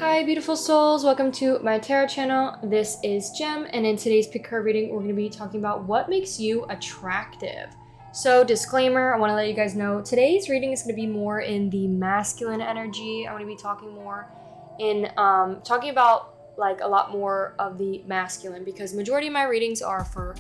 Hi beautiful souls, welcome to my tarot channel. This is Gem, and in today's pick card reading we're going to be talking about what makes you attractive. So disclaimer, I want to let you guys know today's reading is going to be more in the masculine energy. I'm going to be talking more in talking about like a lot more of the masculine, because majority of my readings are for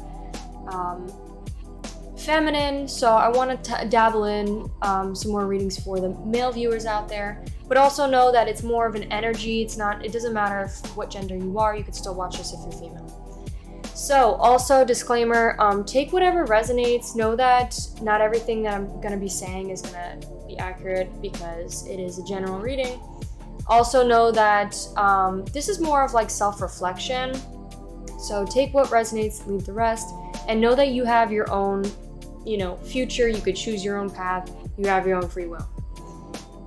feminine, so I want to dabble in some more readings for the male viewers out there, but also know that it's more of an energy. It doesn't matter what gender you are, you could still watch this if you're female. So also disclaimer, take whatever resonates. Know that not everything that I'm going to be saying is going to be accurate, because it is a general reading. Also know that this is more of like self-reflection, so take what resonates, leave the rest, and know that you have your own future. You could choose your own path. You have your own free will.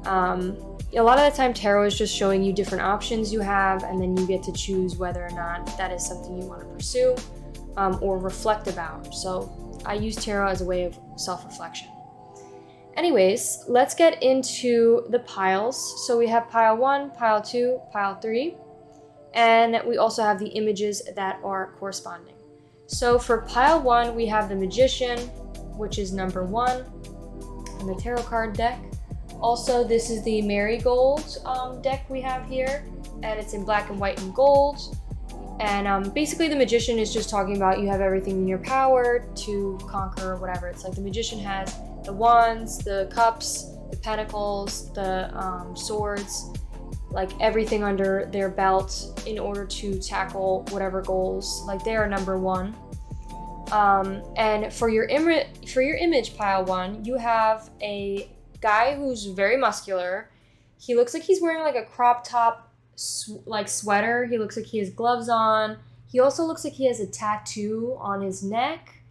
A lot of the time tarot is just showing you different options you have, and then you get to choose whether or not that is something you want to pursue or reflect about. So I use tarot as a way of self-reflection. Anyways, let's get into the piles. So we have pile 1, pile 2, pile 3, and we also have the images that are corresponding. So for pile 1, we have the Magician, which is number 1 in the tarot card deck. Also, this is the Marigold deck we have here, and it's in black and white and gold. And basically the Magician is just talking about you have everything in your power to conquer whatever. It's like the Magician has the wands, the cups, the pentacles, the swords, like everything under their belt in order to tackle whatever goals. Like they are number 1. And for your image pile 1, you have a guy who's very muscular. He looks like he's wearing like a crop top like sweater. He looks like he has gloves on. He also looks like he has a tattoo on his neck.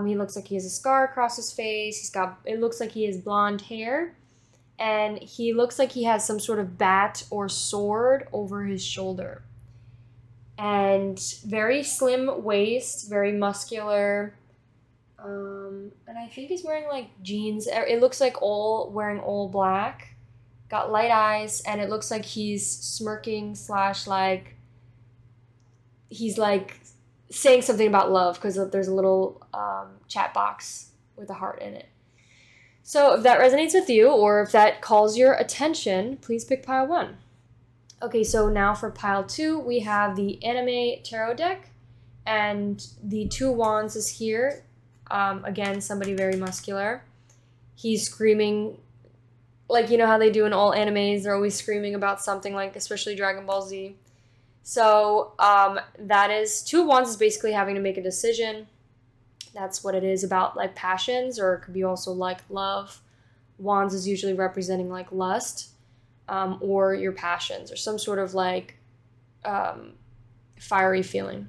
He looks like he has a scar across his face. It looks like he has blonde hair, and he looks like he has some sort of bat or sword over his shoulder. And very slim waist, very muscular. And I think he's wearing like jeans. It looks like wearing all black. Got light eyes, and it looks like he's smirking / like he's like saying something about love, because there's a little chat box with a heart in it. So if that resonates with you, or if that calls your attention, please pick pile 1. Okay, so now for pile 2, we have the anime tarot deck, and the 2 wands is here. Again, somebody very muscular. He's screaming, like, you know how they do in all animes, they're always screaming about something, like especially Dragon Ball Z. So that is 2 wands is basically having to make a decision. That's what it is about, like passions, or it could be also like love. Wands is usually representing like lust. Or your passions, or some sort of like fiery feeling.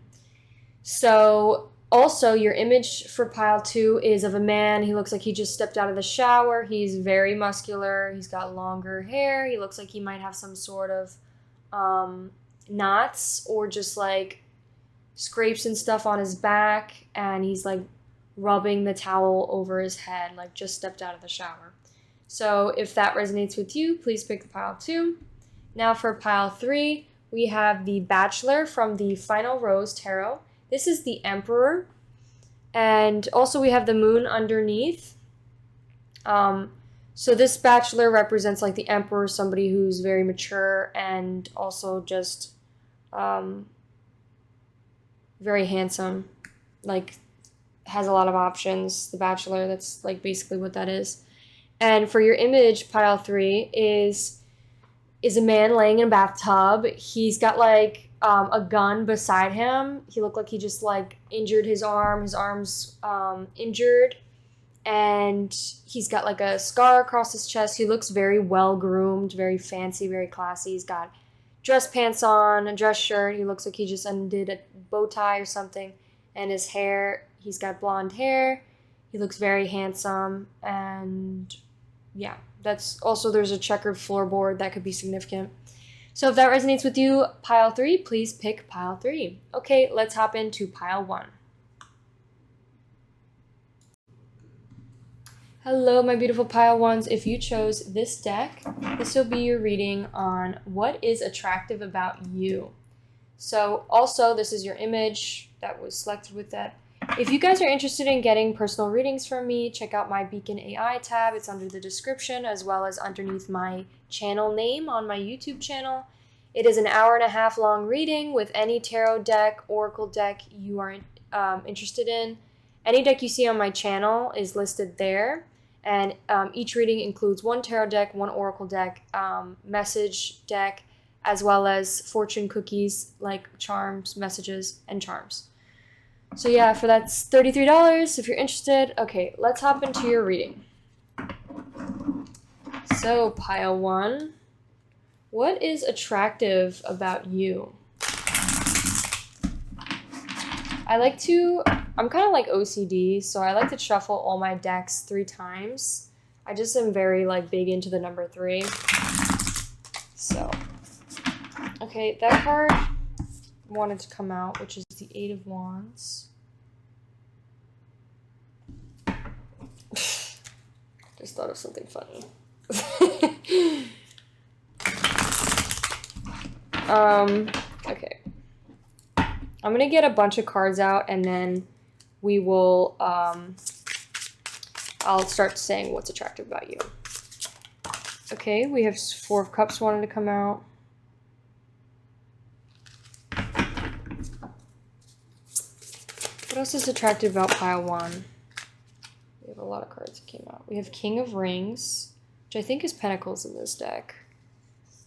So also your image for pile 2 is of a man. He looks like he just stepped out of the shower. He's very muscular. He's got longer hair. He looks like he might have some sort of knots or just like scrapes and stuff on his back, and he's like rubbing the towel over his head, like just stepped out of the shower. So if that resonates with you, please pick the pile 2. Now for pile 3, we have the Bachelor from the Final Rose Tarot. This is the Emperor. And also we have the Moon underneath. So this Bachelor represents like the Emperor, somebody who's very mature and also just very handsome. Like has a lot of options. The Bachelor, that's like basically what that is. And for your image, pile 3 is a man laying in a bathtub. He's got like a gun beside him. He looked like he just like injured his arm. His arm's injured. And he's got like a scar across his chest. He looks very well groomed, very fancy, very classy. He's got dress pants on, a dress shirt. He looks like he just undid a bow tie or something. And his hair, he's got blonde hair. He looks very handsome, and yeah, that's also, there's a checkered floorboard that could be significant. So if that resonates with you, pile 3, please pick pile 3. Okay, let's hop into pile 1. Hello, my beautiful pile ones. If you chose this deck, this will be your reading on what is attractive about you. So also, this is your image that was selected with that. If you guys are interested in getting personal readings from me, check out my Beacon AI tab. It's under the description as well as underneath my channel name on my YouTube channel. It is an 1.5 hour long reading with any tarot deck, oracle deck you are interested in. Any deck you see on my channel is listed there. And each reading includes one tarot deck, one oracle deck, message deck, as well as fortune cookies like charms, messages, and charms. So yeah, for that's $33 if you're interested. Okay, let's hop into your reading. So pile one, what is attractive about you? I'm kind of like OCD, so I like to shuffle all my decks 3 times. I just am very big into the number 3. So, okay, that card wanted to come out, which is the 8 of Wands. Just thought of something funny. Okay. I'm going to get a bunch of cards out and then we will, I'll start saying what's attractive about you. Okay, we have 4 of Cups wanting to come out. What else is attractive about pile 1? We have a lot of cards that came out. We have King of Rings, which I think is Pentacles in this deck.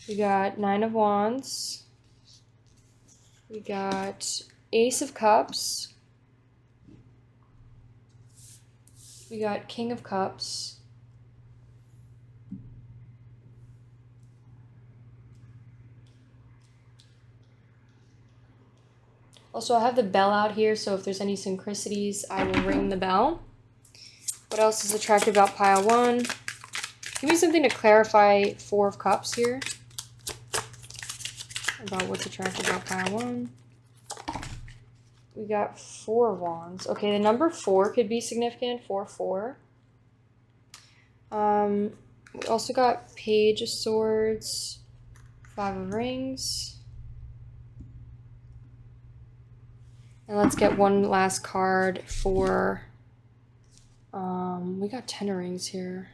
We got 9 of Wands. We got Ace of Cups. We got King of Cups. Also, I have the bell out here, so if there's any synchronicities, I will ring the bell. What else is attractive about pile 1? Give me something to clarify 4 of Cups here. About what's attractive about pile 1. We got 4 Wands. Okay, the number 4 could be significant. 4-4. We also got Page of Swords, 5 of Rings. And let's get one last card for, we got 10 of Rings here.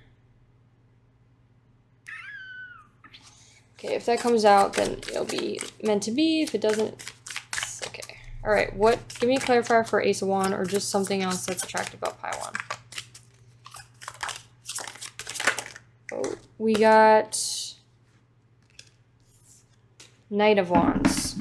Okay, if that comes out, then it'll be meant to be. If it doesn't, it's okay. All right, give me a clarifier for Ace of Wands or just something else that's attractive about pile 1. Oh, we got Knight of Wands.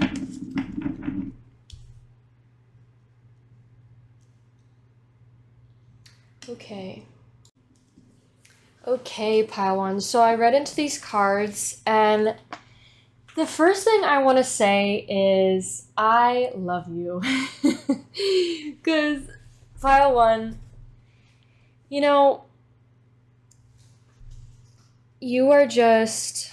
Okay, pile 1. So I read into these cards, and the first thing I want to say is I love you. Because pile 1, you are just...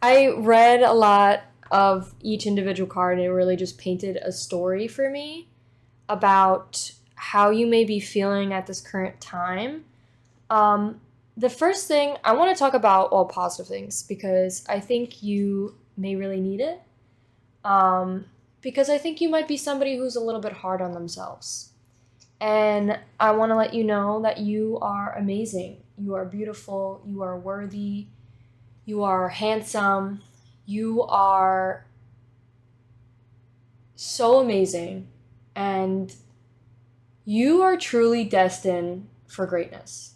I read a lot of each individual card, and it really just painted a story for me about how you may be feeling at this current time. The first thing, I want to talk about all positive things because I think you may really need it. Because I think you might be somebody who's a little bit hard on themselves. And I want to let you know that you are amazing. You are beautiful. You are worthy. You are handsome. You are so amazing. And you are truly destined for greatness.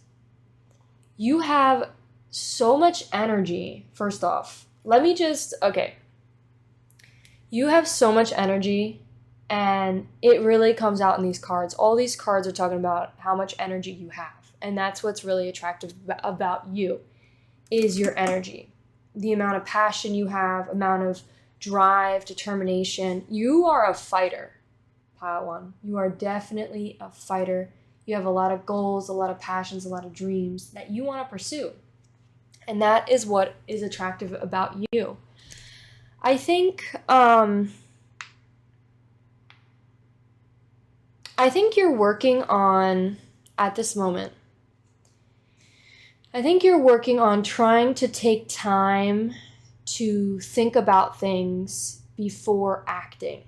You have so much energy, first off. You have so much energy, and it really comes out in these cards. All these cards are talking about how much energy you have. And that's what's really attractive about you, is your energy. The amount of passion you have, amount of drive, determination. You are a fighter. Pile 1. You are definitely a fighter. You have a lot of goals, a lot of passions, a lot of dreams that you want to pursue. And that is what is attractive about you. I think I think you're working on, at this moment, I think you're working on trying to take time to think about things before acting.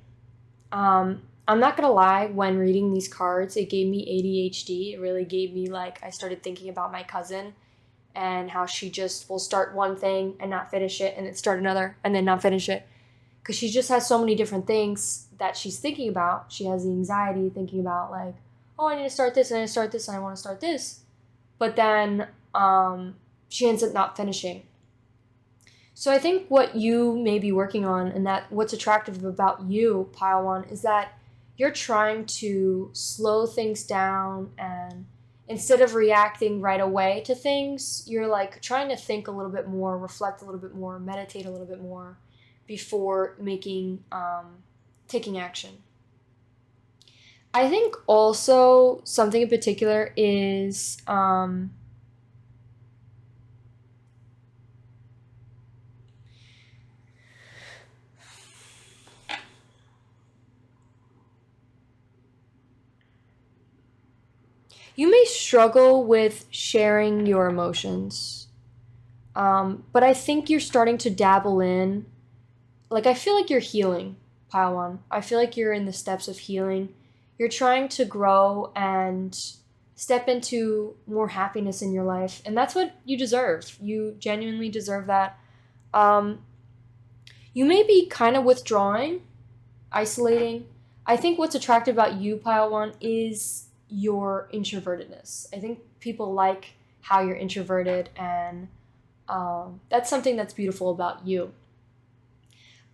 I'm not gonna lie, when reading these cards, it gave me ADHD. It really gave me, like, I started thinking about my cousin and how she just will start one thing and not finish it, and then start another and then not finish it. Because she just has so many different things that she's thinking about. She has the anxiety thinking about, like, oh, I need to start this, and I need to start this, and I want to start this. But then she ends up not finishing. So I think what you may be working on, and that what's attractive about you, Pile One, is that you're trying to slow things down, and instead of reacting right away to things, you're like trying to think a little bit more, reflect a little bit more, meditate a little bit more before taking action. I think also something in particular is you may struggle with sharing your emotions, but I think you're starting to dabble in. Like, I feel like you're healing, Pile One. I feel like you're in the steps of healing. You're trying to grow and step into more happiness in your life, and that's what you deserve. You genuinely deserve that. Um, you may be kind of withdrawing, isolating. I think what's attractive about you, Pile One, is your introvertedness. I think people like how you're introverted, and that's something that's beautiful about you.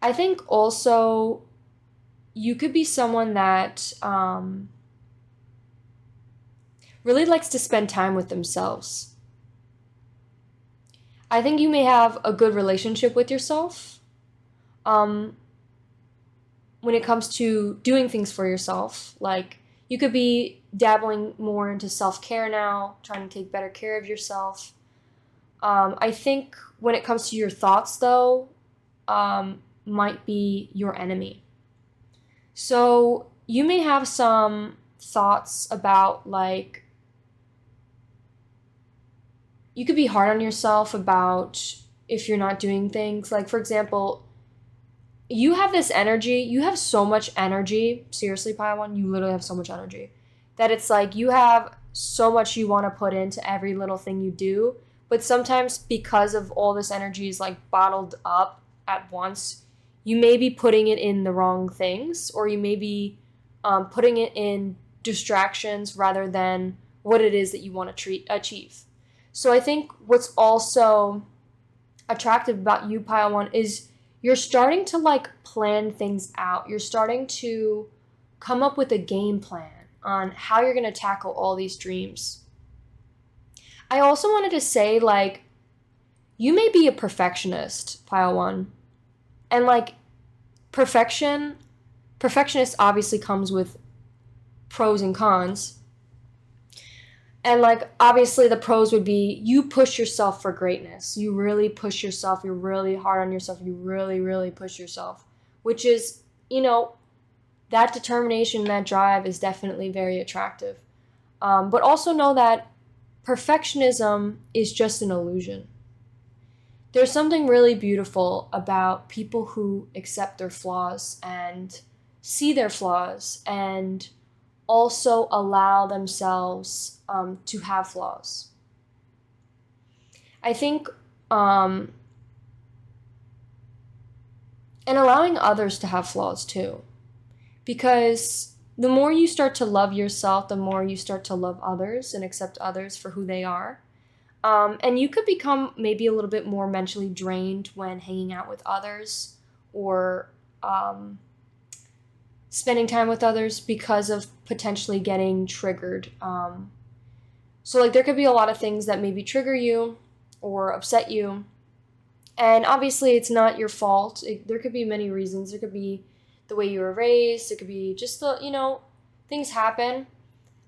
I think also you could be someone that really likes to spend time with themselves. I think you may have a good relationship with yourself um, when it comes to doing things for yourself. Like, you could be dabbling more into self-care now, trying to take better care of yourself. I think when it comes to your thoughts, though, might be your enemy. So you may have some thoughts about, like, you could be hard on yourself about if you're not doing things. Like, for example, you have this energy, you have so much energy. Seriously, Pile One, you literally have so much energy that it's like you have so much you want to put into every little thing you do. But sometimes, because of all this energy is like bottled up at once, you may be putting it in the wrong things, or you may be putting it in distractions rather than what it is that you want to achieve. So I think what's also attractive about you, Pile One, is you're starting to, like, plan things out. You're starting to come up with a game plan on how you're going to tackle all these dreams. I also wanted to say, like, you may be a perfectionist, Pile One. And, like, perfectionist obviously comes with pros and cons. And, like, obviously the pros would be you push yourself for greatness. You really push yourself. You're really hard on yourself. You really, really push yourself, which is, that determination, that drive is definitely very attractive. But also know that perfectionism is just an illusion. There's something really beautiful about people who accept their flaws and see their flaws and also allow themselves to have flaws. I think, and allowing others to have flaws too. Because the more you start to love yourself, the more you start to love others and accept others for who they are. And you could become maybe a little bit more mentally drained when hanging out with others, or spending time with others, because of potentially getting triggered. So, like, there could be a lot of things that maybe trigger you or upset you. And obviously, it's not your fault. There could be many reasons. There could be the way you were raised. It could be just things happen.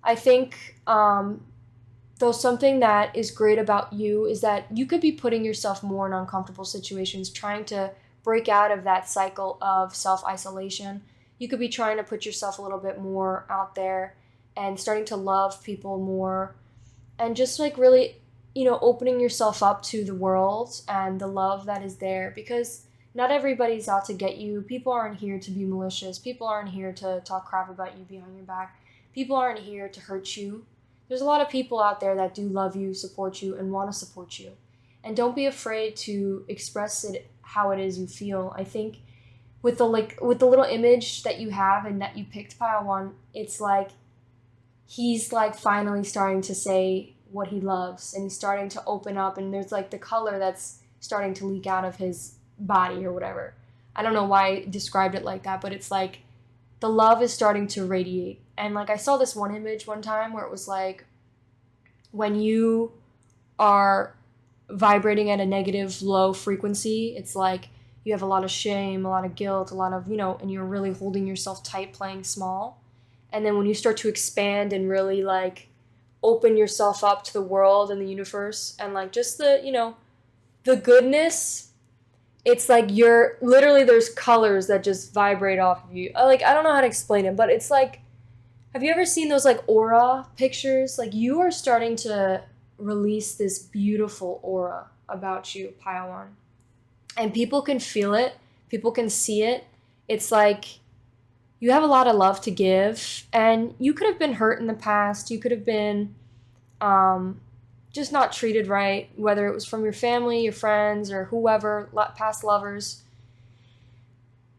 I think, though, something that is great about you is that you could be putting yourself more in uncomfortable situations, trying to break out of that cycle of self-isolation. You could be trying to put yourself a little bit more out there and starting to love people more, and just like really, opening yourself up to the world and the love that is there, because not everybody's out to get you. People aren't here to be malicious. People aren't here to talk crap about you behind your back. People aren't here to hurt you. There's a lot of people out there that do love you, support you, and want to support you. And don't be afraid to express it how it is you feel. I think with the little image that you have and that you picked, Pile One, it's like he's like finally starting to say what he loves, and he's starting to open up, and there's like the color that's starting to leak out of his body or whatever. I don't know why I described it like that, but it's like the love is starting to radiate. And like I saw this one image one time where it was like when you are vibrating at a negative low frequency, it's like you have a lot of shame, a lot of guilt, a lot of, and you're really holding yourself tight, playing small. And then when you start to expand and really like open yourself up to the world and the universe and like just the goodness, it's like you're literally, there's colors that just vibrate off of you. Like, I don't know how to explain it, but it's like, have you ever seen those like aura pictures? Like you are starting to release this beautiful aura about you, Pile One. And people can feel it. People can see it. It's like you have a lot of love to give, and you could have been hurt in the past. You could have been just not treated right, whether it was from your family, your friends, or whoever, past lovers.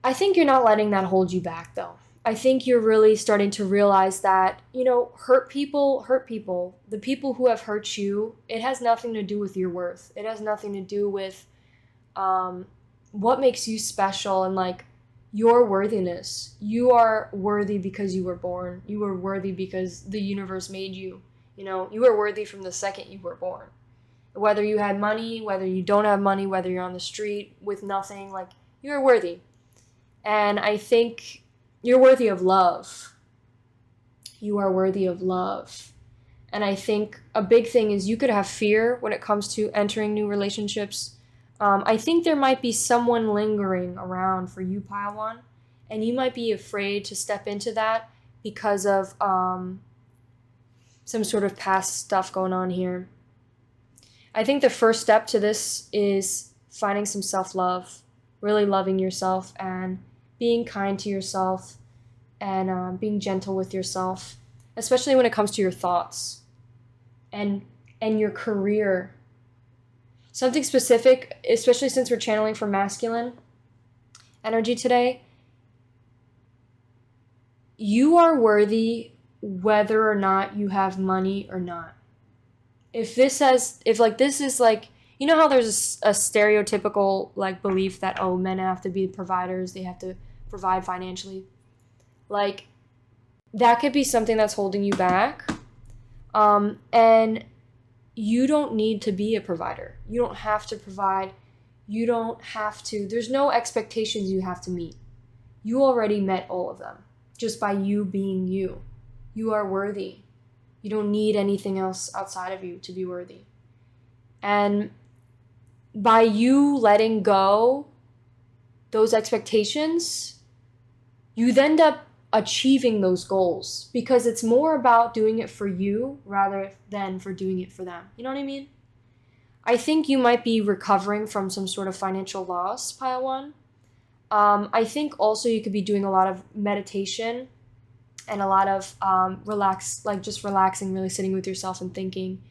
I think you're not letting that hold you back, though. I think you're really starting to realize that, hurt people hurt people. The people who have hurt you, it has nothing to do with your worth. It has nothing to do with what makes you special and like your worthiness. You are worthy because you were born. You are worthy because the universe made you. You are worthy from the second you were born. Whether you had money, whether you don't have money, whether you're on the street with nothing, like you are worthy. And I think you're worthy of love. You are worthy of love. And I think a big thing is you could have fear when it comes to entering new relationships. I think there might be someone lingering around for you, Pile One, and you might be afraid to step into that because of some sort of past stuff going on here. I think the first step to this is finding some self-love, really loving yourself and being kind to yourself and being gentle with yourself, especially when it comes to your thoughts and your career. Something specific, especially since we're channeling for masculine energy today, you are worthy whether or not you have money or not. If this is like, how there's a stereotypical like belief that, oh, men have to be providers, they have to provide financially. Like, that could be something that's holding you back. And you don't need to be a provider. You don't have to provide. You don't have to. There's no expectations you have to meet. You already met all of them just by you being you. You are worthy. You don't need anything else outside of you to be worthy. And by you letting go those expectations, you end up achieving those goals because it's more about doing it for you rather than for doing it for them. You know what I mean? I think you might be recovering from some sort of financial loss, Pile One. I think also you could be doing a lot of meditation and a lot of just relaxing, really sitting with yourself and thinking,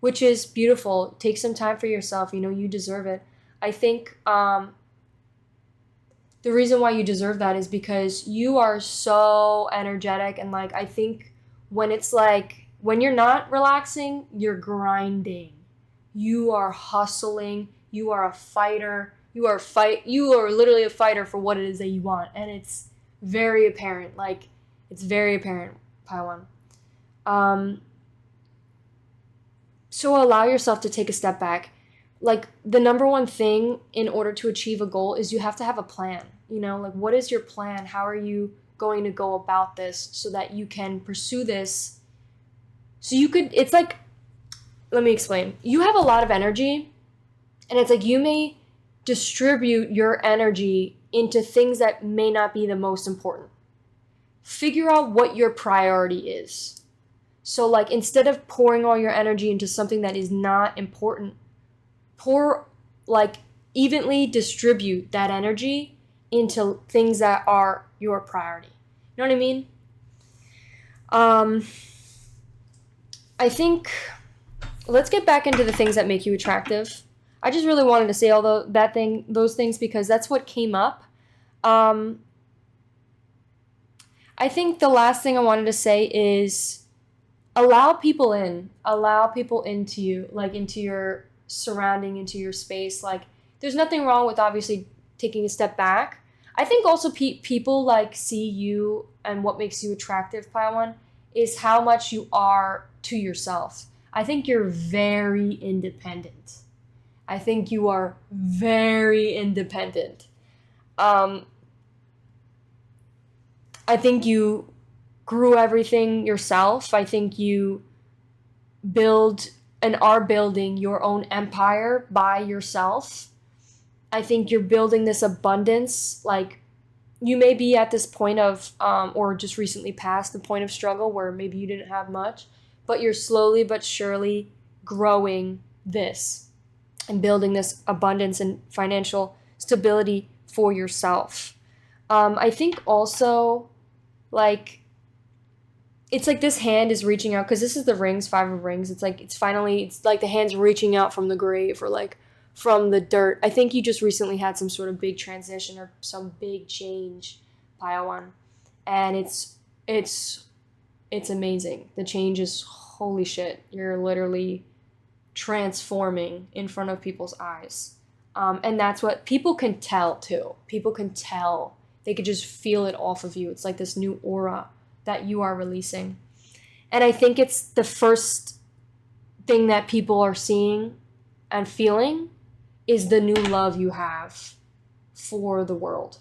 which is beautiful. Take some time for yourself. You deserve it. I think the reason why you deserve that is because you are so energetic, and like I think when you're not relaxing, you're grinding. You are hustling, you are a fighter, you are literally a fighter for what it is that you want, and it's very apparent. It's very apparent, Pile One. So allow yourself to take a step back. Like, the number one thing in order to achieve a goal is you have to have a plan. What is your plan? How are you going to go about this so that you can pursue this? It's like, let me explain. You have a lot of energy, and it's like you may distribute your energy into things that may not be the most important. Figure out what your priority is. So like instead of pouring all your energy into something that is not important, evenly distribute that energy into things that are your priority. You know what I mean? I think let's get back into the things that make you attractive. I just really wanted to say those things because that's what came up. I think the last thing I wanted to say is allow people into you, like into your surrounding, into your space. Like there's nothing wrong with obviously taking a step back. I think also people like see you, and what makes you attractive, Paiwan, is how much you are to yourself. I think you're very independent. I think you are very independent. I think you grew everything yourself. I think you build and are building your own empire by yourself. I think you're building this abundance. Like you may be at this point of, or just recently past the point of struggle where maybe you didn't have much, but you're slowly but surely growing this and building this abundance and financial stability for yourself. I think also, like, it's like this hand is reaching out, because this is the rings, 5 of rings. It's like it's like the hand's reaching out from the grave, or like from the dirt. I think you just recently had some sort of big transition or some big change, Paiwan, and it's amazing. The change is holy shit. You're literally transforming in front of people's eyes, and that's what people can tell too. People can tell. They could just feel it off of you. It's like this new aura that you are releasing. And I think it's the first thing that people are seeing and feeling is the new love you have for the world.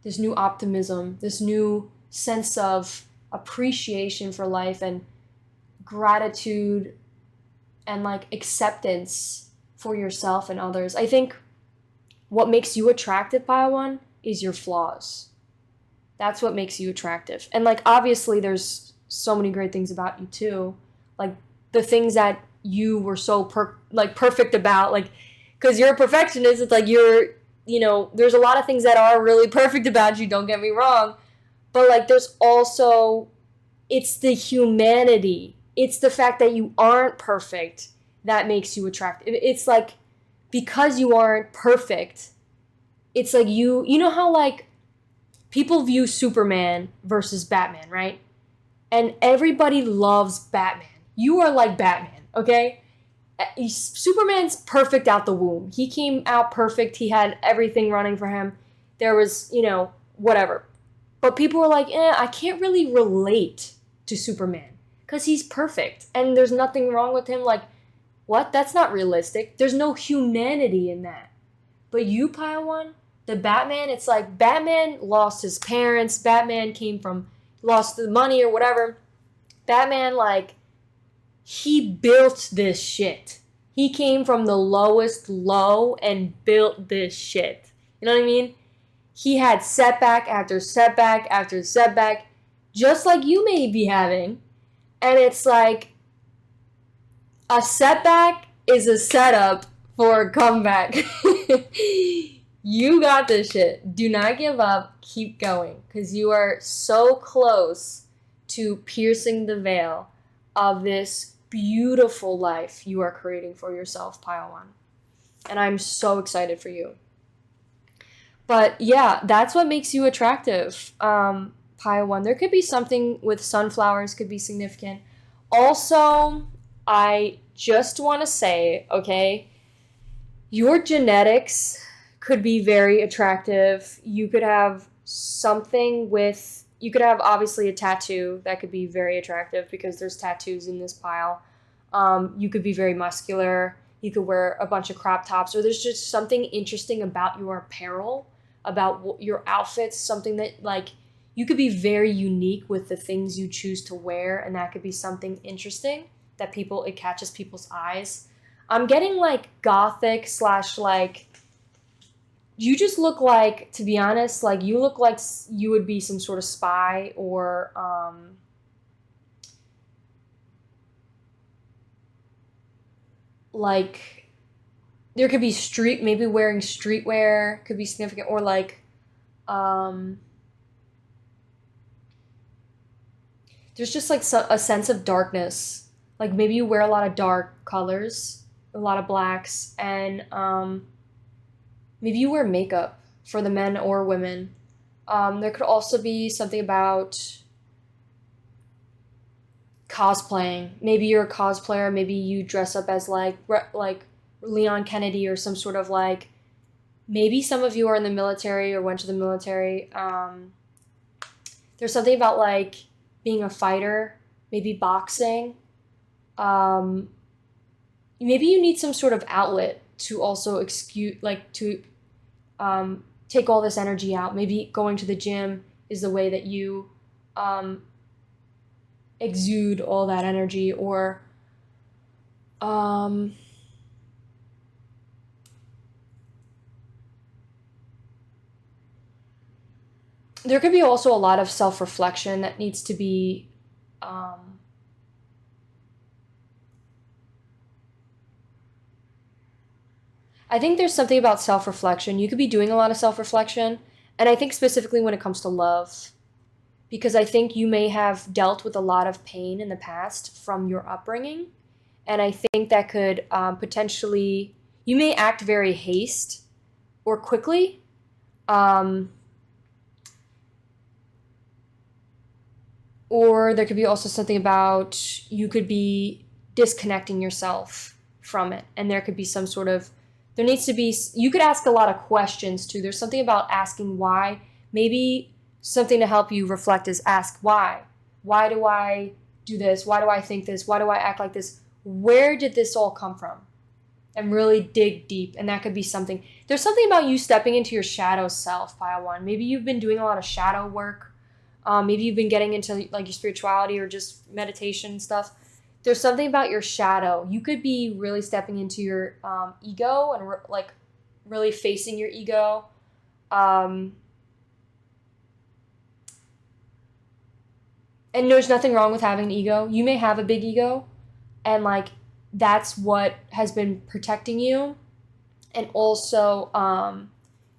This new optimism, this new sense of appreciation for life and gratitude and like acceptance for yourself and others. I think what makes you attractive, Paiwan, is your flaws. That's what makes you attractive. And like obviously there's so many great things about you too. Like the things that you were so perfect about, like, because you're a perfectionist. It's like there's a lot of things that are really perfect about you, don't get me wrong. But like there's also, it's the humanity. It's the fact that you aren't perfect that makes you attractive. It's like because you aren't perfect, it's like you know how like people view Superman versus Batman, right? And everybody loves Batman. You are like Batman, okay? Superman's perfect out the womb. He came out perfect. He had everything running for him. There was, whatever. But people were like, I can't really relate to Superman because he's perfect. And there's nothing wrong with him. Like, what? That's not realistic. There's no humanity in that. But you, Paiwan, the Batman, it's like Batman lost his parents. Batman lost the money or whatever. Batman, like, he built this shit. He came from the lowest low and built this shit. You know what I mean? He had setback after setback after setback, just like you may be having. And it's like, a setback is a setup for a comeback. You got this shit. Do not give up. Keep going. Because you are so close to piercing the veil of this beautiful life you are creating for yourself, Paiwan. And I'm so excited for you. But yeah, that's what makes you attractive, Paiwan. There could be something with sunflowers, could be significant. Also, I just want to say, okay, your genetics could be very attractive. You could have obviously a tattoo that could be very attractive because there's tattoos in this pile. You could be very muscular. You could wear a bunch of crop tops, or there's just something interesting about your apparel, about your outfits, something that like you could be very unique with the things you choose to wear, and that could be something interesting that it catches people's eyes. I'm getting like gothic / like, you just look like, to be honest, like you look like you would be some sort of spy or like, there could be maybe wearing streetwear could be significant, or like, there's just like a sense of darkness. Like maybe you wear a lot of dark colors, a lot of blacks, and maybe you wear makeup for the men or women. There could also be something about cosplaying. Maybe you're a cosplayer. Maybe you dress up as like Leon Kennedy or some sort of like. Maybe some of you are in the military or went to the military. There's something about like being a fighter, maybe boxing. Maybe you need some sort of outlet to also take all this energy out. Maybe going to the gym is the way that you exude all that energy, or there could be also a lot of self-reflection that needs to be I think there's something about self-reflection. You could be doing a lot of self-reflection, and I think specifically when it comes to love, because I think you may have dealt with a lot of pain in the past from your upbringing, and I think that could potentially, you may act very haste or quickly, or there could be also something about you could be disconnecting yourself from it, and there could be some sort of, there needs to be, you could ask a lot of questions too. There's something about asking why. Maybe something to help you reflect is ask why. Why do I do this? Why do I think this? Why do I act like this? Where did this all come from? And really dig deep. And that could be something. There's something about you stepping into your shadow self, pile one. Maybe you've been doing a lot of shadow work. Maybe you've been getting into like your spirituality or just meditation and stuff. There's something about your shadow. You could be really stepping into your ego and like really facing your ego. And there's nothing wrong with having an ego. You may have a big ego, and like that's what has been protecting you and also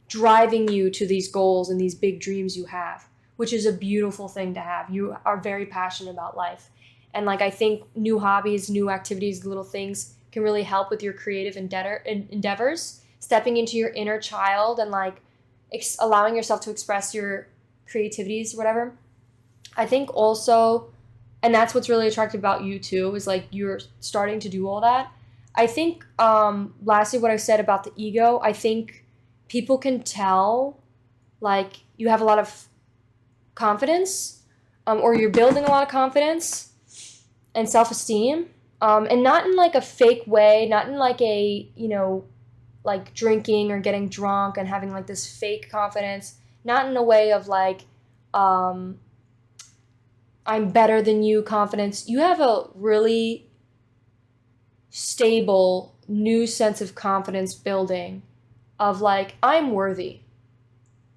driving you to these goals and these big dreams you have, which is a beautiful thing to have. You are very passionate about life. And like I think new hobbies, new activities, little things can really help with your creative endeavors, stepping into your inner child and like allowing yourself to express your creativities, whatever. I think also, and that's what's really attractive about you too, is like you're starting to do all that. I think lastly, what I said about the ego, I think people can tell like you have a lot of confidence, or you're building a lot of confidence and self-esteem, and not in like a fake way, not in like a, like drinking or getting drunk and having like this fake confidence, not in a way of like I'm better than you confidence. You have a really stable new sense of confidence building of like I'm worthy,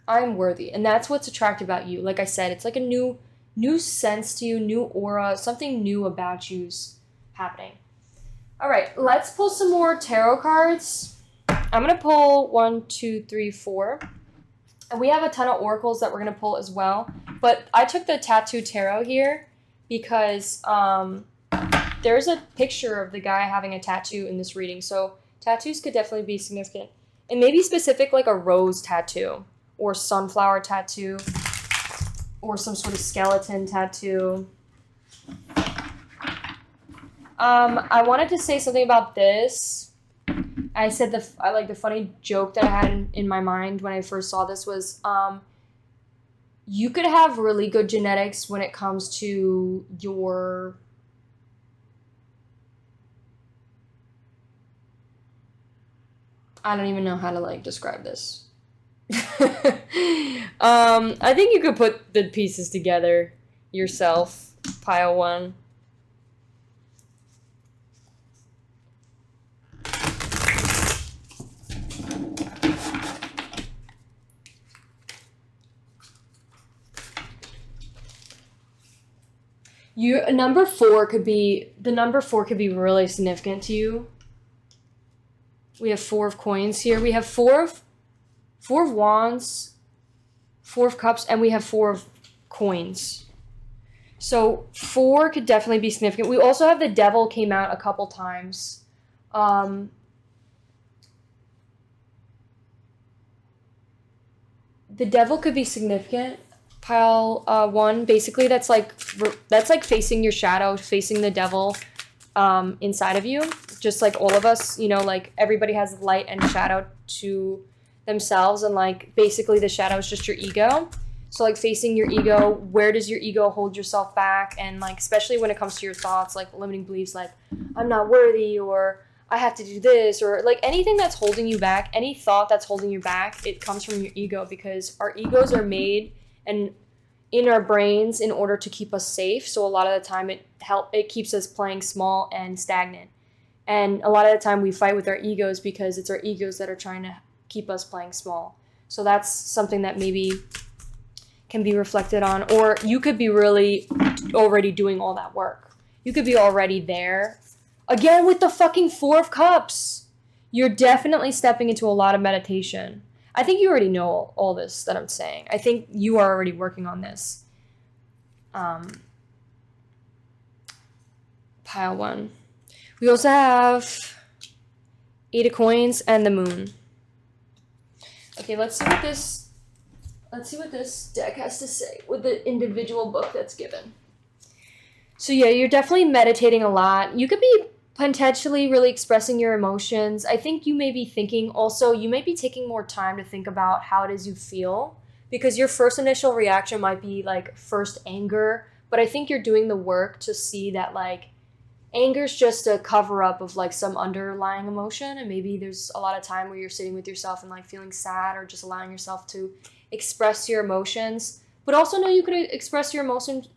and that's what's attractive about you. Like I said, it's like a new sense to you, new aura, something new about you's happening. All right, let's pull some more tarot cards. I'm gonna pull 1, 2, 3, 4, and we have a ton of oracles that we're gonna pull as well. But I took the tattoo tarot here because there's a picture of the guy having a tattoo in this reading, so tattoos could definitely be significant, and maybe specific like a rose tattoo or sunflower tattoo, or some sort of skeleton tattoo. I wanted to say something about this. I said the funny joke that I had in my mind when I first saw this was you could have really good genetics when it comes to your I don't even know how to like describe this. I think you could put the pieces together yourself, pile one. The number four could be really significant to you. We have 4 of coins here. We have 4 of wands, 4 of cups, and we have 4 of coins. So 4 could definitely be significant. We also have the devil came out a couple times. The devil could be significant. Pile 1, basically that's like facing your shadow, facing the devil inside of you. Just like all of us, you know, like everybody has light and shadow to themselves, and like basically the shadow is just your ego. So like facing your ego, where does your ego hold yourself back? And like especially when it comes to your thoughts, like limiting beliefs like I'm not worthy, or I have to do this, or like anything that's holding you back, any thought that's holding you back, it comes from your ego, because our egos are made and in our brains in order to keep us safe. So a lot of the time it keeps us playing small and stagnant. And a lot of the time we fight with our egos because it's our egos that are trying to keep us playing small. So that's something that maybe can be reflected on, or you could be really already doing all that work. You could be already there. Again, with the fucking 4 of cups, you're definitely stepping into a lot of meditation. I think you already know all this that I'm saying. I think you are already working on this. Pile 1. We also have 8 of coins and the moon. Okay, let's see what this deck has to say with the individual book that's given. So yeah, you're definitely meditating a lot. You could be potentially really expressing your emotions. I think you may be thinking also, you may be taking more time to think about how it is you feel, because your first initial reaction might be like first anger, but I think you're doing the work to see that like anger's just a cover up of like some underlying emotion, and maybe there's a lot of time where you're sitting with yourself and like feeling sad, or just allowing yourself to express your emotions. But also know you could express your emotions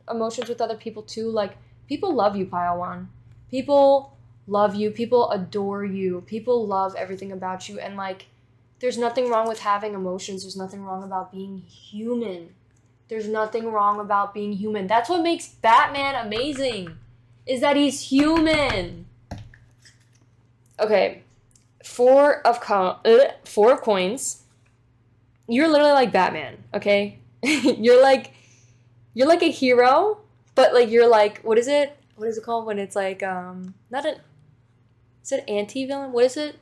with other people too. Like people love you, Pile 1. People love you, people adore you, people love everything about you, and like there's nothing wrong with having emotions. There's nothing wrong about being human. There's nothing wrong about being human. That's what makes Batman amazing, is that he's human. Okay, 4 of coins. You're literally like Batman, okay? you're like a hero, but like you're like, what is it called when it's like is it anti-villain? What is it?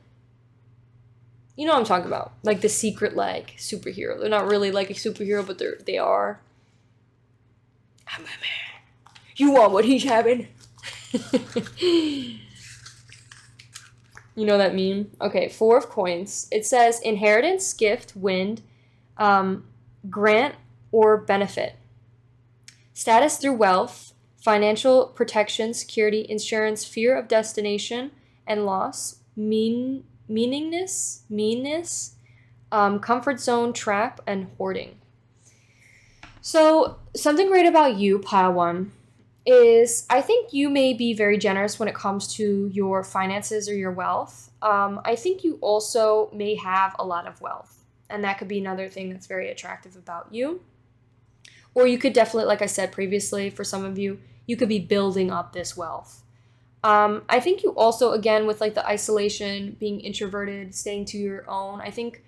You know what I'm talking about. Like the secret like superhero. They're not really like a superhero, but they are. I'm Batman. You want what he's having? You know that meme? Okay, 4 of coins. It says inheritance, gift, wind, grant, or benefit. Status through wealth, financial protection, security, insurance, fear of destination and loss, meanness, comfort zone, trap, and hoarding. So something great about you, Pile 1, is I think you may be very generous when it comes to your finances or your wealth. I think you also may have a lot of wealth, and that could be another thing that's very attractive about you. Or you could definitely, like I said previously, for some of you, you could be building up this wealth. I think you also, again, with like the isolation, being introverted, staying to your own, I think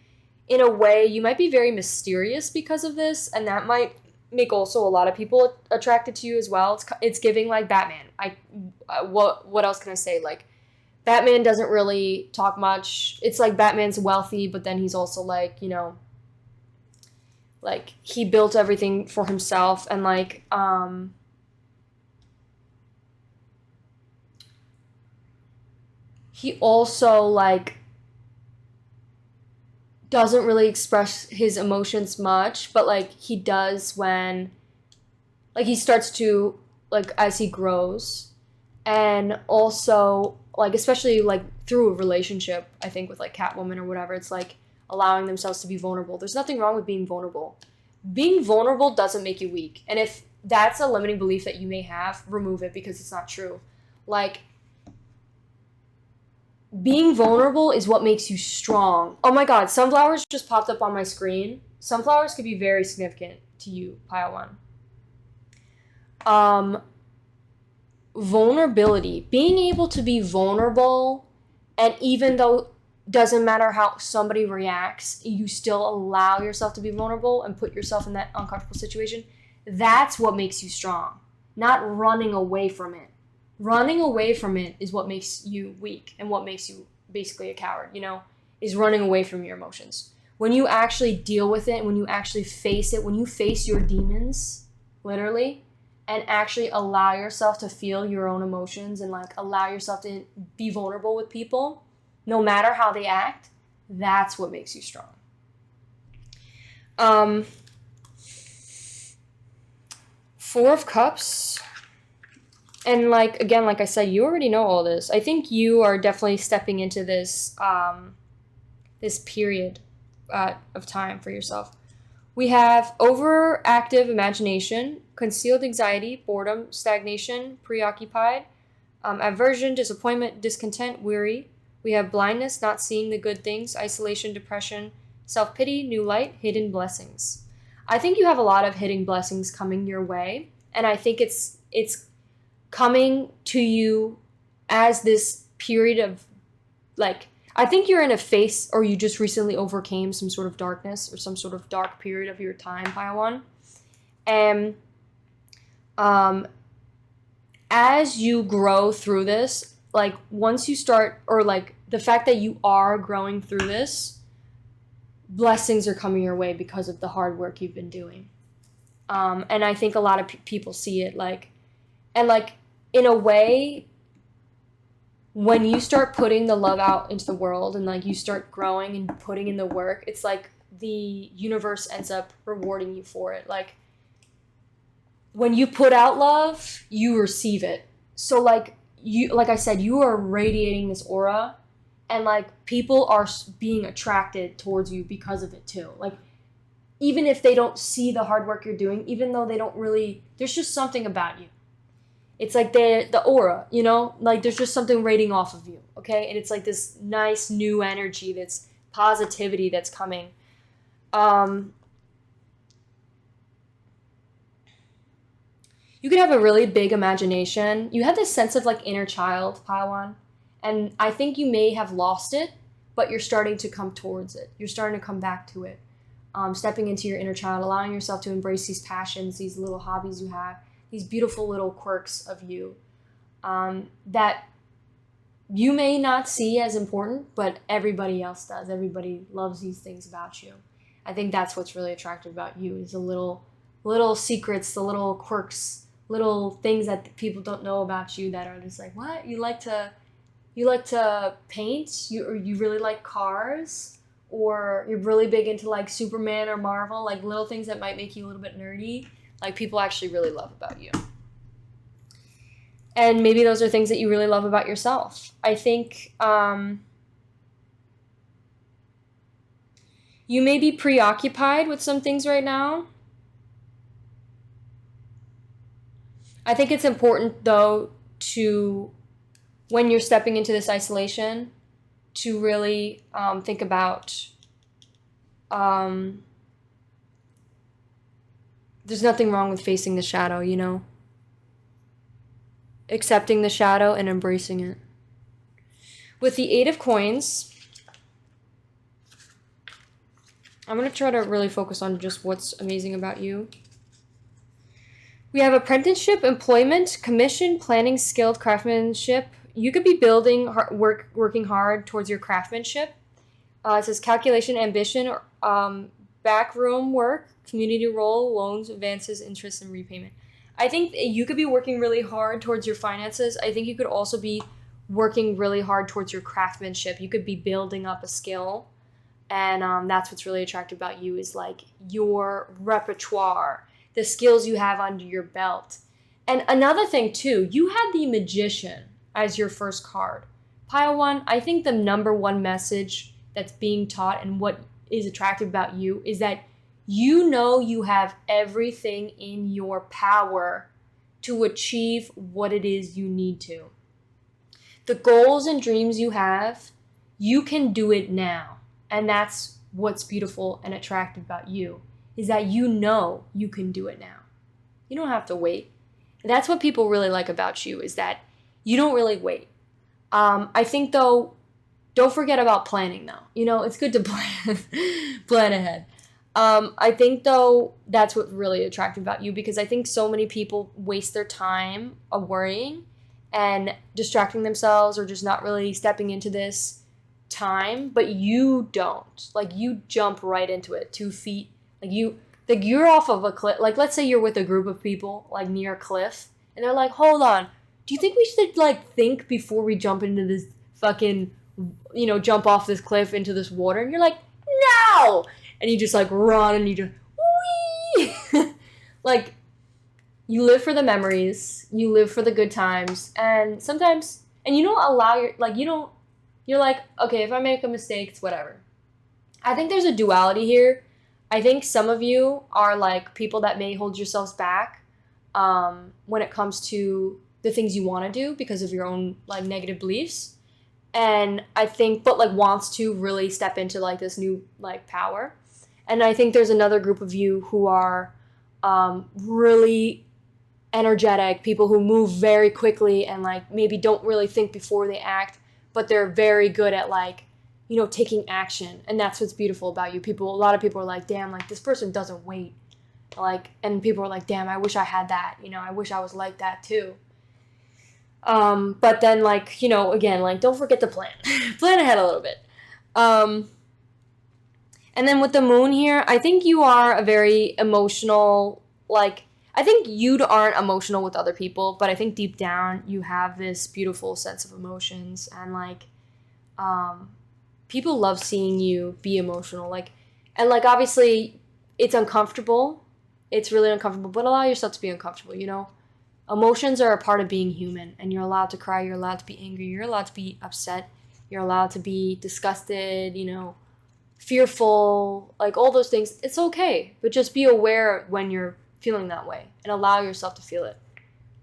in a way you might be very mysterious because of this, and that might make also a lot of people attracted to you as well. It's giving like Batman. What else can I say? Like Batman doesn't really talk much. It's like Batman's wealthy, but then he's also like, you know, like he built everything for himself, and like he also like doesn't really express his emotions much, but like he does when like he starts to like as he grows. And also like especially like through a relationship, I think with like Catwoman or whatever, it's like allowing themselves to be vulnerable. There's nothing wrong with being vulnerable. Being vulnerable doesn't make you weak. And if that's a limiting belief that you may have, remove it, because it's not true. Like being vulnerable is what makes you strong. Oh my god, sunflowers just popped up on my screen. Sunflowers could be very significant to you, Pile 1. Vulnerability. Being able to be vulnerable, and even though doesn't matter how somebody reacts, you still allow yourself to be vulnerable and put yourself in that uncomfortable situation. That's what makes you strong, not running away from it. Running away from it is what makes you weak and what makes you basically a coward, is running away from your emotions. When you actually deal with it, when you actually face it, when you face your demons, literally, and actually allow yourself to feel your own emotions and like allow yourself to be vulnerable with people, no matter how they act, that's what makes you strong. Four of Cups. And like, again, like I said, you already know all this. I think you are definitely stepping into this, this period of time for yourself. We have overactive imagination, concealed anxiety, boredom, stagnation, preoccupied, aversion, disappointment, discontent, weary. We have blindness, not seeing the good things, isolation, depression, self-pity, new light, hidden blessings. I think you have a lot of hidden blessings coming your way, and I think it's coming to you as this period of, like, I think you're in a phase, or you just recently overcame some sort of darkness or some sort of dark period of your time, Paiwan. And as you grow through this, like once you start, or like the fact that you are growing through this, blessings are coming your way because of the hard work you've been doing. And I think a lot of people see it, like, and like in a way, when you start putting the love out into the world and like you start growing and putting in the work, it's like the universe ends up rewarding you for it. Like when you put out love, you receive it. So like you, like I said, you are radiating this aura, and like people are being attracted towards you because of it too. Like even if they don't see the hard work you're doing, even though they don't really, there's just something about you. It's like the aura, like there's just something radiating off of you, okay? And it's like this nice new energy, that's positivity that's coming. You could have a really big imagination. You have this sense of like inner child, Paiwan, and I think you may have lost it, but you're starting to come towards it. You're starting to come back to it. Stepping into your inner child, allowing yourself to embrace these passions, these little hobbies you have, these beautiful little quirks of you that you may not see as important, but everybody else does. Everybody loves these things about you. I think that's what's really attractive about you, is the little secrets, the little quirks, little things that people don't know about you that are just like, what? You like to paint? Or you really like cars? Or you're really big into like Superman or Marvel, like little things that might make you a little bit nerdy. Like people actually really love about you. And maybe those are things that you really love about yourself. I think you may be preoccupied with some things right now. I think it's important though to, when you're stepping into this isolation, to really think about there's nothing wrong with facing the shadow, accepting the shadow and embracing it. With the 8 of Coins, I'm going to try to really focus on just what's amazing about you. We have apprenticeship, employment, commission, planning, skilled craftsmanship. You could be building, working hard towards your craftsmanship. It says calculation, ambition, backroom work, community role, loans, advances, interest, and repayment. I think you could be working really hard towards your finances. I think you could also be working really hard towards your craftsmanship. You could be building up a skill. And that's what's really attractive about you, is like your repertoire, the skills you have under your belt. And another thing too, you had the Magician as your first card. Pile 1, I think the number one message that's being taught and what is attractive about you is that you have everything in your power to achieve what it is you need to. The goals and dreams you have, you can do it now. And that's what's beautiful and attractive about you, is that you can do it now. You don't have to wait. And that's what people really like about you, is that you don't really wait. I think though, don't forget about planning though. You know, it's good to plan ahead. I think though that's what's really attractive about you, because I think so many people waste their time of worrying and distracting themselves or just not really stepping into this time, but you don't. Like you jump right into it, 2 feet. You're off of a cliff. Like let's say you're with a group of people like near a cliff, and they're like, "Hold on, do you think we should like think before we jump into this fucking, jump off this cliff into this water?" And you're like, "No!" And you just like run and you just wee. Like you live for the memories, you live for the good times, and sometimes you don't allow you're like, okay, if I make a mistake, it's whatever. I think there's a duality here. I think some of you are like people that may hold yourselves back when it comes to the things you want to do because of your own like negative beliefs. And I think, but like wants to really step into like this new like power. And I think there's another group of you who are really energetic, people who move very quickly and like maybe don't really think before they act, but they're very good at like, taking action. And that's what's beautiful about you. A lot of people are like, damn, like this person doesn't wait. Like, and people are like, damn, I wish I had that. I wish I was like that too. But then like, again, like don't forget to plan. Plan ahead a little bit. And then with the moon here, I think you are a very emotional, like, I think you aren't emotional with other people, but I think deep down you have this beautiful sense of emotions, and like, people love seeing you be emotional. Like, and like, obviously it's uncomfortable. It's really uncomfortable, but allow yourself to be uncomfortable, Emotions are a part of being human, and you're allowed to cry, you're allowed to be angry, you're allowed to be upset, you're allowed to be disgusted, fearful, like all those things. It's okay, but just be aware when you're feeling that way and allow yourself to feel it,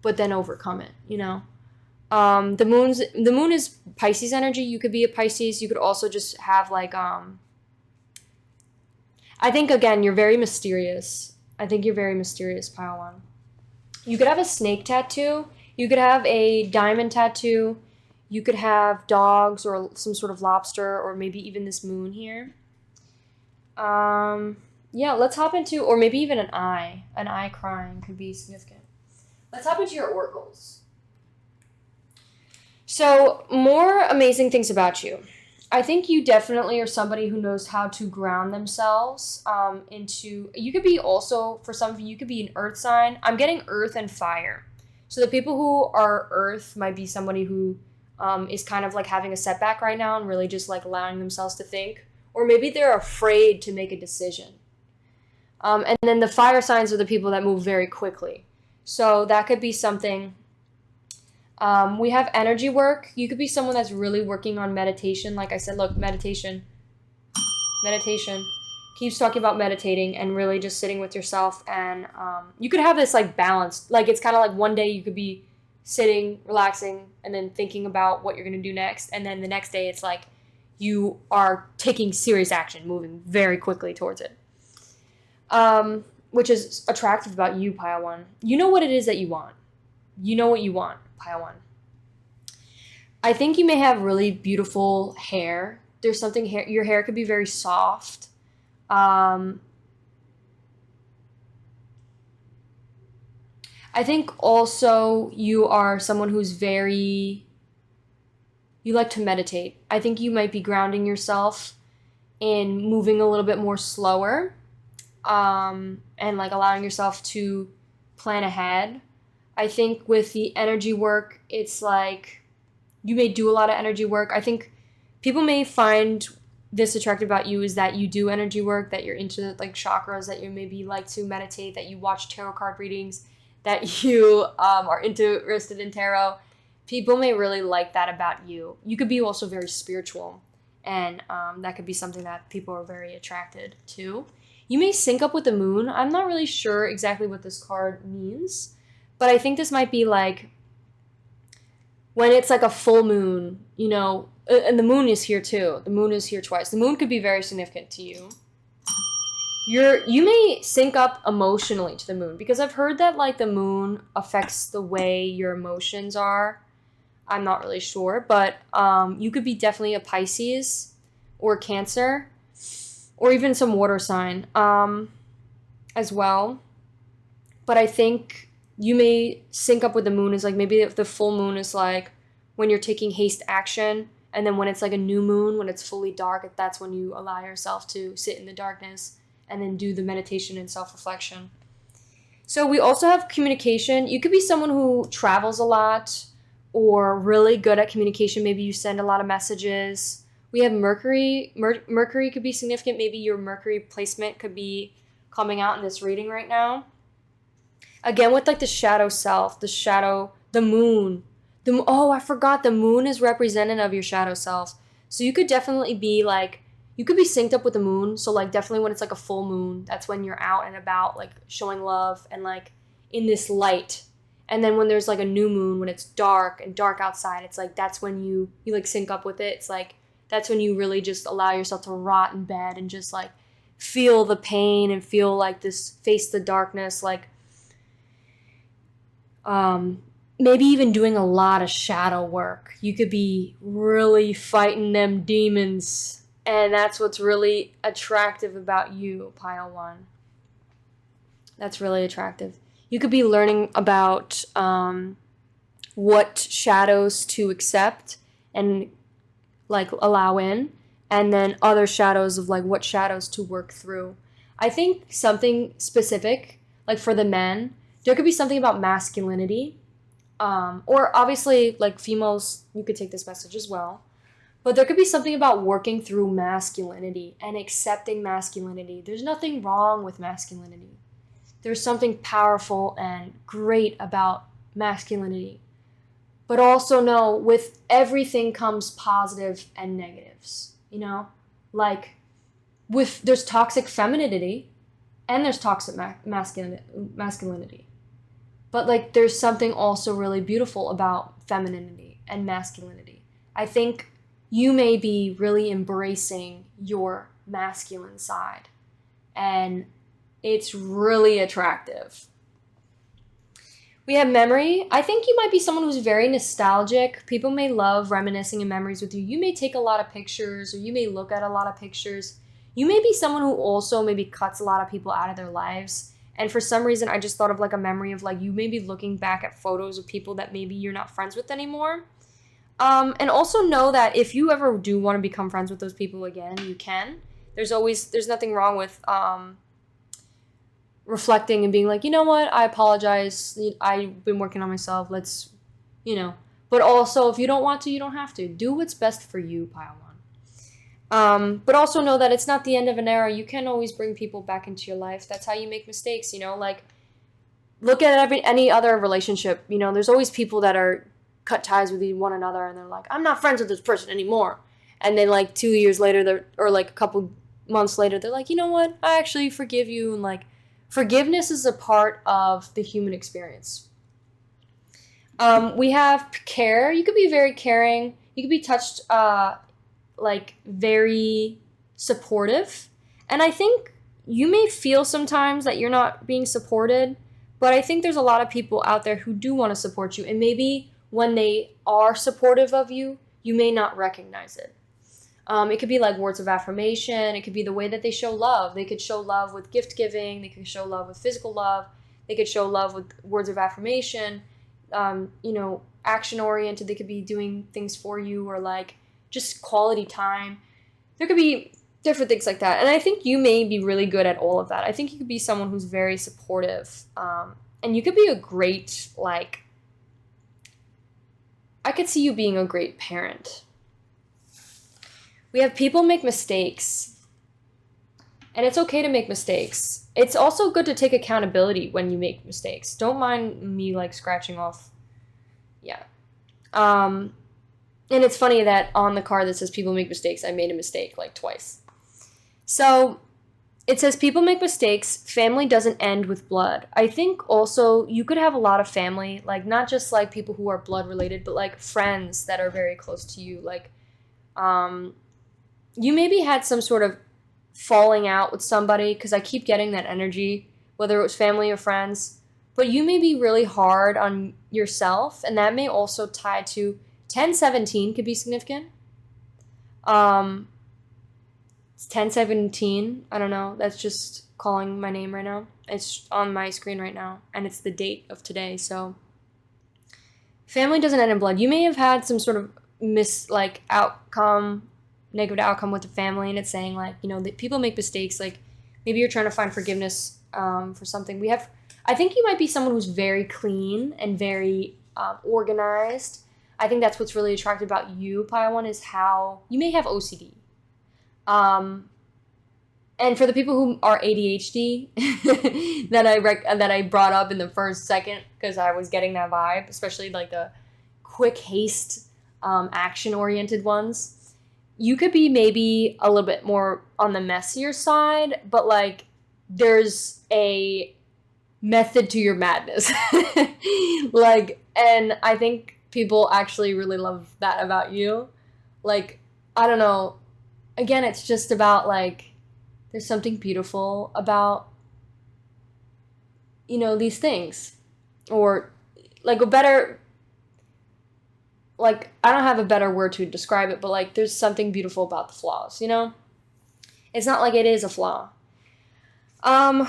but then overcome it. The moon is Pisces energy. You could be a Pisces. You could also just have like I think again you're very mysterious. I think you're very mysterious, Pile One. You could have a snake tattoo. You could have a diamond tattoo. You could have dogs or some sort of lobster, or maybe even this moon here. Yeah, let's hop into, or maybe even an eye. An eye crying could be significant. Let's hop into your oracles. So, more amazing things about you. I think you definitely are somebody who knows how to ground themselves you could be also, for some of you could be an earth sign. I'm getting earth and fire. So the people who are earth might be somebody who is kind of like having a setback right now and really just like allowing themselves to think. Or maybe they're afraid to make a decision. And then the fire signs are the people that move very quickly. So that could be something. We have energy work. You could be someone that's really working on meditation. Like I said, look, meditation keeps talking about meditating and really just sitting with yourself. And you could have this like balance. Like it's kind of like one day you could be sitting, relaxing, and then thinking about what you're going to do next. And then the next day it's like you are taking serious action, moving very quickly towards it. Which is attractive about you, Pile One. You know what it is that you want. You know what you want, Pile One. I think you may have really beautiful hair. There's something your hair could be very soft. I think also you are someone who's you like to meditate. I think you might be grounding yourself in moving a little bit more slower, and like allowing yourself to plan ahead. I think with the energy work, it's like you may do a lot of energy work. I think people may find this attractive about you is that you do energy work, that you're into like chakras, that you maybe like to meditate, that you watch tarot card readings, that you are interested in tarot. People may really like that about you. You could be also very spiritual, and that could be something that people are very attracted to. You may sync up with the moon. I'm not really sure exactly what this card means, but I think this might be like when it's like a full moon, and the moon is here too. The moon is here twice. The moon could be very significant to you. You may sync up emotionally to the moon, because I've heard that like the moon affects the way your emotions are. I'm not really sure, but you could be definitely a Pisces or Cancer or even some water sign as well. But I think you may sync up with the moon is like maybe if the full moon is like when you're taking haste action, and then when it's like a new moon, when it's fully dark, that's when you allow yourself to sit in the darkness and then do the meditation and self-reflection. So we also have communication. You could be someone who travels a lot or really good at communication. Maybe you send a lot of messages. We have Mercury. Mercury could be significant. Maybe your Mercury placement could be coming out in this reading right now. Again, with like the shadow self, the moon. Oh, I forgot. The moon is representative of your shadow self. So you could definitely be like, you could be synced up with the moon. So like definitely when it's like a full moon, that's when you're out and about, like showing love and like in this light. And then when there's like a new moon, when it's dark and dark outside, it's like that's when you like sync up with it. It's like that's when you really just allow yourself to rot in bed and just like feel the pain and feel like this, face the darkness, like maybe even doing a lot of shadow work. You could be really fighting them demons, and that's what's really attractive about you, pile 1. That's really attractive. You could be learning about what shadows to accept and like allow in, and then other shadows of like what shadows to work through. I think something specific, like for the men, there could be something about masculinity, or obviously like females, you could take this message as well, but there could be something about working through masculinity and accepting masculinity. There's nothing wrong with masculinity. There's something powerful and great about masculinity. But also know with everything comes positive and negatives, you know? Like there's toxic femininity and there's toxic masculinity. But like there's something also really beautiful about femininity and masculinity. I think you may be really embracing your masculine side, and it's really attractive. We have memory. I think you might be someone who's very nostalgic. People may love reminiscing in memories with you. You may take a lot of pictures, or you may look at a lot of pictures. You may be someone who also maybe cuts a lot of people out of their lives. And for some reason, I just thought of like a memory of like you may be looking back at photos of people that maybe you're not friends with anymore. And also know that if you ever do want to become friends with those people again, you can. There's nothing wrong with reflecting and being like, you know what, I apologize. I've been working on myself. Let's, But also, if you don't want to, you don't have to. Do what's best for you, pile 1. But also know that it's not the end of an era. You can always bring people back into your life. That's how you make mistakes, like look at any other relationship. There's always people that are cut ties with one another and they're like, I'm not friends with this person anymore. And then like 2 years later, or like a couple months later, they're like, you know what? I actually forgive you. And like forgiveness is a part of the human experience. We have care. You could be very caring. You could be touched, like very supportive. And I think you may feel sometimes that you're not being supported, but I think there's a lot of people out there who do want to support you. And maybe when they are supportive of you, you may not recognize it. It could be like words of affirmation. It could be the way that they show love. They could show love with gift giving. They could show love with physical love. They could show love with words of affirmation. Action oriented. They could be doing things for you, or like just quality time. There could be different things like that. And I think you may be really good at all of that. I think you could be someone who's very supportive. And you could be a great, I could see you being a great parent. We have people make mistakes. And it's okay to make mistakes. It's also good to take accountability when you make mistakes. Don't mind me scratching off. Yeah. And it's funny that on the card that says people make mistakes, I made a mistake twice. So it says people make mistakes. Family doesn't end with blood. I think also you could have a lot of family, not just people who are blood related, but friends that are very close to you. You maybe had some sort of falling out with somebody, because I keep getting that energy, whether it was family or friends. But you may be really hard on yourself, and that may also tie to 1017 could be significant. 1017, I don't know. That's just calling my name right now. It's on my screen right now, and it's the date of today. So family doesn't end in blood. You may have had some sort of negative outcome with the family, and it's saying like, that people make mistakes. Like maybe you're trying to find forgiveness for something. I think you might be someone who's very clean and very organized. I think that's what's really attractive about you, Pile 1, is how you may have OCD. And for the people who are ADHD that I brought up in the first second, because I was getting that vibe, especially like the quick haste, action-oriented ones, you could be maybe a little bit more on the messier side, but like there's a method to your madness. And I think people actually really love that about you. Like, I don't know. Again, it's just about like, there's something beautiful about, these things. Or like I don't have a better word to describe it, but like there's something beautiful about the flaws, It's not like it is a flaw.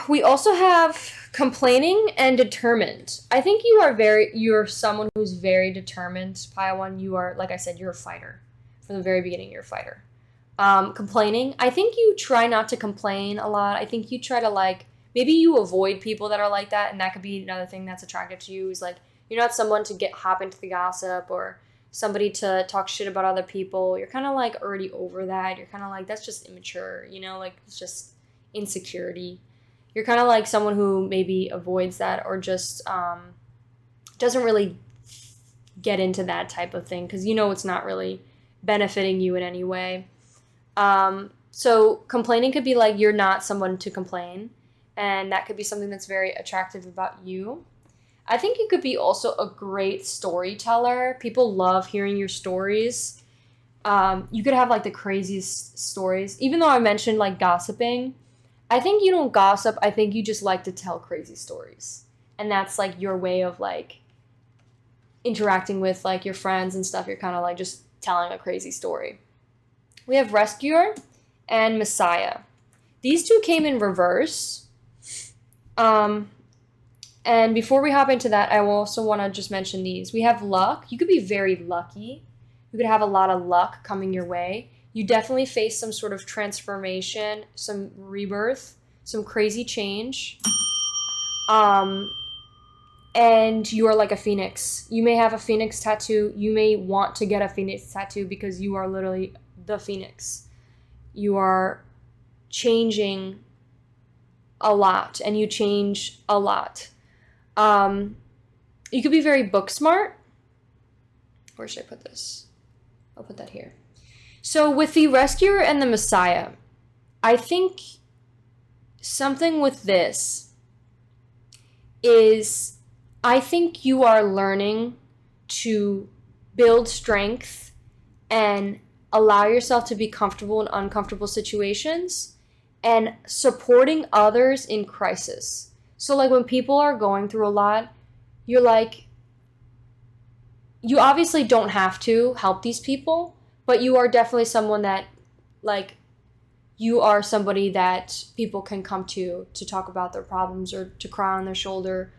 We also have complaining and determined. I think you're someone who's very determined, Pile 1. You are, like I said, you're a fighter. From the very beginning, you're a fighter. Complaining. I think you try not to complain a lot. I think you try to maybe you avoid people that are like that, and that could be another thing that's attractive to you is like, you're not someone to hop into the gossip or somebody to talk shit about other people. You're kind of like already over that. You're kind of like, that's just immature, it's just insecurity. You're kind of like someone who maybe avoids that or just doesn't really get into that type of thing because it's not really benefiting you in any way. So complaining could be like you're not someone to complain, and that could be something that's very attractive about you. I think you could be also a great storyteller. People love hearing your stories. You could have like the craziest stories. Even though I mentioned like gossiping, I think you don't gossip. I think you just like to tell crazy stories. And that's like your way of like interacting with like your friends and stuff. You're kind of like just telling a crazy story. We have Rescuer and Messiah. These two came in reverse. And before we hop into that, I also want to just mention these. We have Luck. You could be very lucky. You could have a lot of luck coming your way. You definitely face some sort of transformation, some rebirth, some crazy change. And you are like a phoenix. You may have a phoenix tattoo. You may want to get a phoenix tattoo because you are literally the phoenix. You are changing a lot, and you change a lot. You could be very book smart. Where should I put this? I'll put that here. So with the Rescuer and the Messiah, I think something with this is I think you are learning to build strength and allow yourself to be comfortable in uncomfortable situations and supporting others in crisis. So like when people are going through a lot, you're like, you obviously don't have to help these people, but you are definitely someone that like, you are somebody that people can come to talk about their problems or to cry on their shoulder.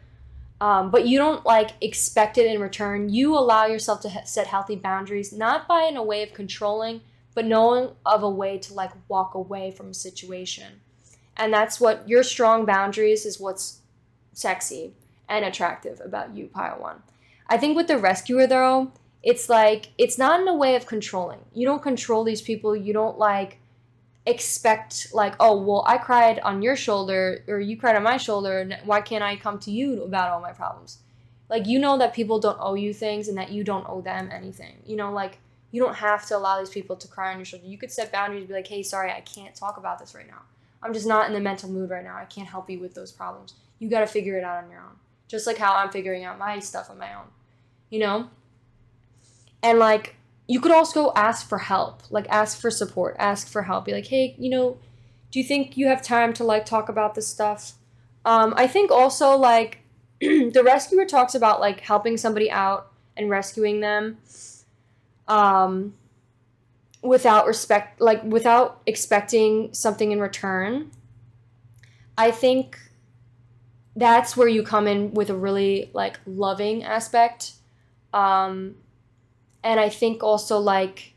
But you don't like expect it in return. You allow yourself to set healthy boundaries, not by in a way of controlling, but knowing of a way to like walk away from a situation. And that's what your strong boundaries is what's sexy and attractive about you, Pile 1. I think with the Rescuer though, it's like, it's not in a way of controlling. You don't control these people. You don't like expect like, oh, well, I cried on your shoulder or you cried on my shoulder. Why can't I come to you about all my problems? Like, that people don't owe you things and that you don't owe them anything. Like you don't have to allow these people to cry on your shoulder. You could set boundaries and be like, hey, sorry, I can't talk about this right now. I'm just not in the mental mood right now. I can't help you with those problems. You got to figure it out on your own. Just like how I'm figuring out my stuff on my own, And like, you could also ask for help, like ask for support, ask for help. Be like, hey, do you think you have time to like talk about this stuff? I think also like the Rescuer talks about like helping somebody out and rescuing them. um, without expecting something in return. I think that's where you come in with a really like loving aspect. And I think also like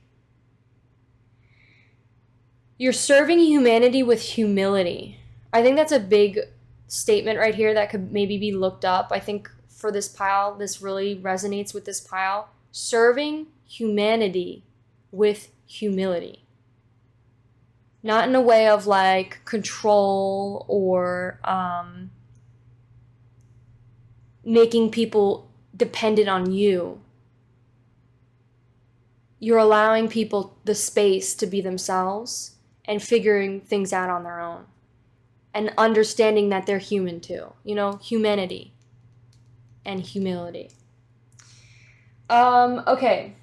you're serving humanity with humility. I think that's a big statement right here that could maybe be looked up. I think for this pile, this really resonates with this pile. Serving humanity with humility. Not in a way of like control or making people dependent on you. You're allowing people the space to be themselves and figuring things out on their own. And understanding that they're human too. You know, humanity and humility. Okay.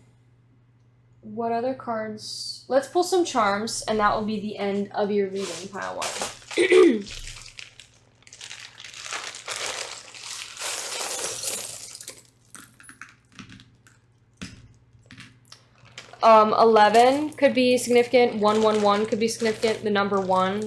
What other cards? Let's pull some charms, and that will be the end of your reading, pile 1. 11 could be significant. 111 could be significant. The number 1.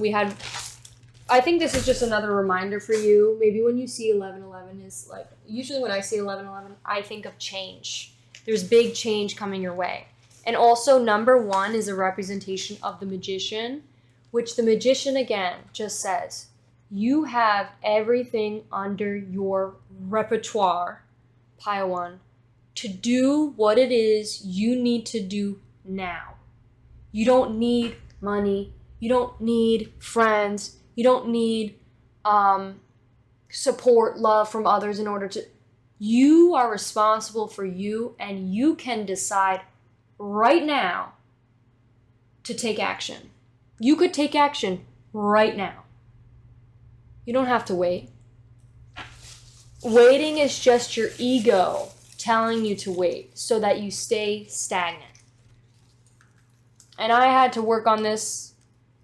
I think this is just another reminder for you. Maybe when you see 1111 is like, usually when I see 1111, I think of change. There's big change coming your way. And also number 1 is a representation of the magician, which the magician again just says, you have everything under your repertoire, pile 1, to do what it is you need to do now. You don't need money. You don't need friends. You don't need support, love from others in order to... You are responsible for you, and you can decide right now to take action. You could take action right now. You don't have to wait. Waiting is just your ego telling you to wait so that you stay stagnant. And I had to work on this,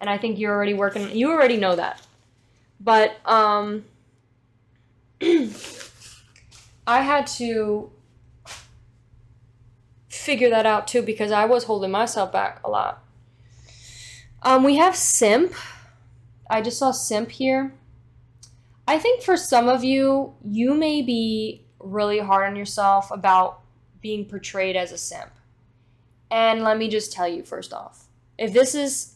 and I think you're already working. You already know that. But I had to figure that out too, because I was holding myself back a lot. We have simp. I just saw simp here. I think for some of you, you may be really hard on yourself about being portrayed as a simp. And let me just tell you first off, if this is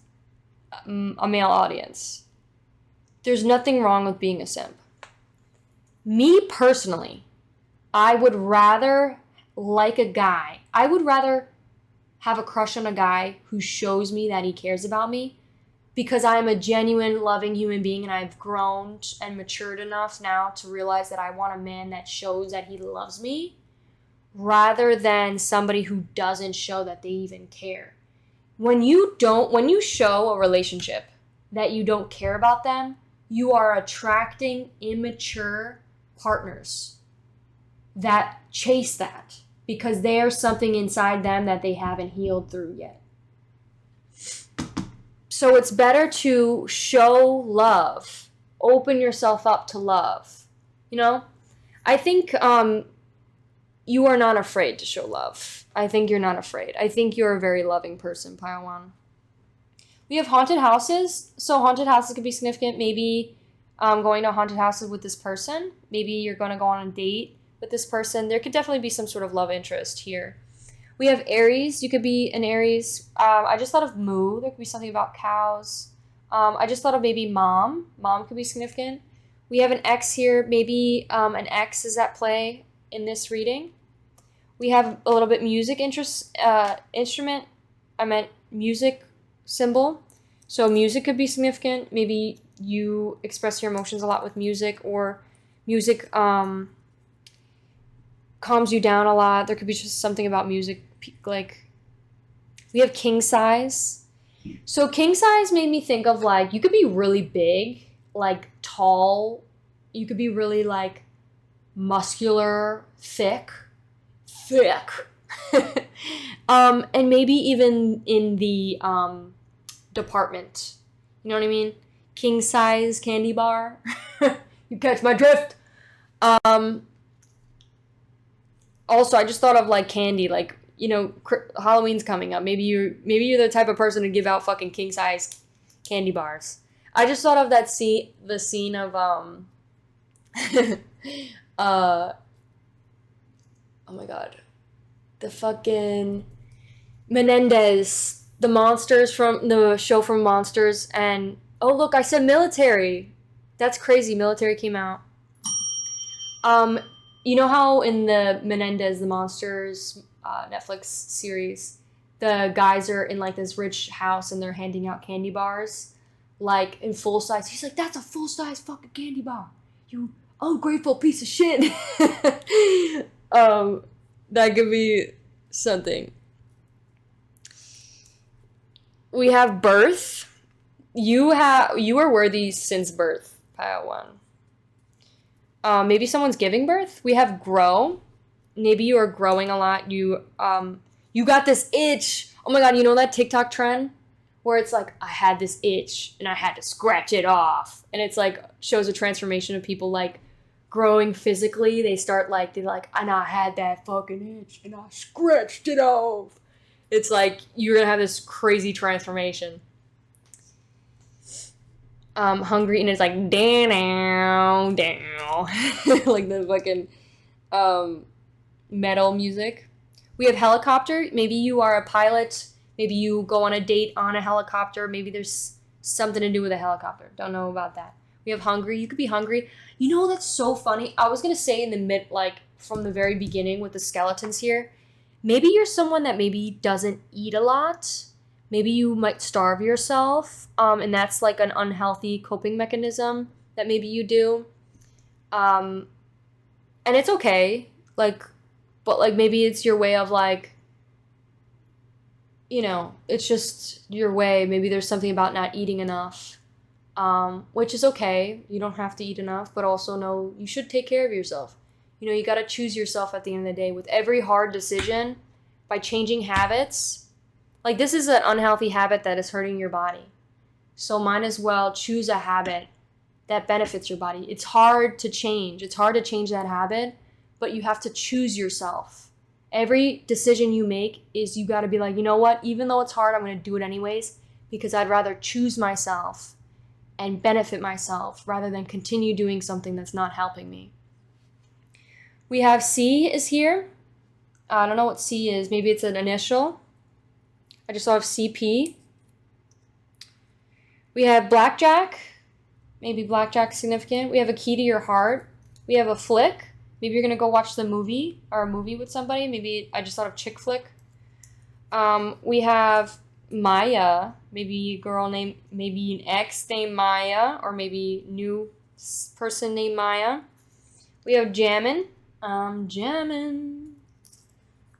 a male audience, there's nothing wrong with being a simp. Me personally, I would rather I would rather have a crush on a guy who shows me that he cares about me, because I am a genuine, loving human being, and I've grown and matured enough now to realize that I want a man that shows that he loves me, rather than somebody who doesn't show that they even care. When you show a relationship that you don't care about them, you are attracting immature partners that chase that because there's something inside them that they haven't healed through yet. So it's better to show love, open yourself up to love. You know, I think you are not afraid to show love. I think you're not afraid. I think you're a very loving person, pile 1. We have haunted houses. So haunted houses could be significant. Maybe going to haunted houses with this person. Maybe you're going to go on a date with this person. There could definitely be some sort of love interest here. We have Aries. You could be an Aries. I just thought of moo. There could be something about cows. I just thought of maybe mom. Mom could be significant. We have an X here. Maybe an X is at play in this reading. We have a little bit music instrument. I meant music symbol. So music could be significant. Maybe you express your emotions a lot with music, or music calms you down a lot. There could be just something about music. Like, we have king size. So king size made me think of, like, you could be really big, like tall. You could be really like muscular, thick. And maybe even in the department. You know what I mean? King size candy bar. You catch my drift. Also, I just thought of like candy, like Halloween's coming up. Maybe you're the type of person to give out fucking king size candy bars. I just thought of that scene, the scene of oh my god, the fucking Menendez, the monsters from the show from Monsters, and oh look, I said military. That's crazy. Military came out. You know how in the Menendez, the Monsters Netflix series, the guys are in like this rich house and they're handing out candy bars, like in full size. He's like, "That's a full size fucking candy bar. You ungrateful piece of shit." That could be something. We have birth. You are worthy since birth, pile 1. Maybe someone's giving birth. We have grow. Maybe you are growing a lot. You got this itch. Oh my god, you know that TikTok trend where it's like, I had this itch and I had to scratch it off, and it's like shows a transformation of people like growing physically. They're like, and I had that fucking itch and I scratched it off. It's like you're gonna have this crazy transformation. Hungry, and it's like down, like the fucking metal music. We have helicopter. Maybe you are a pilot. Maybe you go on a date on a helicopter. Maybe there's something to do with a helicopter. Don't know about that. We have hungry. You could be hungry. You know, that's so funny. I was gonna say in the from the very beginning with the skeletons here, maybe you're someone that maybe doesn't eat a lot. Maybe you might starve yourself, and that's like an unhealthy coping mechanism that maybe you do. And it's okay, but maybe it's your way of it's just your way. Maybe there's something about not eating enough, which is okay. You don't have to eat enough, but also know you should take care of yourself. You got to choose yourself at the end of the day. With every hard decision, by changing habits, this is an unhealthy habit that is hurting your body. So might as well choose a habit that benefits your body. It's hard to change. It's hard to change that habit, but you have to choose yourself. Every decision you make is you got to be like, you know what? Even though it's hard, I'm going to do it anyways because I'd rather choose myself and benefit myself rather than continue doing something that's not helping me. We have C is here. I don't know what C is. Maybe it's an initial. I just saw CP. We have blackjack. Maybe blackjack significant. We have a key to your heart. We have a flick. Maybe you're going to go watch the movie or a movie with somebody. Maybe I just thought of chick flick. We have Maya. Maybe a girl named, maybe an ex named Maya, or maybe new person named Maya. We have jammin'. Jammin'.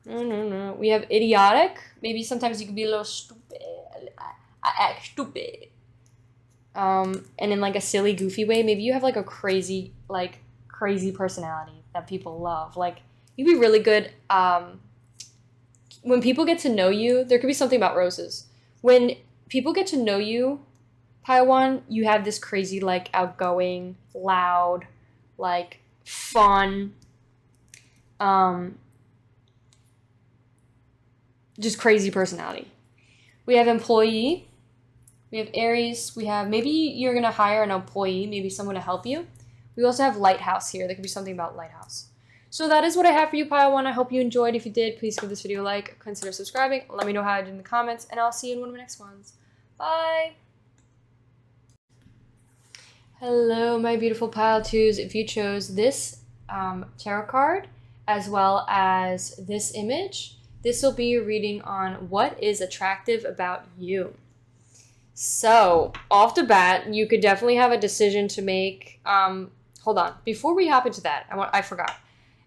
No. We have idiotic. Maybe sometimes you can be a little stupid. I act stupid. And in a silly, goofy way. Maybe you have a crazy personality that people love. You'd be really good. When people get to know you, there could be something about roses. When people get to know you, Paiwan, you have this crazy, outgoing, loud, fun, just crazy personality. We have employee. We have Aries. We have, maybe you're going to hire an employee, maybe someone to help you. We also have lighthouse here. There could be something about lighthouse. So that is what I have for you, Pile 1. I hope you enjoyed. If you did, please give this video a like. Consider subscribing. Let me know how I did in the comments. And I'll see you in one of my next ones. Bye! Hello, my beautiful Pile 2s. If you chose this tarot card, as well as this image, this will be your reading on what is attractive about you. So, off the bat, you could definitely have a decision to make. Hold on. Before we hop into that, I forgot.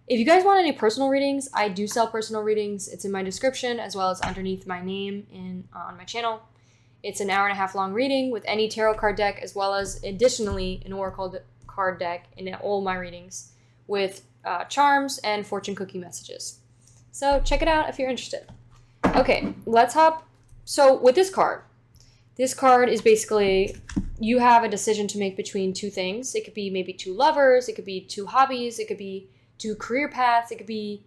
If you guys want any personal readings, I do sell personal readings. It's in my description, as well as underneath my name on my channel. It's an hour-and-a-half long reading with any tarot card deck, as well as additionally an oracle card deck in all my readings with charms and fortune cookie messages. So check it out if you're interested. Okay, let's hop. So with this card is basically you have a decision to make between two things. It could be maybe two lovers. It could be two hobbies. It could be two career paths. It could be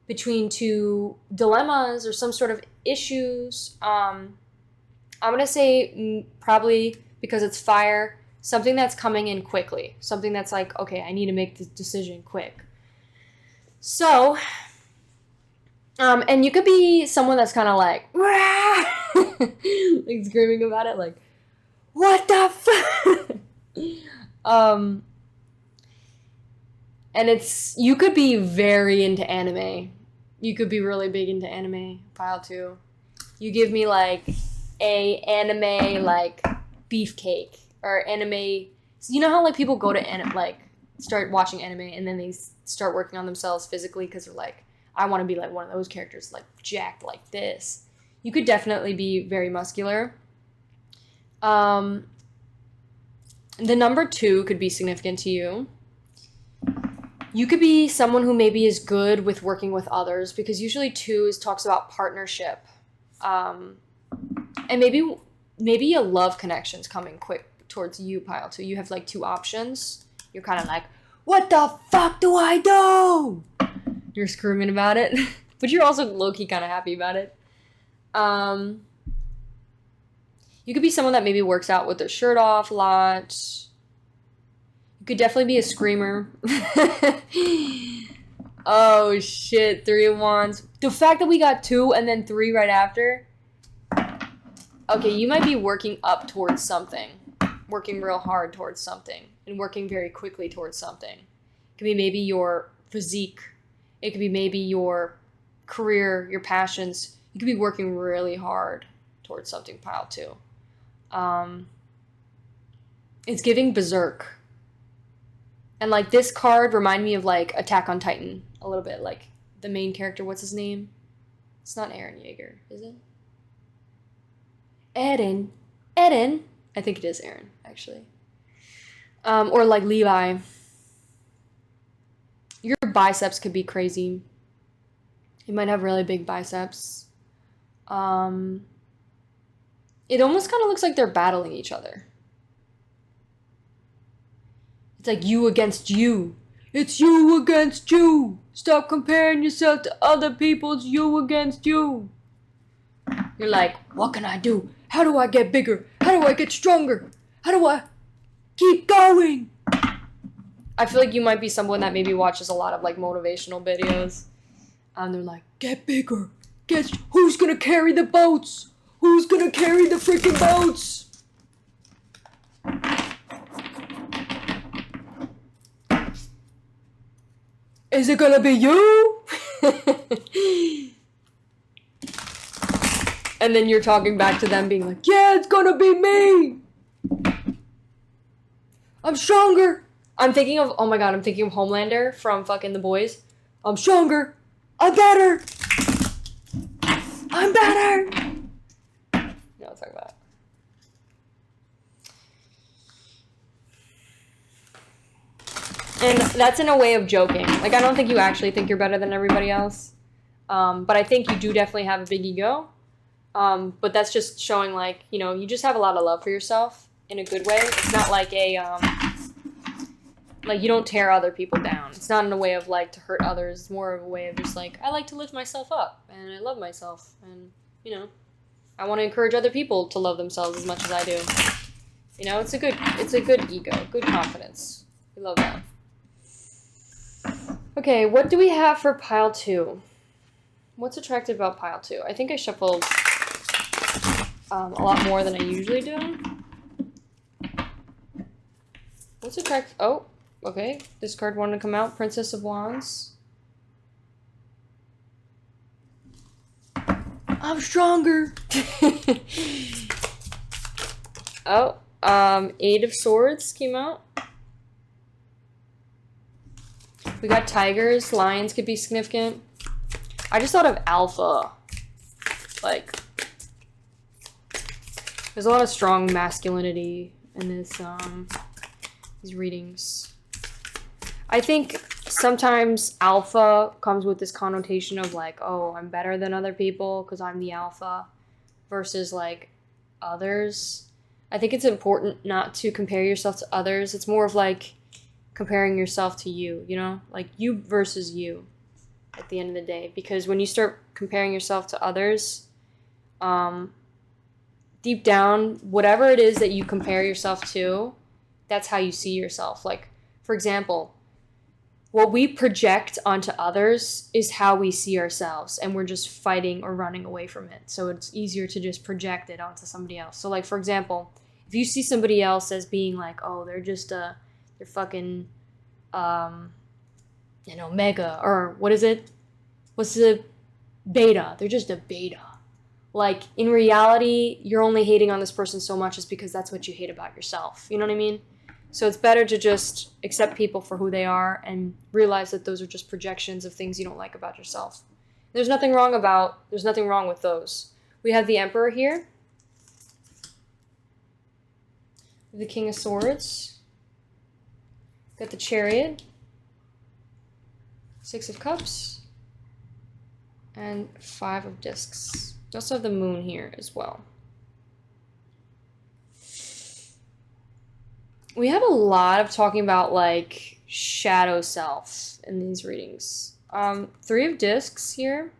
between two dilemmas or some sort of issues. I'm going to say probably because it's fire, something that's coming in quickly. Something that's like, okay, I need to make this decision quick. So, and you could be someone that's kind of like, like screaming about it, like, what the fuck? And you could be very into anime. You could be really big into anime, pile 2. You give me like a anime like beefcake or anime. So you know how like people go to like start watching anime and then they start working on themselves physically because they're like, I want to be like one of those characters, like jacked like this. You could definitely be very muscular. The number 2 could be significant to you. You could be someone who maybe is good with working with others because usually 2 talks about partnership. And maybe a love connection's coming quick towards you, pile 2. You have like 2 options. You're kind of like, what the fuck do I do? You're screaming about it. But you're also low-key kind of happy about it. You could be someone that maybe works out with their shirt off a lot. You could definitely be a screamer. Oh shit, 3 of Wands. The fact that we got 2 and then 3 right after. Okay, you might be working up towards something. Working real hard towards something. And working very quickly towards something. It could be maybe your physique. It could be maybe your career, your passions. You could be working really hard towards something, pile 2. It's giving berserk. And like this card remind me of like Attack on Titan a little bit. Like the main character, what's his name? It's not Eren Yeager, is it? Eren. I think it is Eren, actually. Or like Levi. Your biceps could be crazy. You might have really big biceps. It almost kind of looks like they're battling each other. It's like you against you. It's you against you. Stop comparing yourself to other people's you against you. You're like, what can I do? How do I get bigger? How do I get stronger? How do I keep going? I feel like you might be someone that maybe watches a lot of like motivational videos. And they're like, get bigger. Who's gonna carry the boats? Who's gonna carry the freaking boats? Is it gonna be you? And then you're talking back to them being like, yeah, it's gonna be me. I'm stronger. I'm thinking of Homelander from fucking The Boys. I'm stronger. I'm better. I'm better. No, let's talk about it. And that's in a way of joking. Like, I don't think you actually think you're better than everybody else. But I think you do definitely have a big ego. But that's just showing, like, you know, you just have a lot of love for yourself in a good way. It's not like like, you don't tear other people down. It's not in a way of, like, to hurt others. It's more of a way of just, like, I like to lift myself up. And I love myself. And, you know, I want to encourage other people to love themselves as much as I do. You know, it's a good ego, good confidence. We love that. Okay, what do we have for pile 2? What's attractive about pile 2? I think I shuffled a lot more than I usually do. What's attractive? Oh, okay. This card wanted to come out. Princess of Wands. I'm stronger. Oh, 8 of Swords came out. We got tigers. Lions could be significant. I just thought of alpha. Like, there's a lot of strong masculinity in this, these readings. I think sometimes alpha comes with this connotation of like, oh, I'm better than other people because I'm the alpha versus like others. I think it's important not to compare yourself to others. It's more of like comparing yourself to you, you know? Like you versus you. at the end of the day, because when you start comparing yourself to others, deep down, whatever it is that you compare yourself to, that's how you see yourself. Like, for example, what we project onto others is how we see ourselves, and we're just fighting or running away from it. So it's easier to just project it onto somebody else. So, like, for example, if you see somebody else as being like, oh, they're just they're fucking, mega, or what is it? What's the beta? They're just a beta. Like, in reality, you're only hating on this person so much is because that's what you hate about yourself. You know what I mean? So it's better to just accept people for who they are and realize that those are just projections of things you don't like about yourself. There's nothing wrong with those. We have the Emperor here. The King of Swords. Got the Chariot. Six of Cups. And Five of Discs. We also have the Moon here as well. We have a lot of talking about, like, shadow self in these readings. Three of Discs here.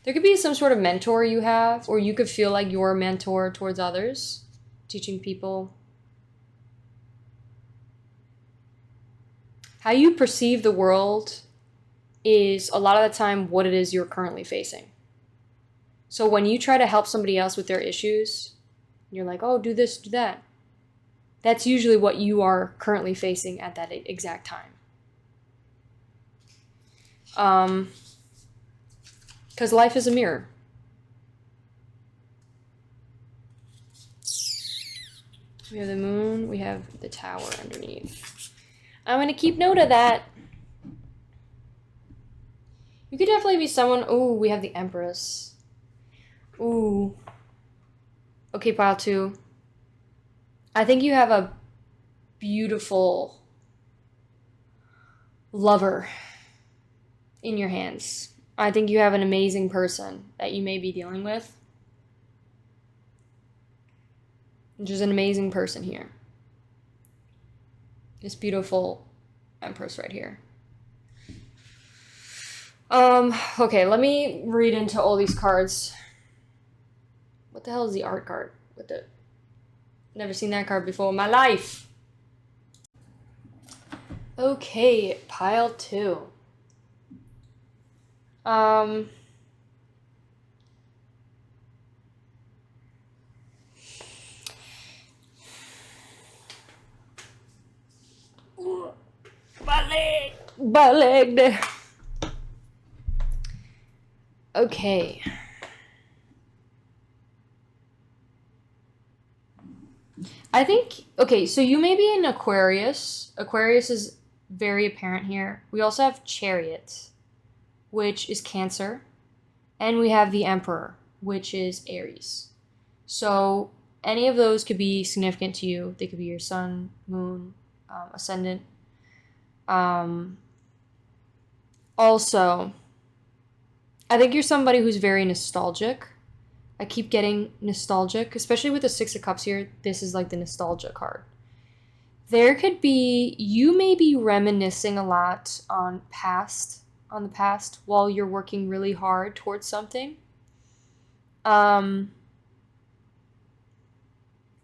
There could be some sort of mentor you have, or you could feel like you're a mentor towards others, teaching people. How you perceive the world is a lot of the time what it is you're currently facing. So when you try to help somebody else with their issues, you're like, oh, do this, do that. That's usually what you are currently facing at that exact time. Because life is a mirror. We have the Moon, we have the Tower underneath. I'm going to keep note of that. You could definitely be someone... Ooh, we have the Empress. Ooh. Okay, pile 2. I think you have a beautiful lover in your hands. I think you have an amazing person that you may be dealing with. There's an amazing person here. This beautiful Empress right here. Okay, let me read into all these cards. What the hell is the art card? Never seen that card before in my life. Okay, pile 2. Baleg there. Okay. I think, okay, so you may be an Aquarius. Aquarius is very apparent here. We also have Chariot, which is Cancer. And we have the Emperor, which is Aries. So any of those could be significant to you. They could be your sun, moon, ascendant. Also, I think you're somebody who's very nostalgic. I keep getting nostalgic, especially with the Six of Cups here. This is like the nostalgia card. There could be, you may be reminiscing a lot on the past while you're working really hard towards something. And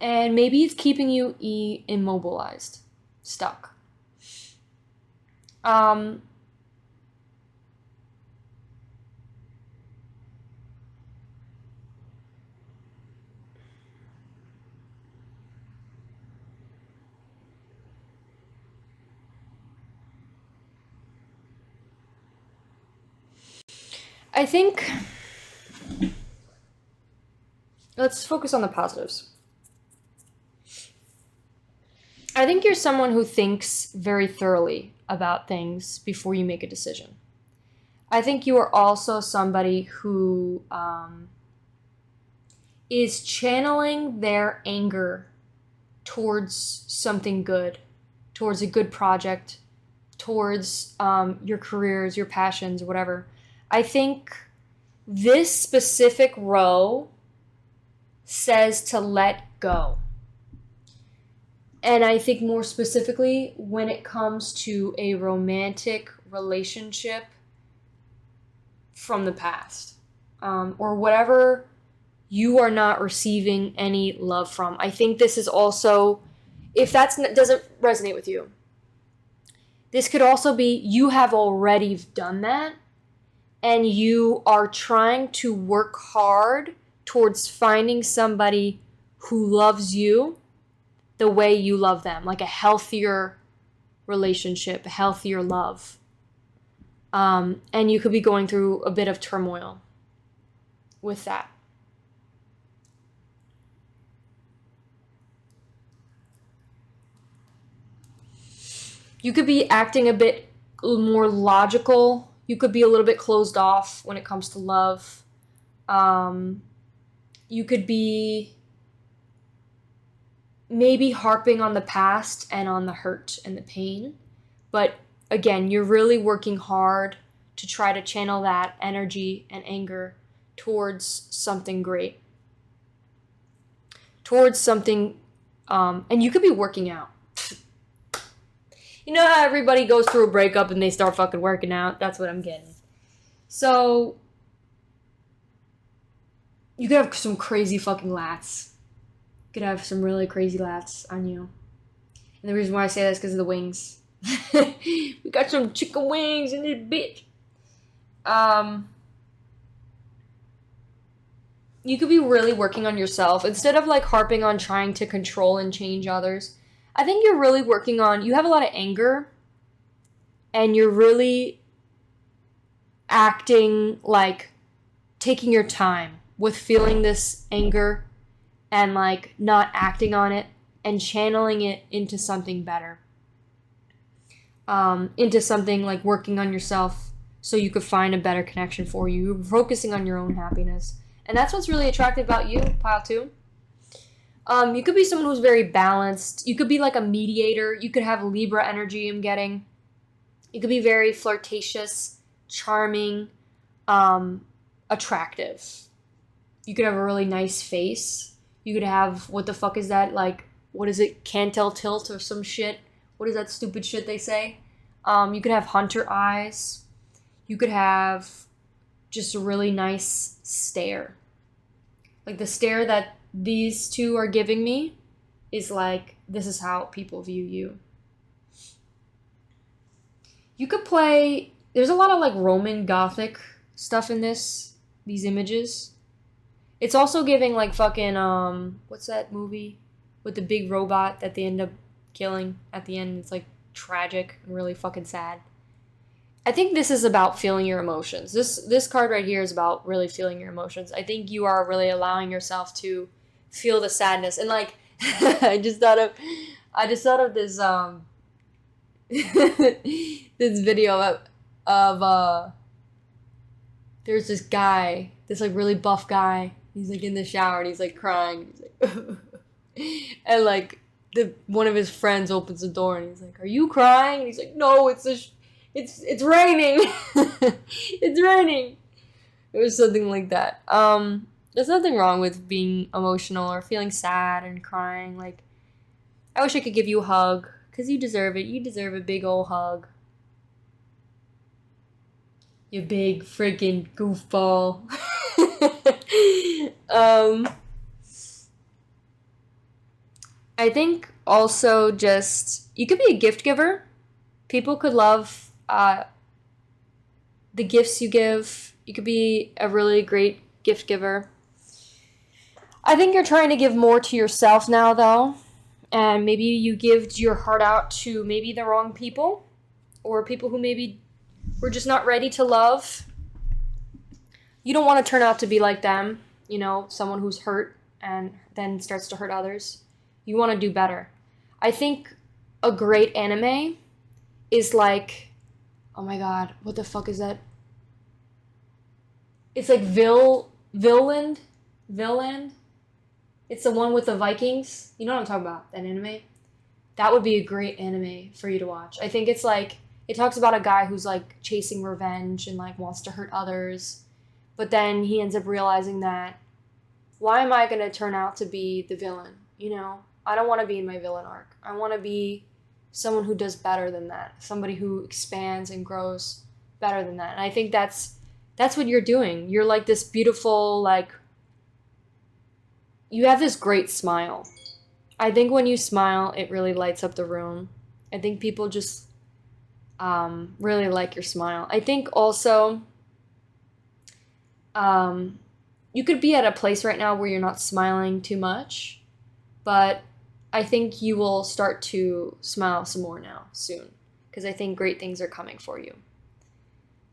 maybe it's keeping you immobilized, stuck. I think, let's focus on the positives. I think you're someone who thinks very thoroughly about things before you make a decision. I think you are also somebody who is channeling their anger towards something good, towards a good project, towards your careers, your passions, whatever. I think this specific row says to let go. And I think more specifically when it comes to a romantic relationship from the past, or whatever you are not receiving any love from. I think this is also, if that doesn't resonate with you, this could also be you have already done that and you are trying to work hard towards finding somebody who loves you the way you love them, like a healthier relationship, a healthier love. And you could be going through a bit of turmoil with that. You could be acting a bit more logical. You could be a little bit closed off when it comes to love. You could be maybe harping on the past and on the hurt and the pain. But again, you're really working hard to try to channel that energy and anger towards something great. Towards something, and you could be working out. You know how everybody goes through a breakup and they start fucking working out? That's what I'm getting. So, you could have some crazy fucking lats. You could have some really crazy lats on you. And the reason why I say that is because of the wings. We got some chicken wings in this bitch. You could be really working on yourself. Instead of like harping on trying to control and change others, I think you're really working on, you have a lot of anger and you're really acting like taking your time with feeling this anger and like not acting on it and channeling it into something better. Into something like working on yourself so you could find a better connection for you. You're focusing on your own happiness. And that's what's really attractive about you, pile 2. You could be someone who's very balanced. You could be like a mediator. You could have Libra energy, I'm getting. You could be very flirtatious, charming, attractive. You could have a really nice face. You could have, what the fuck is that? Like, what is it? Cantel tilt or some shit. What is that stupid shit they say? You could have hunter eyes. You could have just a really nice stare. Like the stare that these two are giving me is like, this is how people view you. You could play, there's a lot of like Roman Gothic stuff in these images. It's also giving like fucking, what's that movie with the big robot that they end up killing at the end? It's like tragic and really fucking sad. I think this is about feeling your emotions. This card right here is about really feeling your emotions. I think you are really allowing yourself to feel the sadness. And like, I just thought of this this video of there's this guy, this like really buff guy. He's like in the shower and he's like crying. He's like and like one of his friends opens the door and he's like, "Are you crying?" And he's like, "No, it's raining." It's raining. It was something like that. There's nothing wrong with being emotional or feeling sad and crying. Like, I wish I could give you a hug, because you deserve it. You deserve a big old hug. You big freaking goofball. I think also just, you could be a gift giver. People could love the gifts you give. You could be a really great gift giver. I think you're trying to give more to yourself now, though. And maybe you give your heart out to maybe the wrong people. Or people who maybe were just not ready to love. You don't want to turn out to be like them. You know, someone who's hurt and then starts to hurt others. You want to do better. I think a great anime is like, oh my god, what the fuck is that? It's like Vinland. It's the one with the Vikings. You know what I'm talking about, that anime? That would be a great anime for you to watch. I think it's like, it talks about a guy who's like chasing revenge and like wants to hurt others. But then he ends up realizing that, why am I going to turn out to be the villain? You know? I don't want to be in my villain arc. I want to be someone who does better than that. Somebody who expands and grows better than that. And I think that's what you're doing. You're like this beautiful, like, you have this great smile. I think when you smile, it really lights up the room. I think people just really like your smile. I think also you could be at a place right now where you're not smiling too much, but I think you will start to smile some more now soon, because I think great things are coming for you.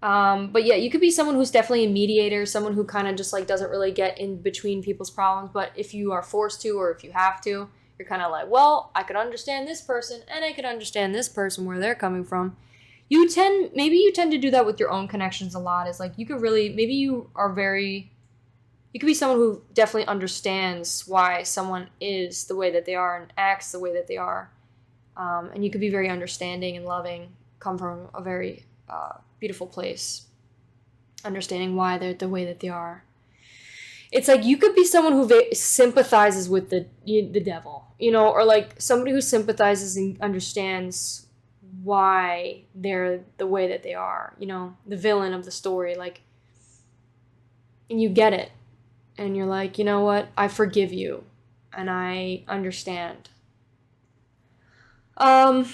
But yeah, you could be someone who's definitely a mediator, someone who kind of just like doesn't really get in between people's problems. But if you are forced to, or if you have to, you're kind of like, well, I could understand this person and I could understand this person where they're coming from. Maybe you tend to do that with your own connections a lot. Is like, you could really, maybe you could be someone who definitely understands why someone is the way that they are and acts the way that they are. And you could be very understanding and loving, come from a very beautiful place, understanding why they're the way that they are. It's like you could be someone who sympathizes with the devil, or like somebody who sympathizes and understands why they're the way that they are, the villain of the story, like, and you get it, and you're like, you know what, I forgive you, and I understand. I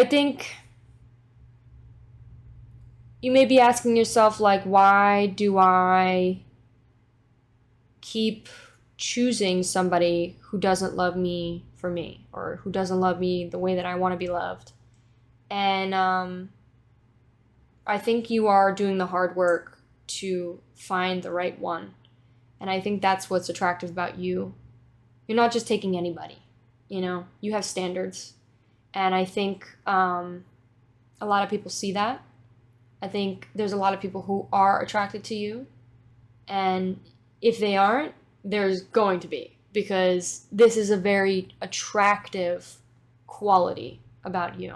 think you may be asking yourself, like, why do I keep choosing somebody who doesn't love me for me, or who doesn't love me the way that I want to be loved? And I think you are doing the hard work to find the right one. And I think that's what's attractive about you. You're not just taking anybody, you have standards. And I think a lot of people see that. I think there's a lot of people who are attracted to you. And if they aren't, there's going to be, because this is a very attractive quality about you.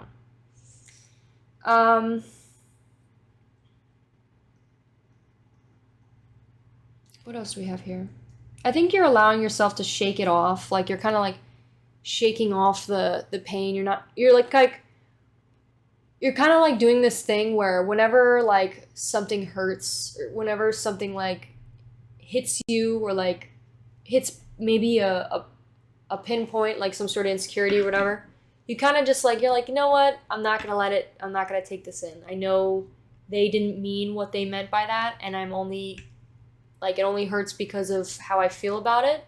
What else do we have here? I think you're allowing yourself to shake it off. Like, you're kind of like shaking off the pain. You're kind of like doing this thing where whenever like something hurts, or whenever something like hits you, or like hits maybe a pinpoint, like some sort of insecurity or whatever, you kind of just like, you're like, you know what? I'm not going to take this in. I know they didn't mean what they meant by that. And I'm only like, it only hurts because of how I feel about it.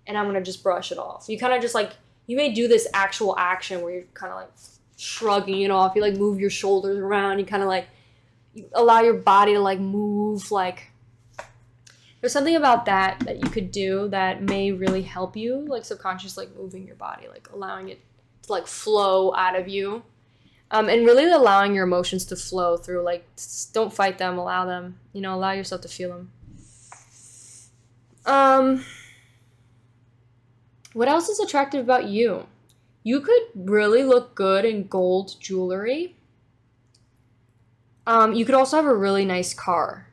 And I'm going to just brush it off. You kind of just like, you may do this actual action where you're kind of like shrugging it off. You like move your shoulders around. You kind of like, you allow your body to like move. Like, there's something about that you could do that may really help you, like subconsciously, like moving your body, like allowing it to like flow out of you, and really allowing your emotions to flow through. Like, don't fight them, allow them, allow yourself to feel them. What else is attractive about you? You could really look good in gold jewelry. You could also have a really nice car,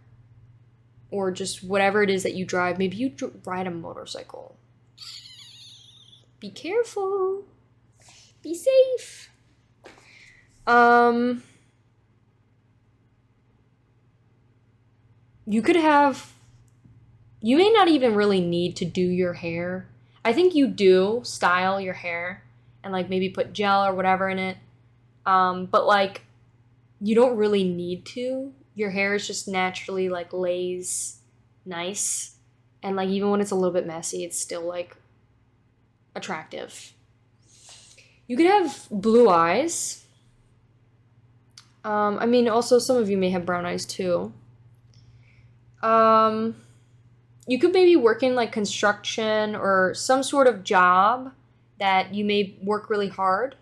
or just whatever it is that you drive. Maybe you ride a motorcycle. Be careful. Be safe. You may not even really need to do your hair. I think you do style your hair and like maybe put gel or whatever in it. But like, you don't really need to. Your hair is just naturally like lays nice. And like, even when it's a little bit messy, it's still like attractive. You could have blue eyes. I mean, also some of you may have brown eyes too. You could maybe work in like construction or some sort of job that you may work really hard.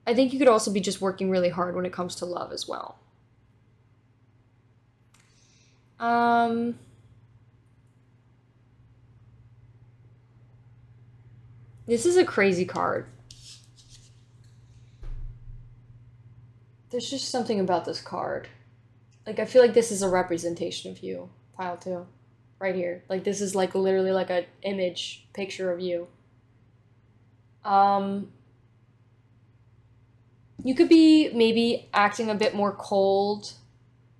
I think you could also be just working really hard when it comes to love as well. This is a crazy card. There's just something about this card. Like, I feel like this is a representation of you, pile 2. right here. Like, this is like literally like an image picture of you. You could be maybe acting a bit more cold,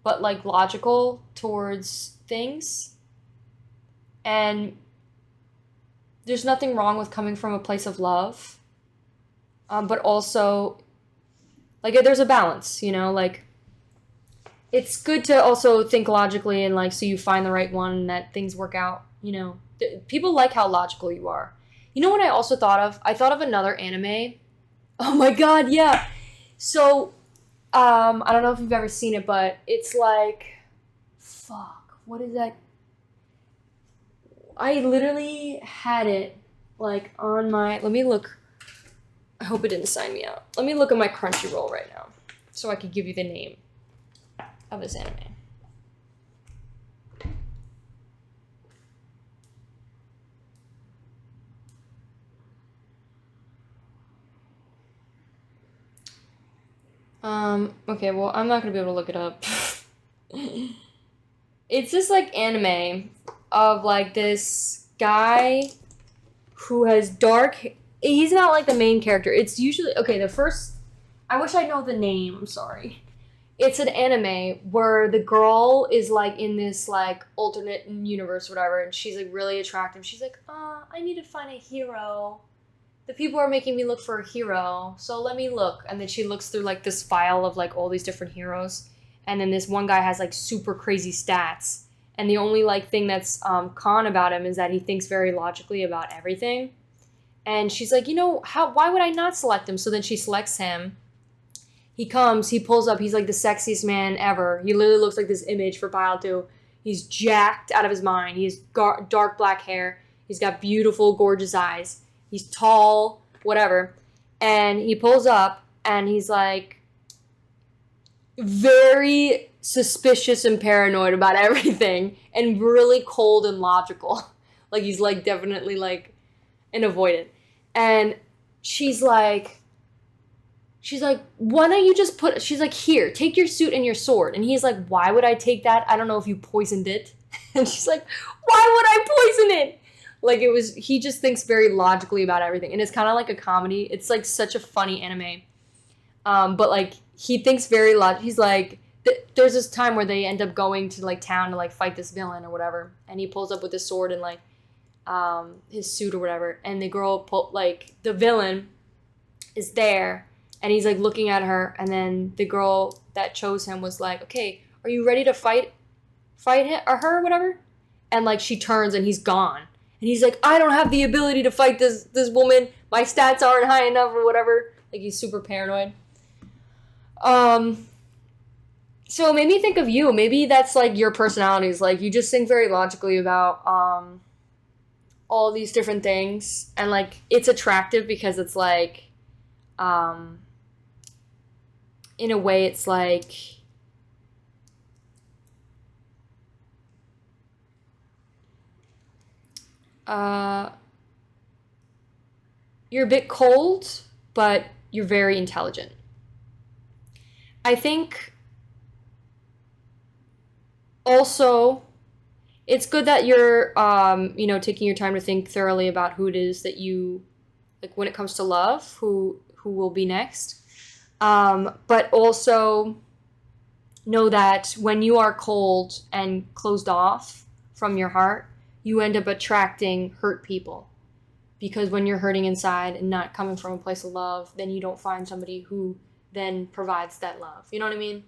but like logical towards things. And there's nothing wrong with coming from a place of love. But also, like, there's a balance, you know? Like, it's good to also think logically and, like, so you find the right one and that things work out, you know? People like how logical you are. You know what I also thought of? I thought of another anime. Oh my god, yeah! So, I don't know if you've ever seen it, but it's like, fuck, what is that? I literally had it, like, on my, let me look. I hope it didn't sign me out. Let me look at my Crunchyroll right now, so I could give you the name of this anime. Okay, well, I'm not gonna be able to look it up. It's this, like, anime of, like, this guy who has he's not, like, the main character. It's usually, okay, I wish I know the name, I'm sorry. It's an anime where the girl is, like, in this, like, alternate universe, whatever, and she's, like, really attractive. She's like, I need to find a hero. The people are making me look for a hero, so let me look. And then she looks through, like, this file of, like, all these different heroes. And then this one guy has, like, super crazy stats. And the only, like, thing that's con about him is that he thinks very logically about everything. And she's like, why would I not select him? So then she selects him. He comes, he pulls up, he's like the sexiest man ever. He literally looks like this image for Pile 2. He's jacked out of his mind. He has dark black hair. He's got beautiful, gorgeous eyes. He's tall, whatever. And he pulls up, and he's like very suspicious and paranoid about everything, and really cold and logical. Like, he's like definitely like an avoidant. And she's like, why don't you just she's like, here, take your suit and your sword. And he's like, why would I take that? I don't know if you poisoned it. And she's like, why would I poison it? Like, he just thinks very logically about everything. And it's kind of like a comedy. It's like such a funny anime. But like, he thinks very he's like, there's this time where they end up going to like town to like fight this villain or whatever. And he pulls up with his sword and like, his suit or whatever. And the girl, the villain is there. And he's like looking at her. And then the girl that chose him was like, okay, are you ready to fight him or her or whatever? And like, she turns and he's gone. And he's like, I don't have the ability to fight this woman. My stats aren't high enough or whatever. Like, he's super paranoid. So it made me think of you. Maybe that's like your personality is like, you just think very logically about all these different things. And like, it's attractive because it's like, in a way it's like, you're a bit cold, but you're very intelligent. I think also it's good that you're, taking your time to think thoroughly about who it is that you, like, when it comes to love, who will be next. But also know that when you are cold and closed off from your heart, you end up attracting hurt people. Because when you're hurting inside and not coming from a place of love, then you don't find somebody who then provides that love. You know what I mean?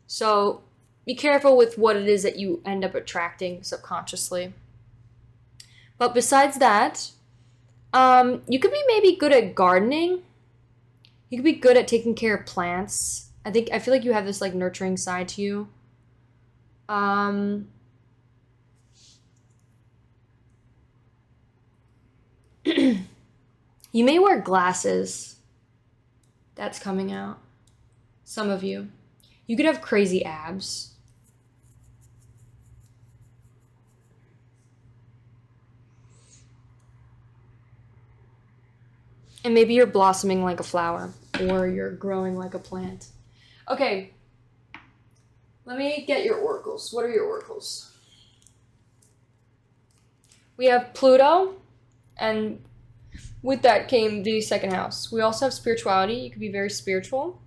So be careful with what it is that you end up attracting subconsciously. But besides that, you could be maybe good at gardening. You could be good at taking care of plants. I feel like you have this like nurturing side to you. You may wear glasses. That's coming out. Some of you. You could have crazy abs. And maybe you're blossoming like a flower, or you're growing like a plant. Okay. Let me get your oracles. What are your oracles? We have Pluto, and with that came the second house. We also have spirituality. You could be very spiritual.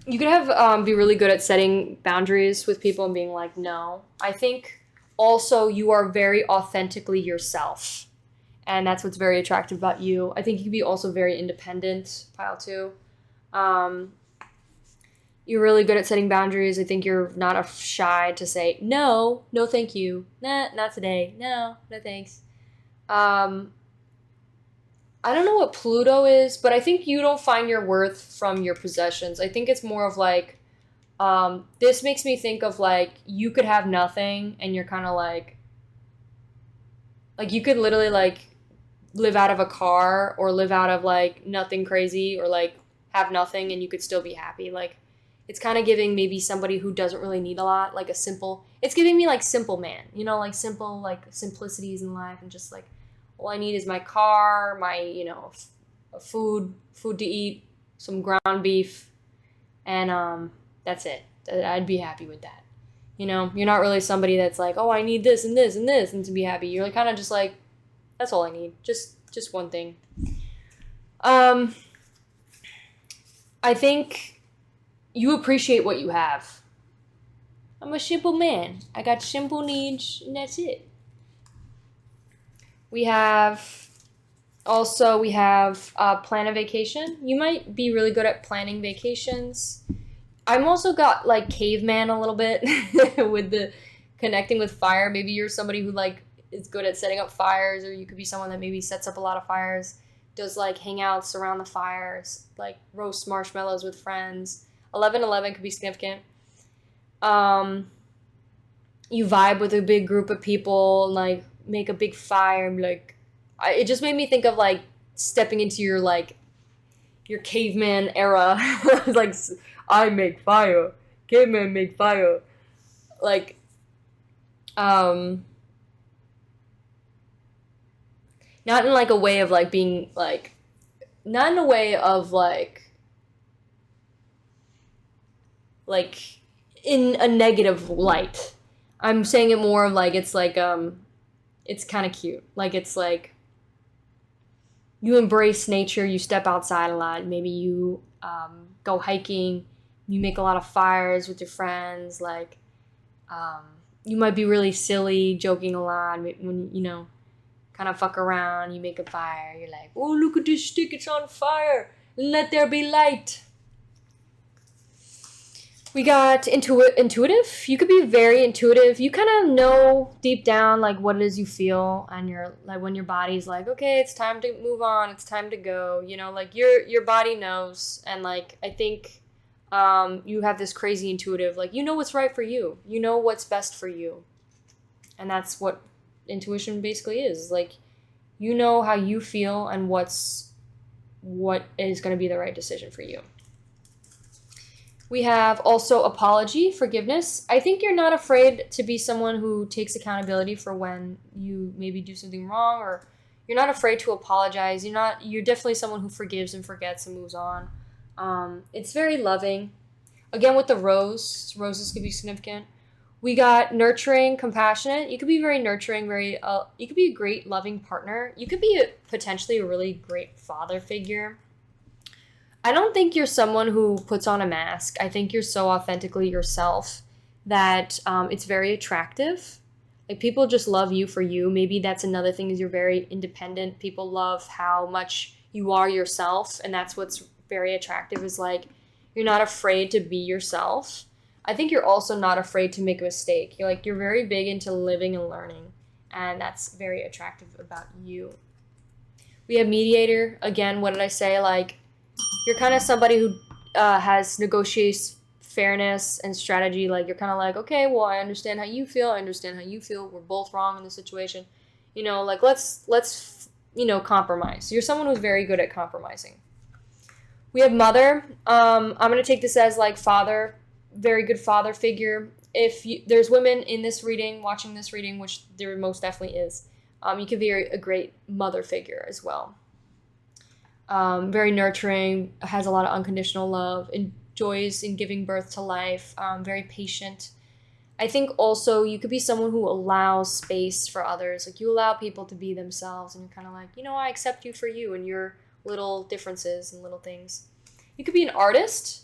You could have be really good at setting boundaries with people and being like, no. I think also you are very authentically yourself, and that's what's very attractive about you. I think you can be also very independent, pile two. Um, you're really good at setting boundaries. I think you're not shy to say no, no, thank you, nah, not today, no, no, thanks. Um, I don't know what Pluto is, but I think you don't find your worth from your possessions. I think it's more of like, this makes me think of like you could have nothing and you're kind of like you could literally like live out of a car or live out of like nothing crazy or like have nothing and you could still be happy. Like it's kind of giving maybe somebody who doesn't really need a lot, like a simple, it's giving me like simple man, you know, like simple, like simplicities in life and just like, all I need is my car, my, you know, food to eat, some ground beef, and that's it. I'd be happy with that. You know, you're not really somebody that's like, oh, I need this and this and this and to be happy. You're like kind of just like, that's all I need. Just one thing. I think you appreciate what you have. I'm a simple man. I got simple needs, and that's it. We have plan a vacation. You might be really good at planning vacations. I'm also got like caveman a little bit with the connecting with fire. Maybe you're somebody who like is good at setting up fires, or you could be someone that maybe sets up a lot of fires, does like hangouts around the fires, like roast marshmallows with friends. 11/11 could be significant. You vibe with a big group of people, like make a big fire. And like, it just made me think of like stepping into your like your caveman era. Like I make fire, caveman make fire. Like, not in like a way of like being like, not in a way of like in a negative light. I'm saying it more of like it's kind of cute. Like it's like you embrace nature, you step outside a lot. Maybe you go hiking, you make a lot of fires with your friends. Like you might be really silly, joking a lot when you know, kind of fuck around. You make a fire. You're like, oh, look at this stick, it's on fire. Let there be light. We got intuitive. You could be very intuitive. You kind of know deep down like what it is you feel, and you're like when your body's like, okay, it's time to move on. It's time to go. You know, like your body knows, and like I think you have this crazy intuitive, like you know what's right for you. You know what's best for you, and that's what intuition basically is. Like you know how you feel and what is going to be the right decision for you. We have also apology, forgiveness. I think you're not afraid to be someone who takes accountability for when you maybe do something wrong, or you're not afraid to apologize. You're definitely someone who forgives and forgets and moves on. It's very loving. Again, with the roses could be significant. We got nurturing, compassionate. You could be very nurturing, you could be a great loving partner. You could be potentially a really great father figure. I don't think you're someone who puts on a mask. I think you're so authentically yourself that it's very attractive. Like people just love you for you. Maybe that's another thing is you're very independent. People love how much you are yourself, and that's what's very attractive is like you're not afraid to be yourself. I think you're also not afraid to make a mistake. You're very big into living and learning, and that's very attractive about you. We have mediator. Again, what did I say? Like you're kind of somebody who has negotiates fairness and strategy. Like you're kind of like, okay, well, I understand how you feel. I understand how you feel. We're both wrong in this situation. You know, like let's compromise. You're someone who's very good at compromising. We have mother. I'm gonna take this as like father, very good father figure. If there's women in this reading, watching this reading, which there most definitely is, you could be a great mother figure as well. Very nurturing, has a lot of unconditional love, enjoys in giving birth to life, very patient. I think also you could be someone who allows space for others. Like you allow people to be themselves and you're kind of like, I accept you for you and your little differences and little things. You could be an artist.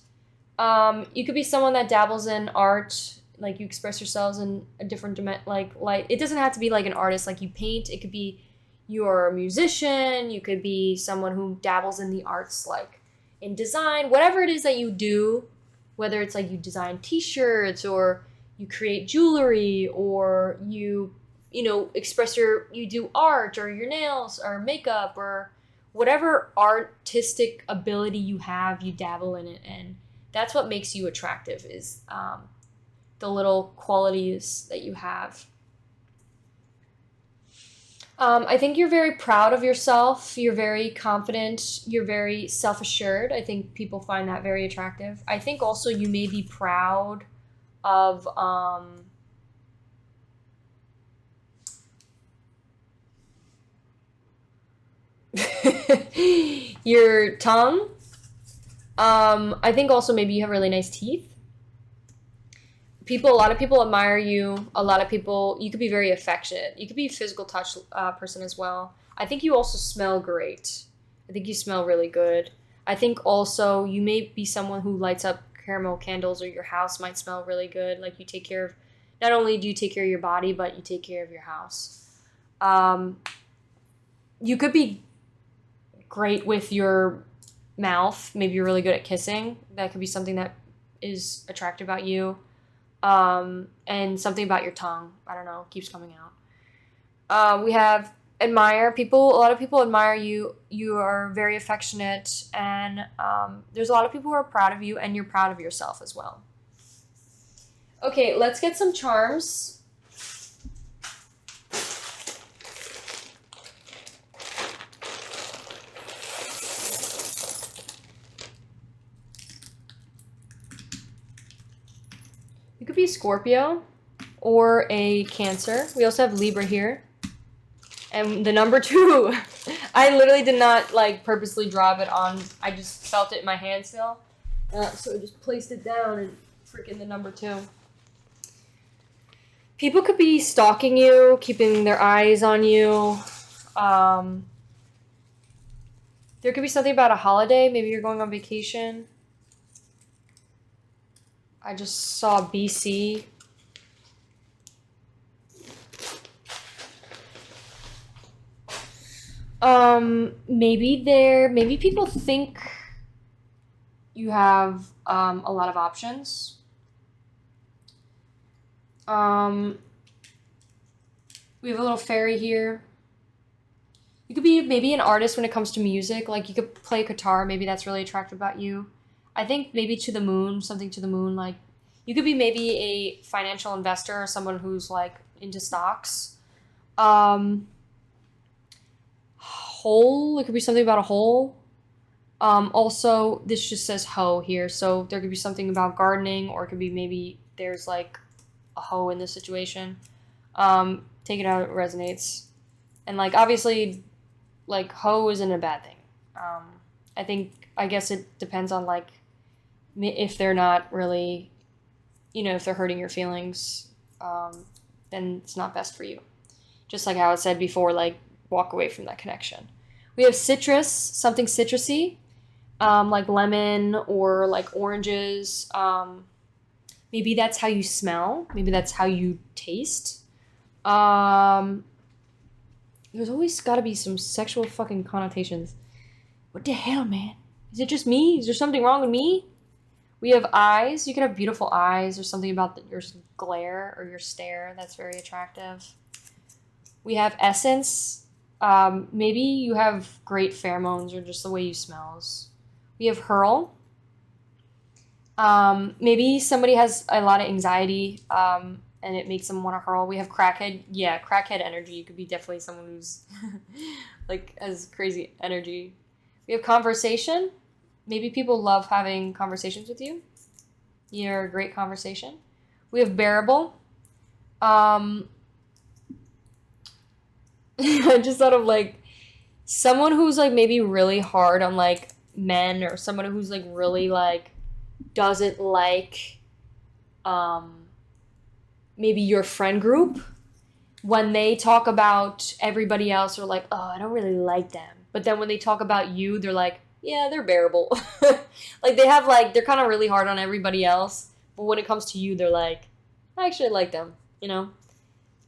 You could be someone that dabbles in art, like you express yourselves in a different like it doesn't have to be like an artist, like you paint. It could be you're a musician. You could be someone who dabbles in the arts, like in design, whatever it is that you do, whether it's like you design t-shirts or you create jewelry or you you do art or your nails or makeup or whatever artistic ability you have, you dabble in it. And that's what makes you attractive is the little qualities that you have. I think you're very proud of yourself. You're very confident. You're very self-assured. I think people find that very attractive. I think also you may be proud of your tongue. I think also maybe you have really nice teeth. A lot of people admire you. A lot of people, you could be very affectionate. You could be a physical touch person as well. I think you also smell great. I think you smell really good. I think also you may be someone who lights up caramel candles, or your house might smell really good. Like you take care of, not only do you take care of your body, but you take care of your house. You could be great with your mouth. Maybe you're really good at kissing. That could be something that is attractive about you. And something about your tongue. I don't know, keeps coming out. We have admire people. A lot of people admire you. You are very affectionate, and there's a lot of people who are proud of you, and you're proud of yourself as well. Okay, let's get some charms. You could be Scorpio or a Cancer. We also have Libra here. And the number 2. I literally did not purposely drop it on. I just felt it in my hand still. So I just placed it down and freaking the number 2. People could be stalking you, keeping their eyes on you. There could be something about a holiday. Maybe you're going on vacation. I just saw BC. Maybe people think you have a lot of options. We have a little fairy here. You could be maybe an artist when it comes to music. Like you could play guitar. Maybe that's really attractive about you. I think maybe to the moon, something to the moon. Like you could be maybe a financial investor or someone who's into stocks. Hole. It could be something about a hole. Also, this just says hoe here, so there could be something about gardening, or it could be maybe there's a hoe in this situation. Take it out, it resonates. And obviously, hoe isn't a bad thing. I guess it depends on if they're not really, if they're hurting your feelings, then it's not best for you. Just like how I said before, walk away from that connection. We have citrus, something citrusy, like lemon or oranges. Maybe that's how you smell. Maybe that's how you taste. There's always got to be some sexual fucking connotations. What the hell, man? Is it just me? Is there something wrong with me? We have eyes. You can have beautiful eyes. There's something about your glare or your stare that's very attractive. We have essence. Maybe you have great pheromones or just the way you smells. We have hurl. Maybe somebody has a lot of anxiety, and it makes them want to hurl. We have crackhead. Yeah, crackhead energy. You could be definitely someone who's has crazy energy. We have conversation. Maybe people love having conversations with you. You're a great conversation. We have bearable. I just thought of someone who's maybe really hard on men, or someone who's really doesn't maybe your friend group, when they talk about everybody else, they're like, oh, I don't really like them. But then when they talk about you, they're like, yeah, they're bearable. Like they have like, they're kind of really hard on everybody else. But when it comes to you, they're like, I actually like them, you know?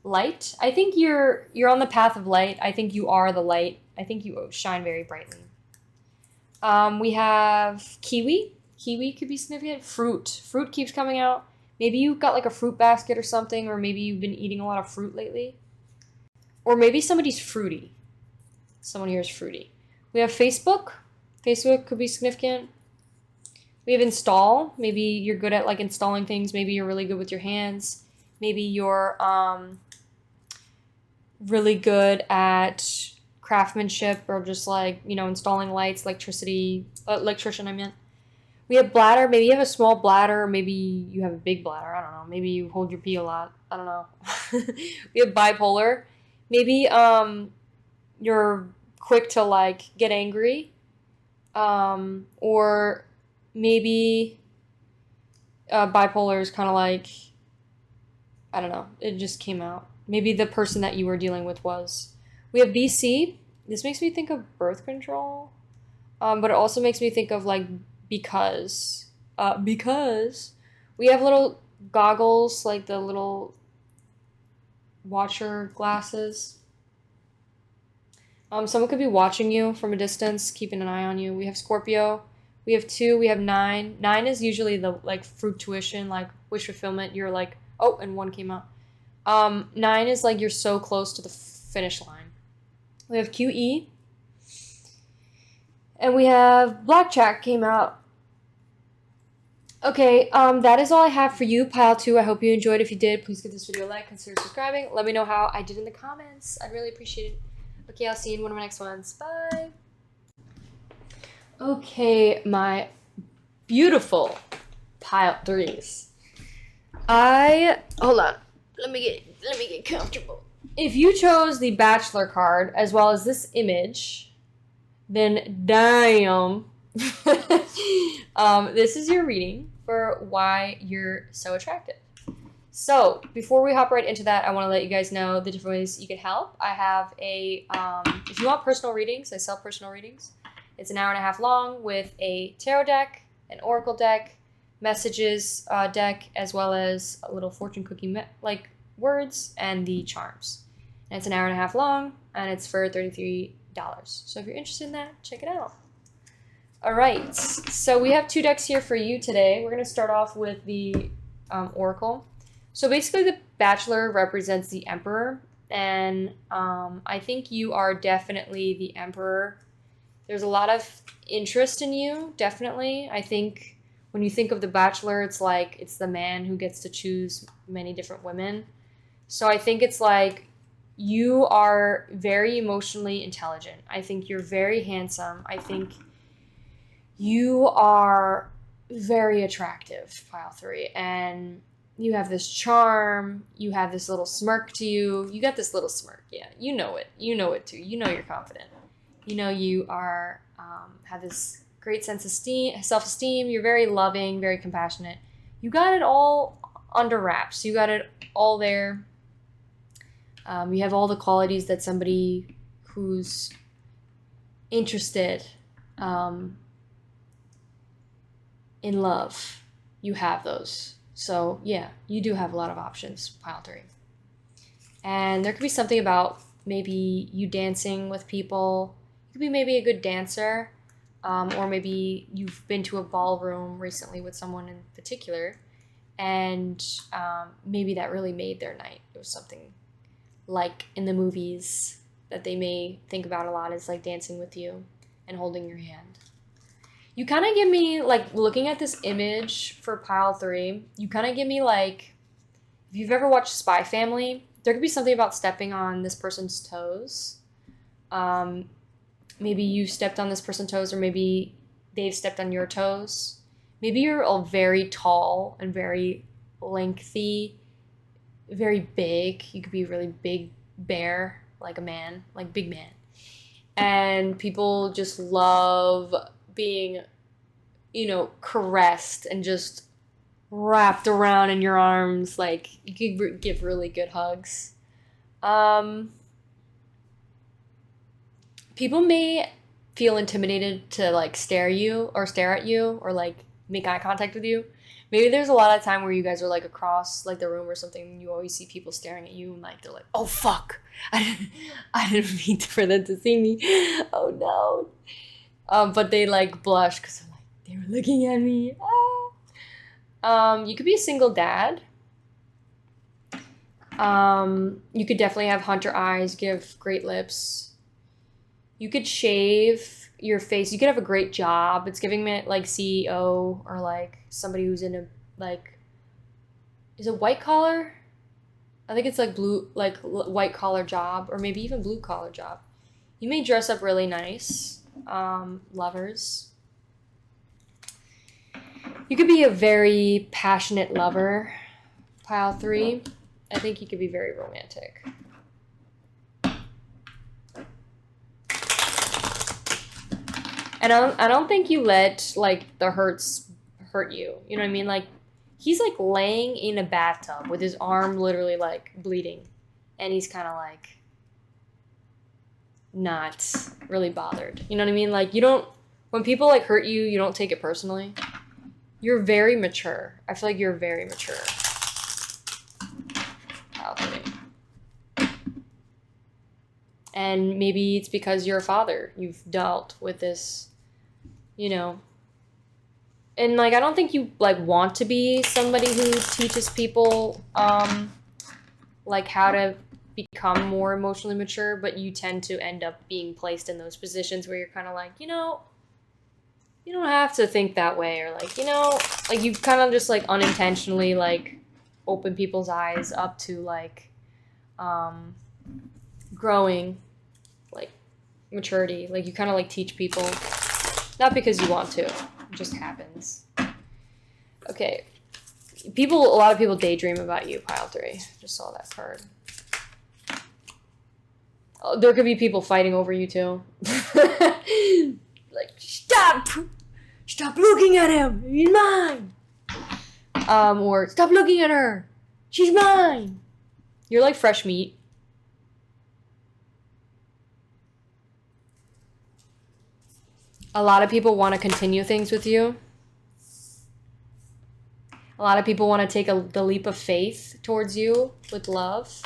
Light. I think you're on the path of light. I think you are the light. I think you shine very brightly. We have kiwi. Kiwi could be significant. Fruit. Fruit keeps coming out. Maybe you got like a fruit basket or something, or maybe you've been eating a lot of fruit lately. Or maybe somebody's fruity. Someone here is fruity. We have Facebook. Facebook could be significant. We have install. Maybe you're good at like installing things. Maybe you're really good with your hands. Maybe you're really good at craftsmanship or just like, you know, installing lights, electrician, I meant. We have bladder. Maybe you have a small bladder, or maybe you have a big bladder. I don't know. Maybe you hold your pee a lot. I don't know. We have bipolar. Maybe you're quick to like get angry. Or maybe bipolar is kind of like, I don't know. It just came out. Maybe the person that you were dealing with was. We have BC. This makes me think of birth control. But it also makes me think of like because we have little goggles, like the little watcher glasses. Someone could be watching you from a distance, keeping an eye on you. We have Scorpio. We have 2. We have 9. 9 is usually the like fruition, like wish fulfillment. You're like, oh, and 1 came out. 9 is like you're so close to the finish line. We have QE. And we have Blackjack came out. Okay, that is all I have for you, Pile 2. I hope you enjoyed. If you did, please give this video a like, consider subscribing. Let me know how I did in the comments. I'd really appreciate it. Okay, I'll see you in one of my next ones. Bye. Okay, my beautiful Pile 3s. Hold on. Let me get comfortable. If you chose the Bachelor card as well as this image, then damn. This is your reading for why you're so attractive. So before we hop right into that, I want to let you guys know the different ways you can help. I have if you want personal readings, I sell personal readings. It's an hour and a half long with a tarot deck, an oracle deck, messages deck, as well as a little fortune cookie like words and the charms. And it's an hour and a half long, and it's for $33. So if you're interested in that, check it out. All right, so we have 2 decks here for you today. We're going to start off with the oracle. So basically the Bachelor represents the Emperor, and I think you are definitely the Emperor. There's a lot of interest in you, definitely. I think when you think of the Bachelor, it's like it's the man who gets to choose many different women. So I think it's like you are very emotionally intelligent. I think you're very handsome. I think you are very attractive, Pile 3, and you have this charm, you have this little smirk to you. You got this little smirk, yeah. You know it. You know it too. You know you're confident. You know you are have this great sense of self-esteem. You're very loving, very compassionate. You got it all under wraps. You got it all there. You have all the qualities that somebody who's interested in love, you have those. So yeah, you do have a lot of options, Pile 3. And there could be something about maybe you dancing with people. You could be maybe a good dancer, or maybe you've been to a ballroom recently with someone in particular, and maybe that really made their night. It was something like in the movies that they may think about a lot, is like dancing with you and holding your hand. You kind of give me, like, looking at this image for Pile 3, you kind of give me, like, if you've ever watched Spy Family, there could be something about stepping on this person's toes. Maybe you stepped on this person's toes, or maybe they've stepped on your toes. Maybe you're all very tall and very lengthy, very big. You could be a really big bear, like a man, like big man. And people just love being, you know, caressed and just wrapped around in your arms. Like, you could give really good hugs. People may feel intimidated to like stare at you or like make eye contact with you. Maybe there's a lot of time where you guys are like across like the room or something, and you always see people staring at you, and like they're like, "Oh fuck, I didn't mean for them to see me. Oh no." But they like blush because they're like they were looking at me. You could be a single dad. You could definitely have hunter eyes, give great lips. You could shave your face. You could have a great job. It's giving me like CEO or like somebody who's in a like, is it white collar? I think it's like blue, like white collar job or maybe even blue collar job. You may dress up really nice. Lovers. You could be a very passionate lover. Pile 3. I think you could be very romantic. And I don't think you let like the hurts hurt you. You know what I mean? Like he's like laying in a bathtub with his arm literally like bleeding, and he's kind of like not really bothered. You know what I mean? Like you don't, when people like hurt you, you don't take it personally. You're very mature. I feel like you're very mature. And maybe it's because you're a father. You've dealt with this, you know. And like I don't think you like want to be somebody who teaches people like how to become more emotionally mature, but you tend to end up being placed in those positions where you're kind of like, you know, you don't have to think that way, or like, you know, like you kind of just like unintentionally like open people's eyes up to like growing, like maturity. Like you kind of like teach people, not because you want to, it just happens. Okay, a lot of people daydream about you. Pile 3, just saw that card. Oh, there could be people fighting over you too. Like stop looking at him, he's mine. Or stop looking at her, she's mine. You're like fresh meat. A lot of people want to continue things with you. A lot of people want to take the leap of faith towards you with love.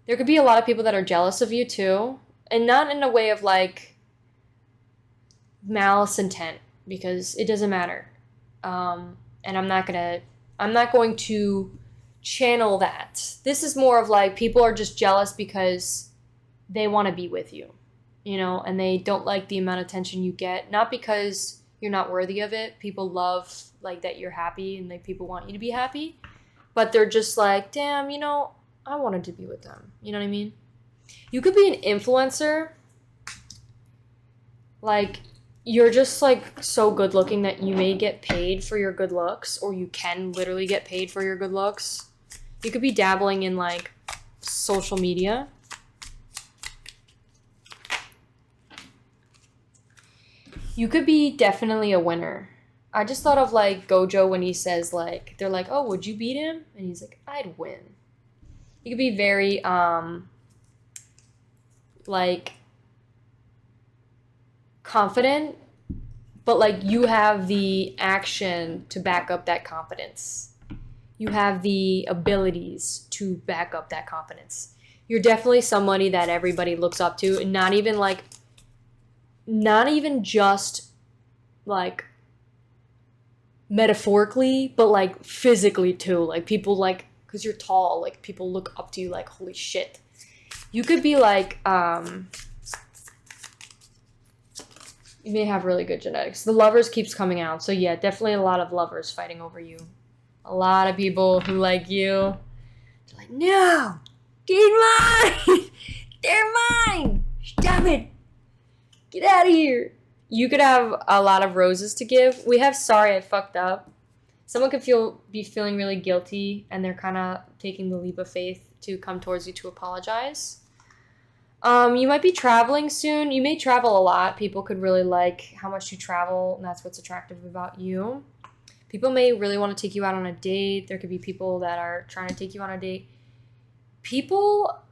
There could be a lot of people that are jealous of you too. And not in a way of like malice intent, because it doesn't matter. And I'm not going to channel that. This is more of like people are just jealous because they want to be with you, you know, and they don't like the amount of attention you get, not because you're not worthy of it. People love like that you're happy, and like people want you to be happy, but they're just like, damn, you know, I wanted to be with them. You know what I mean? You could be an influencer. Like you're just like so good looking that you may get paid for your good looks, or you can literally get paid for your good looks. You could be dabbling in like social media. You could be definitely a winner. I just thought of like Gojo when he says like, they're like, oh, would you beat him? And he's like, I'd win. You could be very like confident, but like you have the action to back up that confidence. You have the abilities to back up that confidence. You're definitely somebody that everybody looks up to, and not even just like metaphorically, but like physically too. Like people like, because you're tall, like people look up to you like, holy shit. You could be like, you may have really good genetics. The lovers keeps coming out. So yeah, definitely a lot of lovers fighting over you. A lot of people who like you. They're like, no, they're mine. They're mine. Stop it. Get out of here. You could have a lot of roses to give. We have sorry I fucked up. Someone could be feeling really guilty, and they're kind of taking the leap of faith to come towards you to apologize. You might be traveling soon. You may travel a lot. People could really like how much you travel, and that's what's attractive about you. People may really want to take you out on a date. There could be people that are trying to take you on a date. People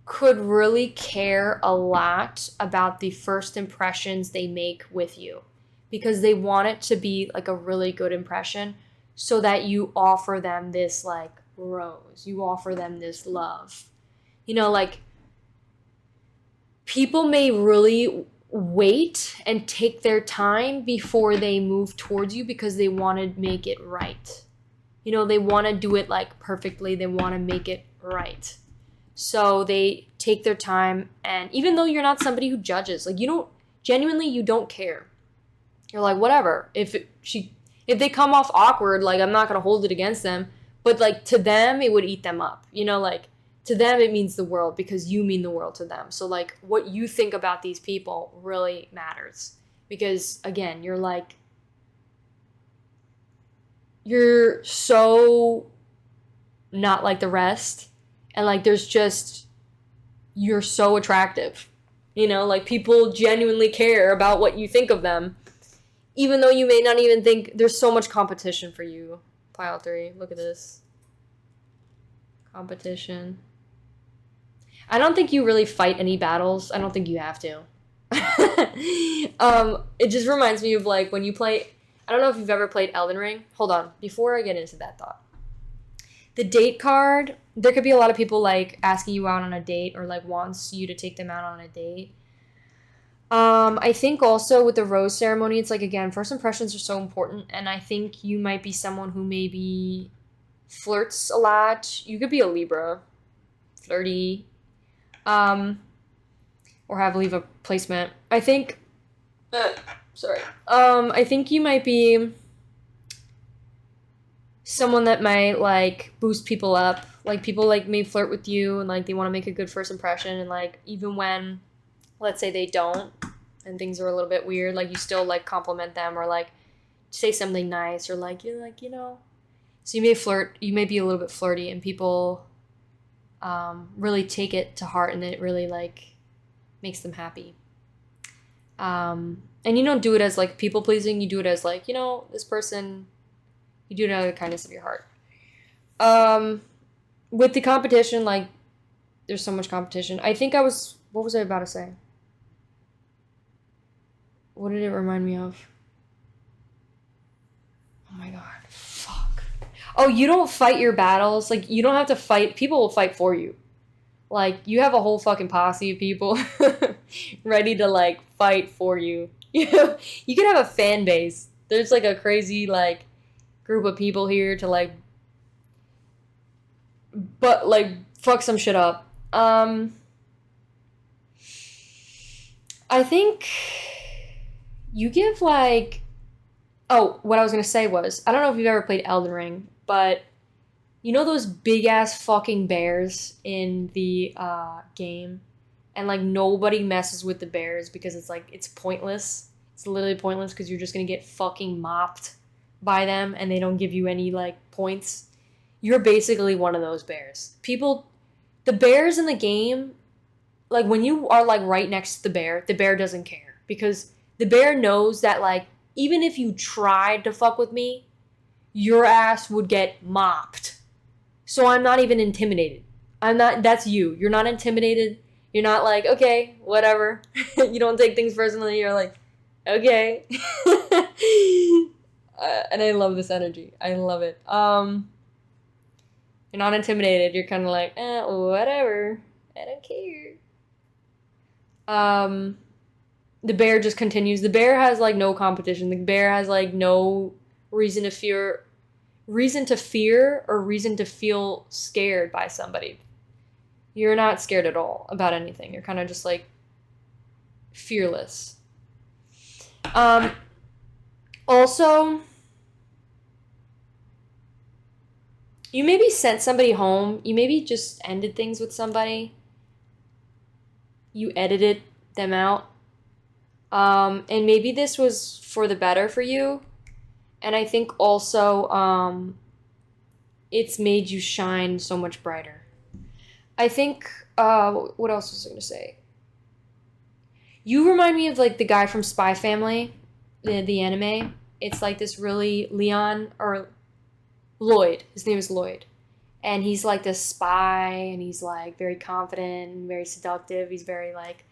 could really care a lot about the first impressions they make with you because they want it to be like a really good impression so that you offer them this like rose. You offer them this love. You know, like people may really wait and take their time before they move towards you because they want to make it right. You know, they want to do it like perfectly. They want to make it right. So they take their time, and even though you're not somebody who judges, like you don't care. You're like, whatever. If they come off awkward, like I'm not going to hold it against them, but like to them it would eat them up. You know, like to them it means the world because you mean the world to them. So like what you think about these people really matters because again, you're so not like the rest. And, like, you're so attractive. You know, like, people genuinely care about what you think of them. Even though you may not even think there's so much competition for you. Pile 3, look at this. Competition. I don't think you really fight any battles. I don't think you have to. It just reminds me of, like, when you play... I don't know if you've ever played Elden Ring. Hold on. Before I get into that thought. The date card, there could be a lot of people, like, asking you out on a date or, like, wants you to take them out on a date. I think also with the rose ceremony, it's like, again, first impressions are so important, and I think you might be someone who maybe flirts a lot. You could be a Libra, flirty, or have leave a placement. I think, I think you might be someone that might, like, boost people up. Like, people, like, may flirt with you and, like, they want to make a good first impression. And, like, even when, let's say they don't and things are a little bit weird, like, you still, like, compliment them or, like, say something nice or, like, you're, like, you know. So you may flirt. You may be a little bit flirty and people really take it to heart and it really, like, makes them happy. And you don't do it as, like, people-pleasing. You do it as, like, you know, this person... You do it out of the kindness of your heart. With the competition, like, there's so much competition. I think what was I about to say? What did it remind me of? Oh my god, fuck. Oh, you don't fight your battles. Like, you don't have to fight. People will fight for you. Like, you have a whole fucking posse of people ready to, like, fight for you. You know, you can have a fan base. There's, like, a crazy, like, group of people here to like fuck some shit up. I think you give like what I was gonna say was I don't know if you've ever played Elden Ring, but you know those big ass fucking bears in the game, and like nobody messes with the bears because it's pointless. It's literally pointless because you're just gonna get fucking mopped by them and they don't give you any like points. You're basically one of those bears. The bears in the game, like when you are like right next to the bear doesn't care because the bear knows that like even if you tried to fuck with me, your ass would get mopped. So I'm not even intimidated. That's you. You're not intimidated. You're not like, okay, whatever. You don't take things personally. You're like, okay. And I love this energy. I love it. You're not intimidated. You're kind of like, whatever. I don't care. The bear just continues. The bear has like no competition. The bear has like no reason to fear or reason to feel scared by somebody. You're not scared at all about anything. You're kind of just like fearless. Also, you maybe sent somebody home. You maybe just ended things with somebody. You edited them out. And maybe this was for the better for you. And I think also it's made you shine so much brighter. I think, what else was I going to say? You remind me of like the guy from Spy Family, the anime. It's like this really Leon or Lloyd. His name is Lloyd. And he's like this spy, and he's like very confident and very seductive. He's very like,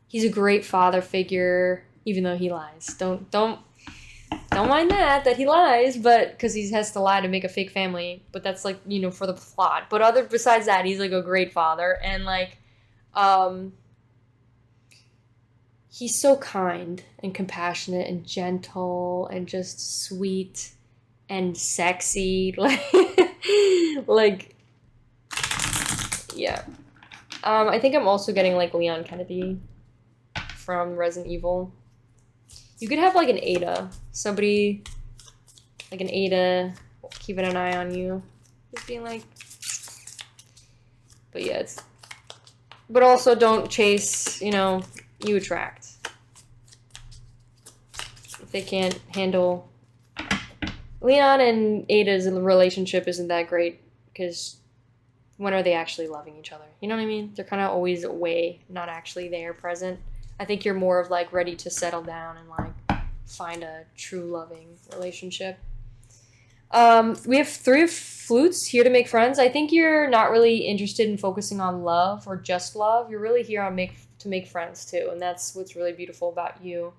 he's a great father figure, even though he lies. Don't mind that he lies, but because he has to lie to make a fake family. But that's like, you know, for the plot. But besides that, he's like a great father, and like, he's so kind and compassionate and gentle and just sweet and sexy, like, yeah. I think I'm also getting like Leon Kennedy from Resident Evil. You could have like an Ada, somebody like an Ada keeping an eye on you, just being like. But yeah, but also don't chase. You know, you attract. If they can't handle. Leon and Ada's relationship isn't that great because when are they actually loving each other? You know what I mean? They're kind of always away, not actually there, present. I think you're more of like ready to settle down and like find a true loving relationship. We have 3 flutes here to make friends. I think you're not really interested in focusing on love or just love. You're really here to make friends too, and that's what's really beautiful about you,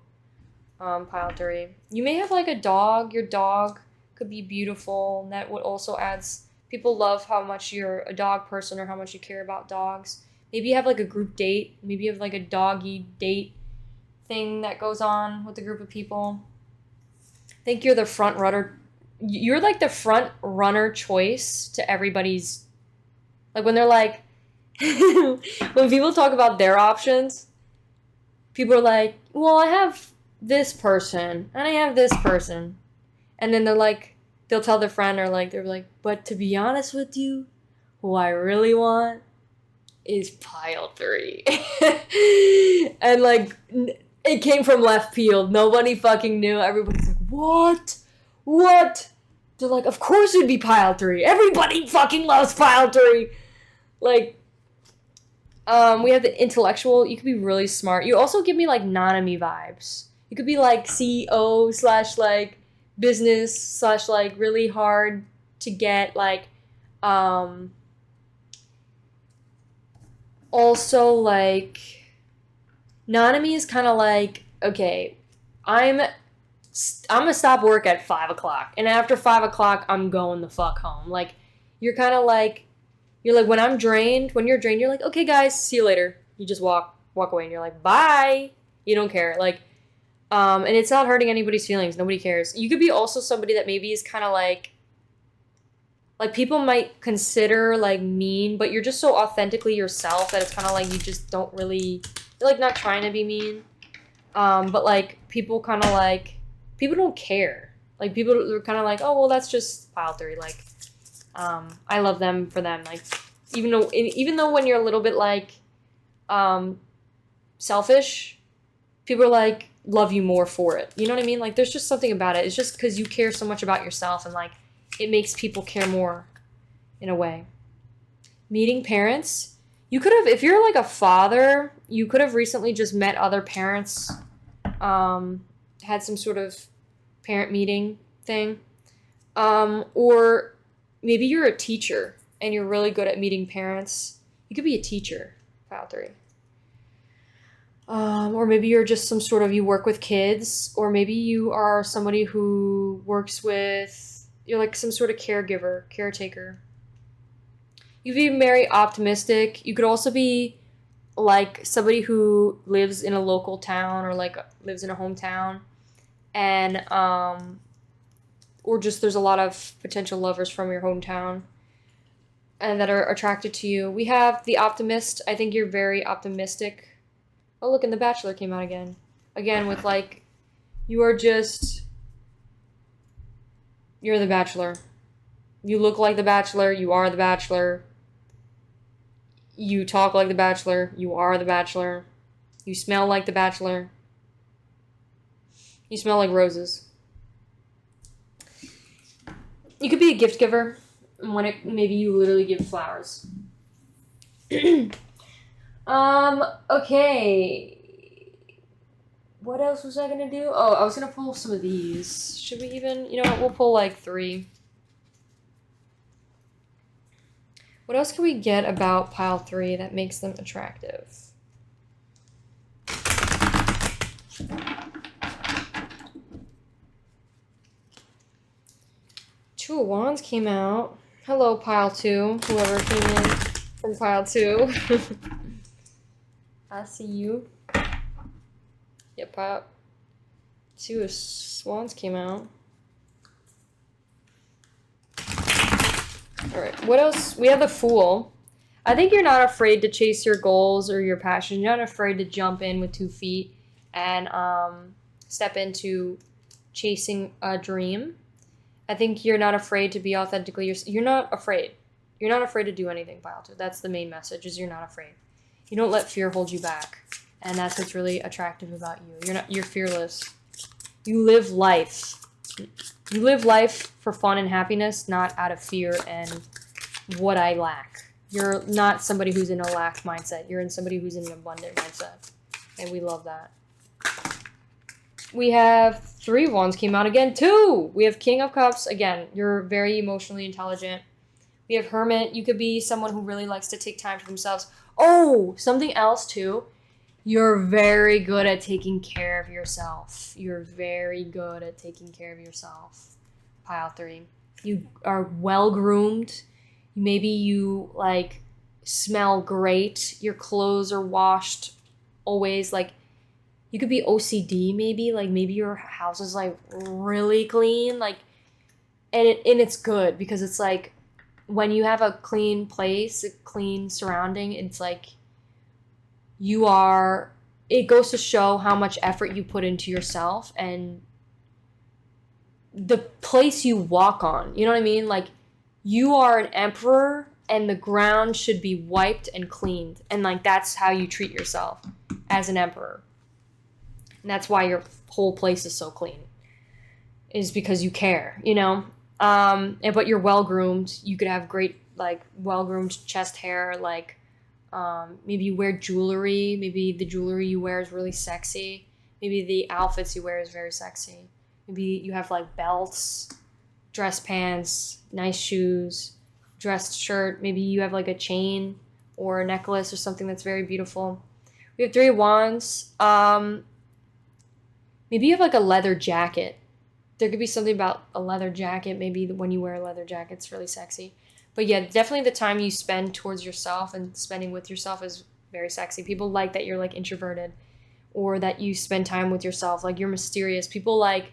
pile 3. You may have like a dog. Your dog could be beautiful, and that would also adds. People love how much you're a dog person or how much you care about dogs. Maybe you have like a group date. Maybe you have like a doggy date thing that goes on with a group of people. I think you're the front runner. You're like the front runner choice to everybody's. Like when they're like, when people talk about their options, people are like, well, I have this person and I have this person. And then they're like, they'll tell their friend or like, they're like, but to be honest with you, who I really want is pile 3. And like, it came from left field. Nobody fucking knew. Everybody's like, what? What? They're like, of course it'd be pile 3. Everybody fucking loves pile 3. Like, we have the intellectual. You could be really smart. You also give me like Nanami vibes. You could be like CEO / like business / like really hard to get, like, also like Nanami is kind of like, okay, I'm gonna stop work at 5:00, and after 5:00 I'm going the fuck home. Like, you're kind of like, you're like, when you're drained, you're like, okay guys, see you later. You just walk away, and you're like, bye. You don't care. Like, and it's not hurting anybody's feelings. Nobody cares. You could be also somebody that maybe is kind of like people might consider like mean, but you're just so authentically yourself that it's kind of like you just don't really, you're like not trying to be mean. But like people kind of like, people don't care. Like people are kind of like, oh, well, that's just pile 3. Like, I love them for them. Like, even though when you're a little bit like, selfish, people are like, love you more for it. You know what I mean? Like, there's just something about it. It's just because you care so much about yourself, and like it makes people care more in a way. Meeting parents. You could have, if you're like a father, you could have recently just met other parents, had some sort of parent meeting thing. Or maybe you're a teacher and you're really good at meeting parents. You could be a teacher, pile 3. Or maybe you're just some sort of, you work with kids, or maybe you are somebody who works with, you're like some sort of caretaker. You could be very optimistic. You could also be like somebody who lives in a local town or like lives in a hometown, and or just there's a lot of potential lovers from your hometown and that are attracted to you. We have the optimist. I think you're very optimistic. Oh, look, and The Bachelor came out again. Again, with like, you're the Bachelor. You look like the Bachelor. You are the Bachelor. You talk like the Bachelor. You are the Bachelor. You smell like the Bachelor. You smell like roses. You could be a gift giver. Maybe you literally give flowers. Okay. What else was I gonna do? Oh, I was gonna pull some of these. Should we even, you know what, we'll pull like 3. What else can we get about pile 3 that makes them attractive? Two of Wands came out. Hello, pile 2. Whoever came in from pile 2. I see you. Yep, pile 2 of Wands came out. Alright, what else? We have the Fool. I think you're not afraid to chase your goals or your passion. You're not afraid to jump in with 2 feet and step into chasing a dream. I think you're not afraid to be authentically yourself. You're not afraid. You're not afraid to do anything, pile 2. That's the main message, is you're not afraid. You don't let fear hold you back. And that's what's really attractive about you. You're fearless. You live life. You live life for fun and happiness, not out of fear and what I lack. You're not somebody who's in a lack mindset. You're in somebody who's in an abundant mindset. And we love that. We have 3 Wands came out again. 2! We have King of Cups. Again, you're very emotionally intelligent. We have Hermit. You could be someone who really likes to take time for themselves. Oh, something else too. You're very good at taking care of yourself. You're very good at taking care of yourself. Pile 3. You are well-groomed. Maybe you, like, smell great. Your clothes are washed always. Like, you could be OCD maybe. Like, maybe your house is, like, really clean. Like, and it's good because it's, like, when you have a clean place, a clean surrounding, it's, like, it goes to show how much effort you put into yourself and the place you walk on. You know what I mean? Like, you are an emperor and the ground should be wiped and cleaned. And, like, that's how you treat yourself as an emperor. And that's why your whole place is so clean. Is because you care, you know? But you're well-groomed. You could have great, like, well-groomed chest hair, like, maybe you wear jewelry. Maybe the jewelry you wear is really sexy. Maybe the outfits you wear is very sexy. Maybe you have, like, belts, dress pants, nice shoes, dressed shirt. Maybe you have, like, a chain or a necklace or something that's very beautiful. We have 3 Wands. Maybe you have, like, a leather jacket. There could be something about a leather jacket. Maybe when you wear a leather jacket, it's really sexy. But yeah, definitely the time you spend towards yourself and spending with yourself is very sexy. People like that you're, like, introverted or that you spend time with yourself. Like, you're mysterious. People like,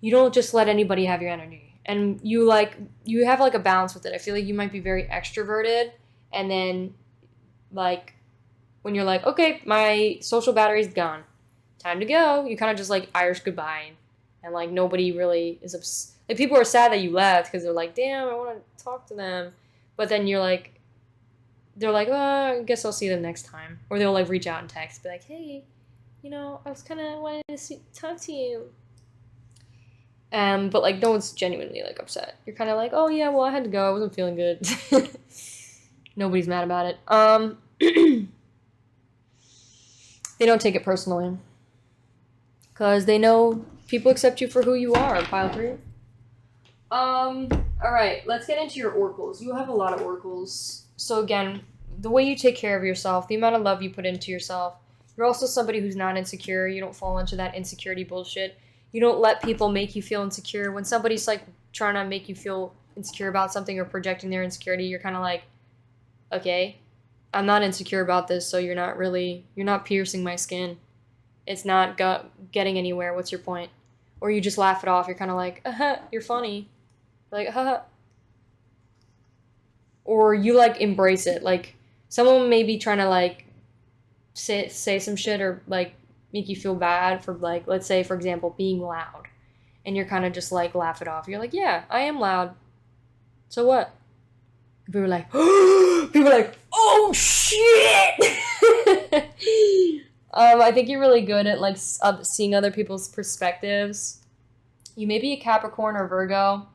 you don't just let anybody have your energy. And you have, like, a balance with it. I feel like you might be very extroverted. And then, like, when you're like, okay, my social battery's gone. Time to go. You kind of just, like, Irish goodbye. And, like, nobody really is like, people are sad that you left because they're like, damn, I want to talk to them. But then they're like, oh, I guess I'll see them next time. Or they'll, like, reach out and text, be like, hey, you know, I was kind of wanting to talk to you. But, like, no one's genuinely, like, upset. You're kind of like, oh, yeah, well, I had to go. I wasn't feeling good. Nobody's mad about it. They don't take it personally. Because they know people accept you for who you are, pile 3. Alright, let's get into your oracles. You have a lot of oracles. So again, the way you take care of yourself, the amount of love you put into yourself. You're also somebody who's not insecure. You don't fall into that insecurity bullshit. You don't let people make you feel insecure. When somebody's, like, trying to make you feel insecure about something or projecting their insecurity, you're kind of like, okay, I'm not insecure about this, so you're not piercing my skin. It's not getting anywhere. What's your point? Or you just laugh it off. You're kind of like, you're funny. Like, haha. Or you, like, embrace it. Like, someone may be trying to, like, say some shit or, like, make you feel bad for, like, let's say, for example, being loud. And you're kind of just, like, laugh it off. You're like, yeah, I am loud. So what? People are like, oh, shit! I think you're really good at, like, seeing other people's perspectives. You may be a Capricorn or Virgo.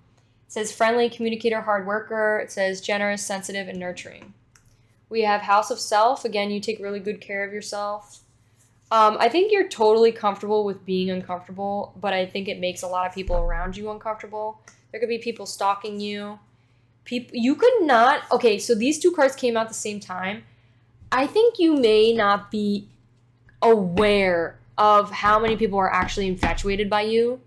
It says friendly, communicator, hard worker. It says generous, sensitive, and nurturing. We have House of Self. Again, you take really good care of yourself. I think you're totally comfortable with being uncomfortable, but I think it makes a lot of people around you uncomfortable. There could be people stalking you. People, you could not. Okay, so these two cards came out at the same time. I think you may not be aware of how many people are actually infatuated by you.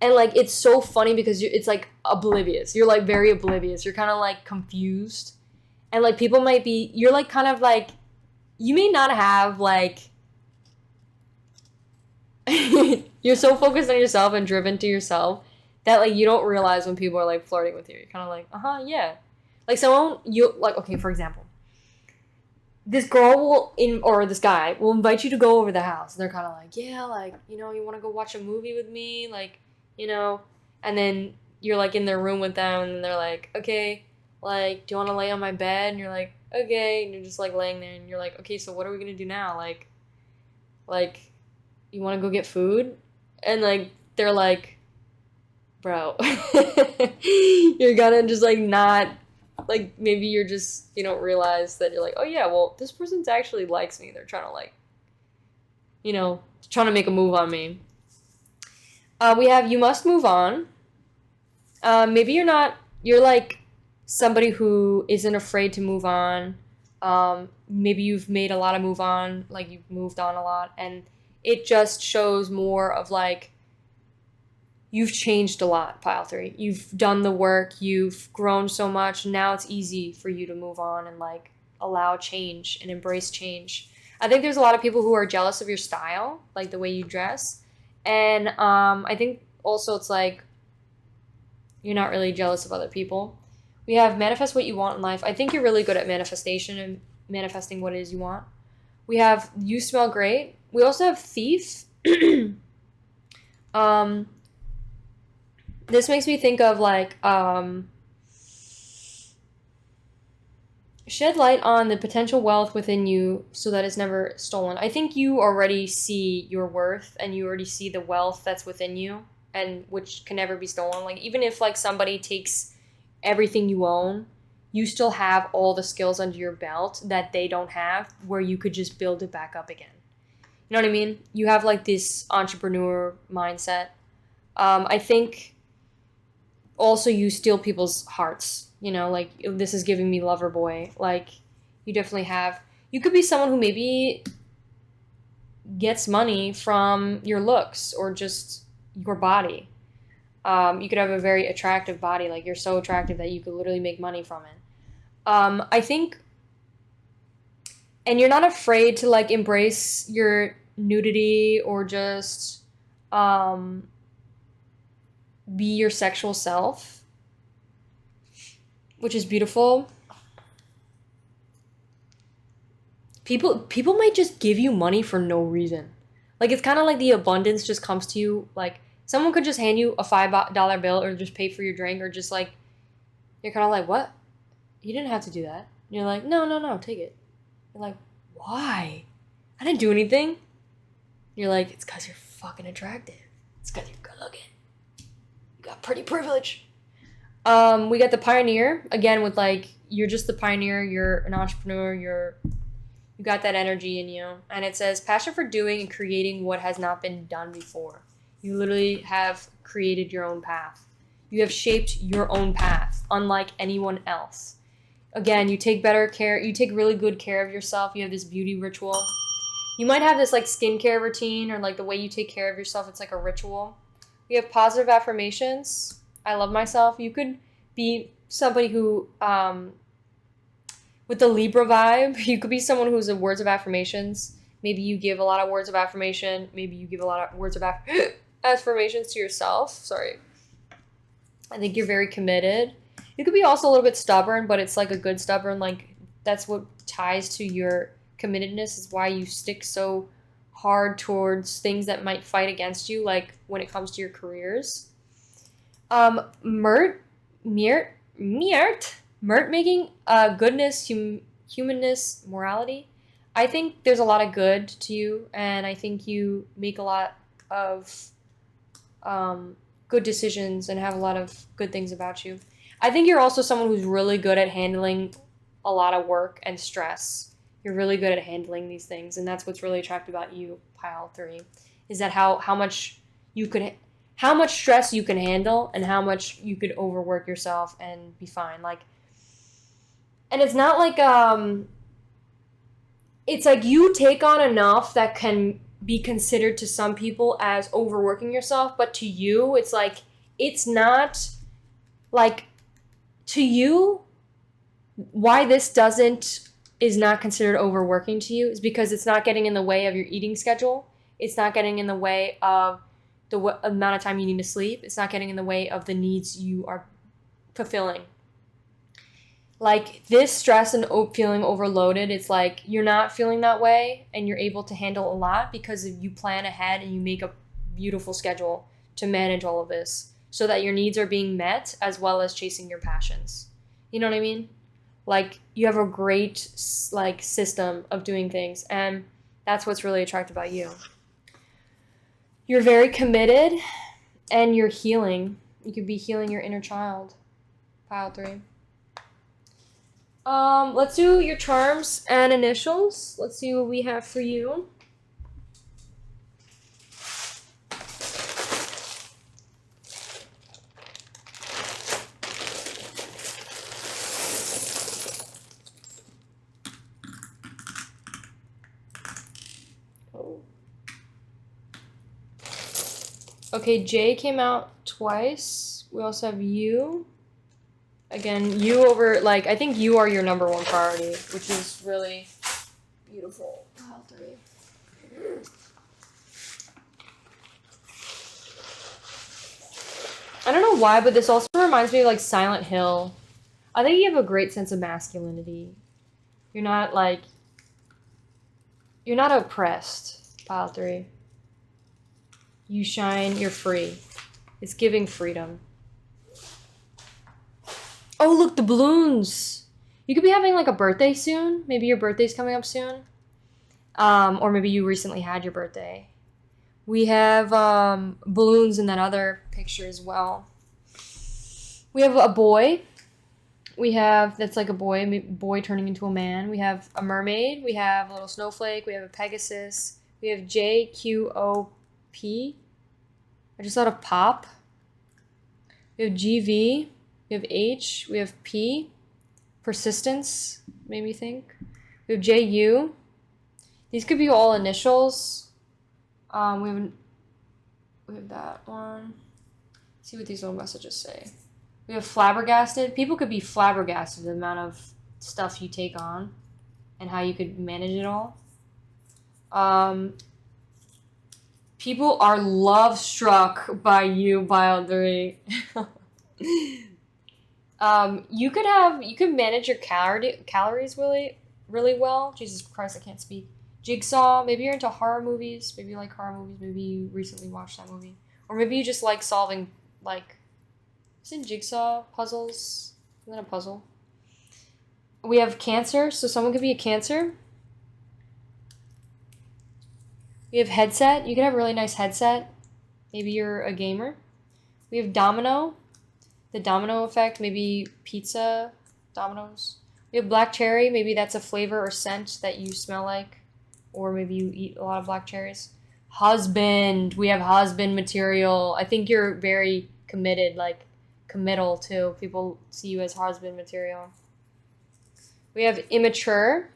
And like it's so funny because it's like oblivious. You're like very oblivious. You're kind of like confused. And like people might be you're like kind of like you may not have like you're so focused on yourself and driven to yourself that like you don't realize when people are like flirting with you. You're kind of like, yeah. Like someone you like okay, for example, this girl will in or this guy will invite you to go over the house. And they're kind of like, yeah, like, you want to go watch a movie with me, like, and then you're like in their room with them and they're like, okay, like, do you want to lay on my bed? And you're like, okay, and you're just like laying there and you're like, okay, so what are we gonna do now? Like you want to go get food? And like they're like, bro, you're gonna just like not like maybe you're just you don't realize that you're like, oh yeah, well this person's actually likes me. They're trying to like trying to make a move on me. We have you must move on. Maybe you're like somebody who isn't afraid to move on. Maybe you've made a lot of move on, like you've moved on a lot, and it just shows more of like you've changed a lot, pile 3. You've done the work, you've grown so much, now it's easy for you to move on and like allow change and embrace change. I think there's a lot of people who are jealous of your style, like the way you dress. And I think also it's like you're not really jealous of other people. We have manifest what you want in life. I think you're really good at manifestation and manifesting what it is you want. We have you smell great. We also have thief. This makes me think of like shed light on the potential wealth within you so that it's never stolen. I think you already see your worth and you already see the wealth that's within you and which can never be stolen. Like even if like somebody takes everything you own, you still have all the skills under your belt that they don't have where you could just build it back up again. You know what I mean? You have like this entrepreneur mindset. I think also you steal people's hearts, like this is giving me lover boy. Like you definitely have, you could be someone who maybe gets money from your looks or just your body. You could have a very attractive body. Like you're so attractive that you could literally make money from it. I think, and you're not afraid to like embrace your nudity or just, be your sexual self, which is beautiful. People might just give you money for no reason. Like it's kind of like the abundance just comes to you. Like someone could just hand you a $5 bill or just pay for your drink or just like you're kind of like, what? You didn't have to do that. And you're like, no, take it. You're like, why? I didn't do anything. You're like, it's because you're fucking attractive. It's because you're good looking. Got pretty privilege. We got the pioneer again with like you're just the pioneer, you're an entrepreneur, you got that energy in you, and it says passion for doing and creating what has not been done before. You literally have created your own path. You have shaped your own path, unlike anyone else. Again, you take really good care of yourself. You have this beauty ritual. You might have this like skincare routine or like the way you take care of yourself. It's like a ritual. We have positive affirmations. I love myself. You could be somebody who, with the Libra vibe, you could be someone who's a words of affirmations. Maybe you give a lot of words of affirmation. Maybe you give a lot of words of affirmations to yourself. Sorry. I think you're very committed. You could be also a little bit stubborn, but it's like a good stubborn. Like that's what ties to your committedness is why you stick so hard towards things that might fight against you, like when it comes to your careers. Mert making goodness, humanness, morality. I think there's a lot of good to you, and I think you make a lot of good decisions and have a lot of good things about you. I think you're also someone who's really good at handling a lot of work and stress. You're really good at handling these things, and that's what's really attractive about you, pile 3, is that how much stress you can handle and how much you could overwork yourself and be fine. Like, and it's not like it's like you take on enough that can be considered to some people as overworking yourself, but to you, it's like, it's not, like, to you, why this is not considered overworking to you is because it's not getting in the way of your eating schedule. It's not getting in the way of the amount of time you need to sleep. It's not getting in the way of the needs you are fulfilling. Like, this stress and feeling overloaded, it's like you're not feeling that way and you're able to handle a lot because you plan ahead and you make a beautiful schedule to manage all of this so that your needs are being met as well as chasing your passions. You know what I mean? Like, you have a great, like, system of doing things, and that's what's really attractive about you. You're very committed and you're healing. You could be healing your inner child. Pile 3. Let's do your charms and initials. Let's see what we have for you. Oh. Okay, J came out twice. We also have you. Again, you over, like, I think you are your number 1 priority, which is really beautiful. Pile 3. I don't know why, but this also reminds me of, like, Silent Hill. I think you have a great sense of masculinity. You're not, like, you're not oppressed. Pile 3. You shine, you're free. It's giving freedom. Oh, look, the balloons. You could be having, like, a birthday soon. Maybe your birthday's coming up soon. Or maybe you recently had your birthday. We have balloons in that other picture as well. We have a boy. That's like a boy turning into a man. We have a mermaid. We have a little snowflake. We have a Pegasus. We have JQOP. I just thought of pop. We have GV. We have H, we have P, persistence, made me think. We have JU. These could be all initials. We have that one. Let's see what these little messages say. We have flabbergasted. People could be flabbergasted the amount of stuff you take on and how you could manage it all. People are love struck by you, Bio 3. You could manage your calories really, really well. Jesus Christ, I can't speak. Jigsaw, maybe you're into horror movies. Maybe you like horror movies. Maybe you recently watched that movie. Or maybe you just like solving, like, isn't Jigsaw puzzles? Isn't that a puzzle? We have Cancer, so someone could be a Cancer. We have headset. You could have a really nice headset. Maybe you're a gamer. We have Domino. The domino effect, maybe pizza, Domino's. We have black cherry, maybe that's a flavor or scent that you smell like, or maybe you eat a lot of black cherries. Husband, we have husband material. I think you're very committed, like committal too. People see you as husband material. We have immature.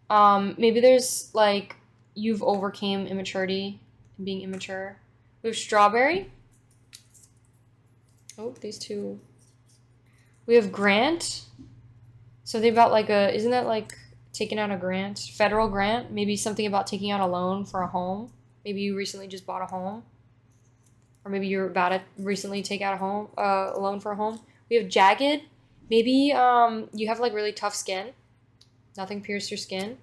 Maybe there's like, you've overcame immaturity and being immature. We have strawberry. Oh, these two. We have grant. Something about like isn't that like taking out a grant? Federal grant? Maybe something about taking out a loan for a home. Maybe you recently just bought a home. Or maybe you're about to recently take out a loan for a home. We have jagged. Maybe you have like really tough skin. Nothing pierced your skin.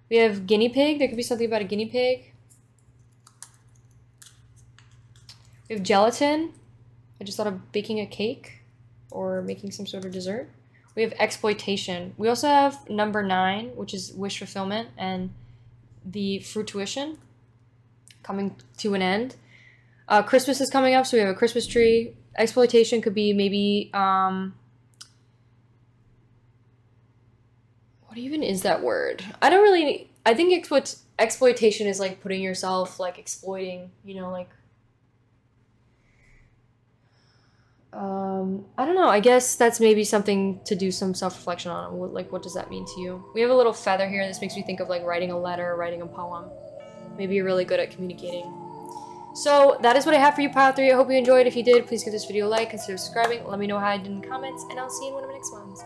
We have guinea pig. There could be something about a guinea pig. We have gelatin. I just thought of baking a cake or making some sort of dessert. We have exploitation. We also have number 9, which is wish fulfillment, and the fruition coming to an end. Christmas is coming up, so we have a Christmas tree. Exploitation could be maybe, what even is that word? I think exploitation is like putting yourself, like exploiting, you know, like I don't know. I guess that's maybe something to do some self-reflection on. Like, what does that mean to you? We have a little feather here. This makes me think of like writing a letter, writing a poem. Maybe you're really good at communicating. So that is what I have for you, Pile 3. I hope you enjoyed. If you did, please give this video a like, consider subscribing. Let me know how I did in the comments, and I'll see you in one of my next ones.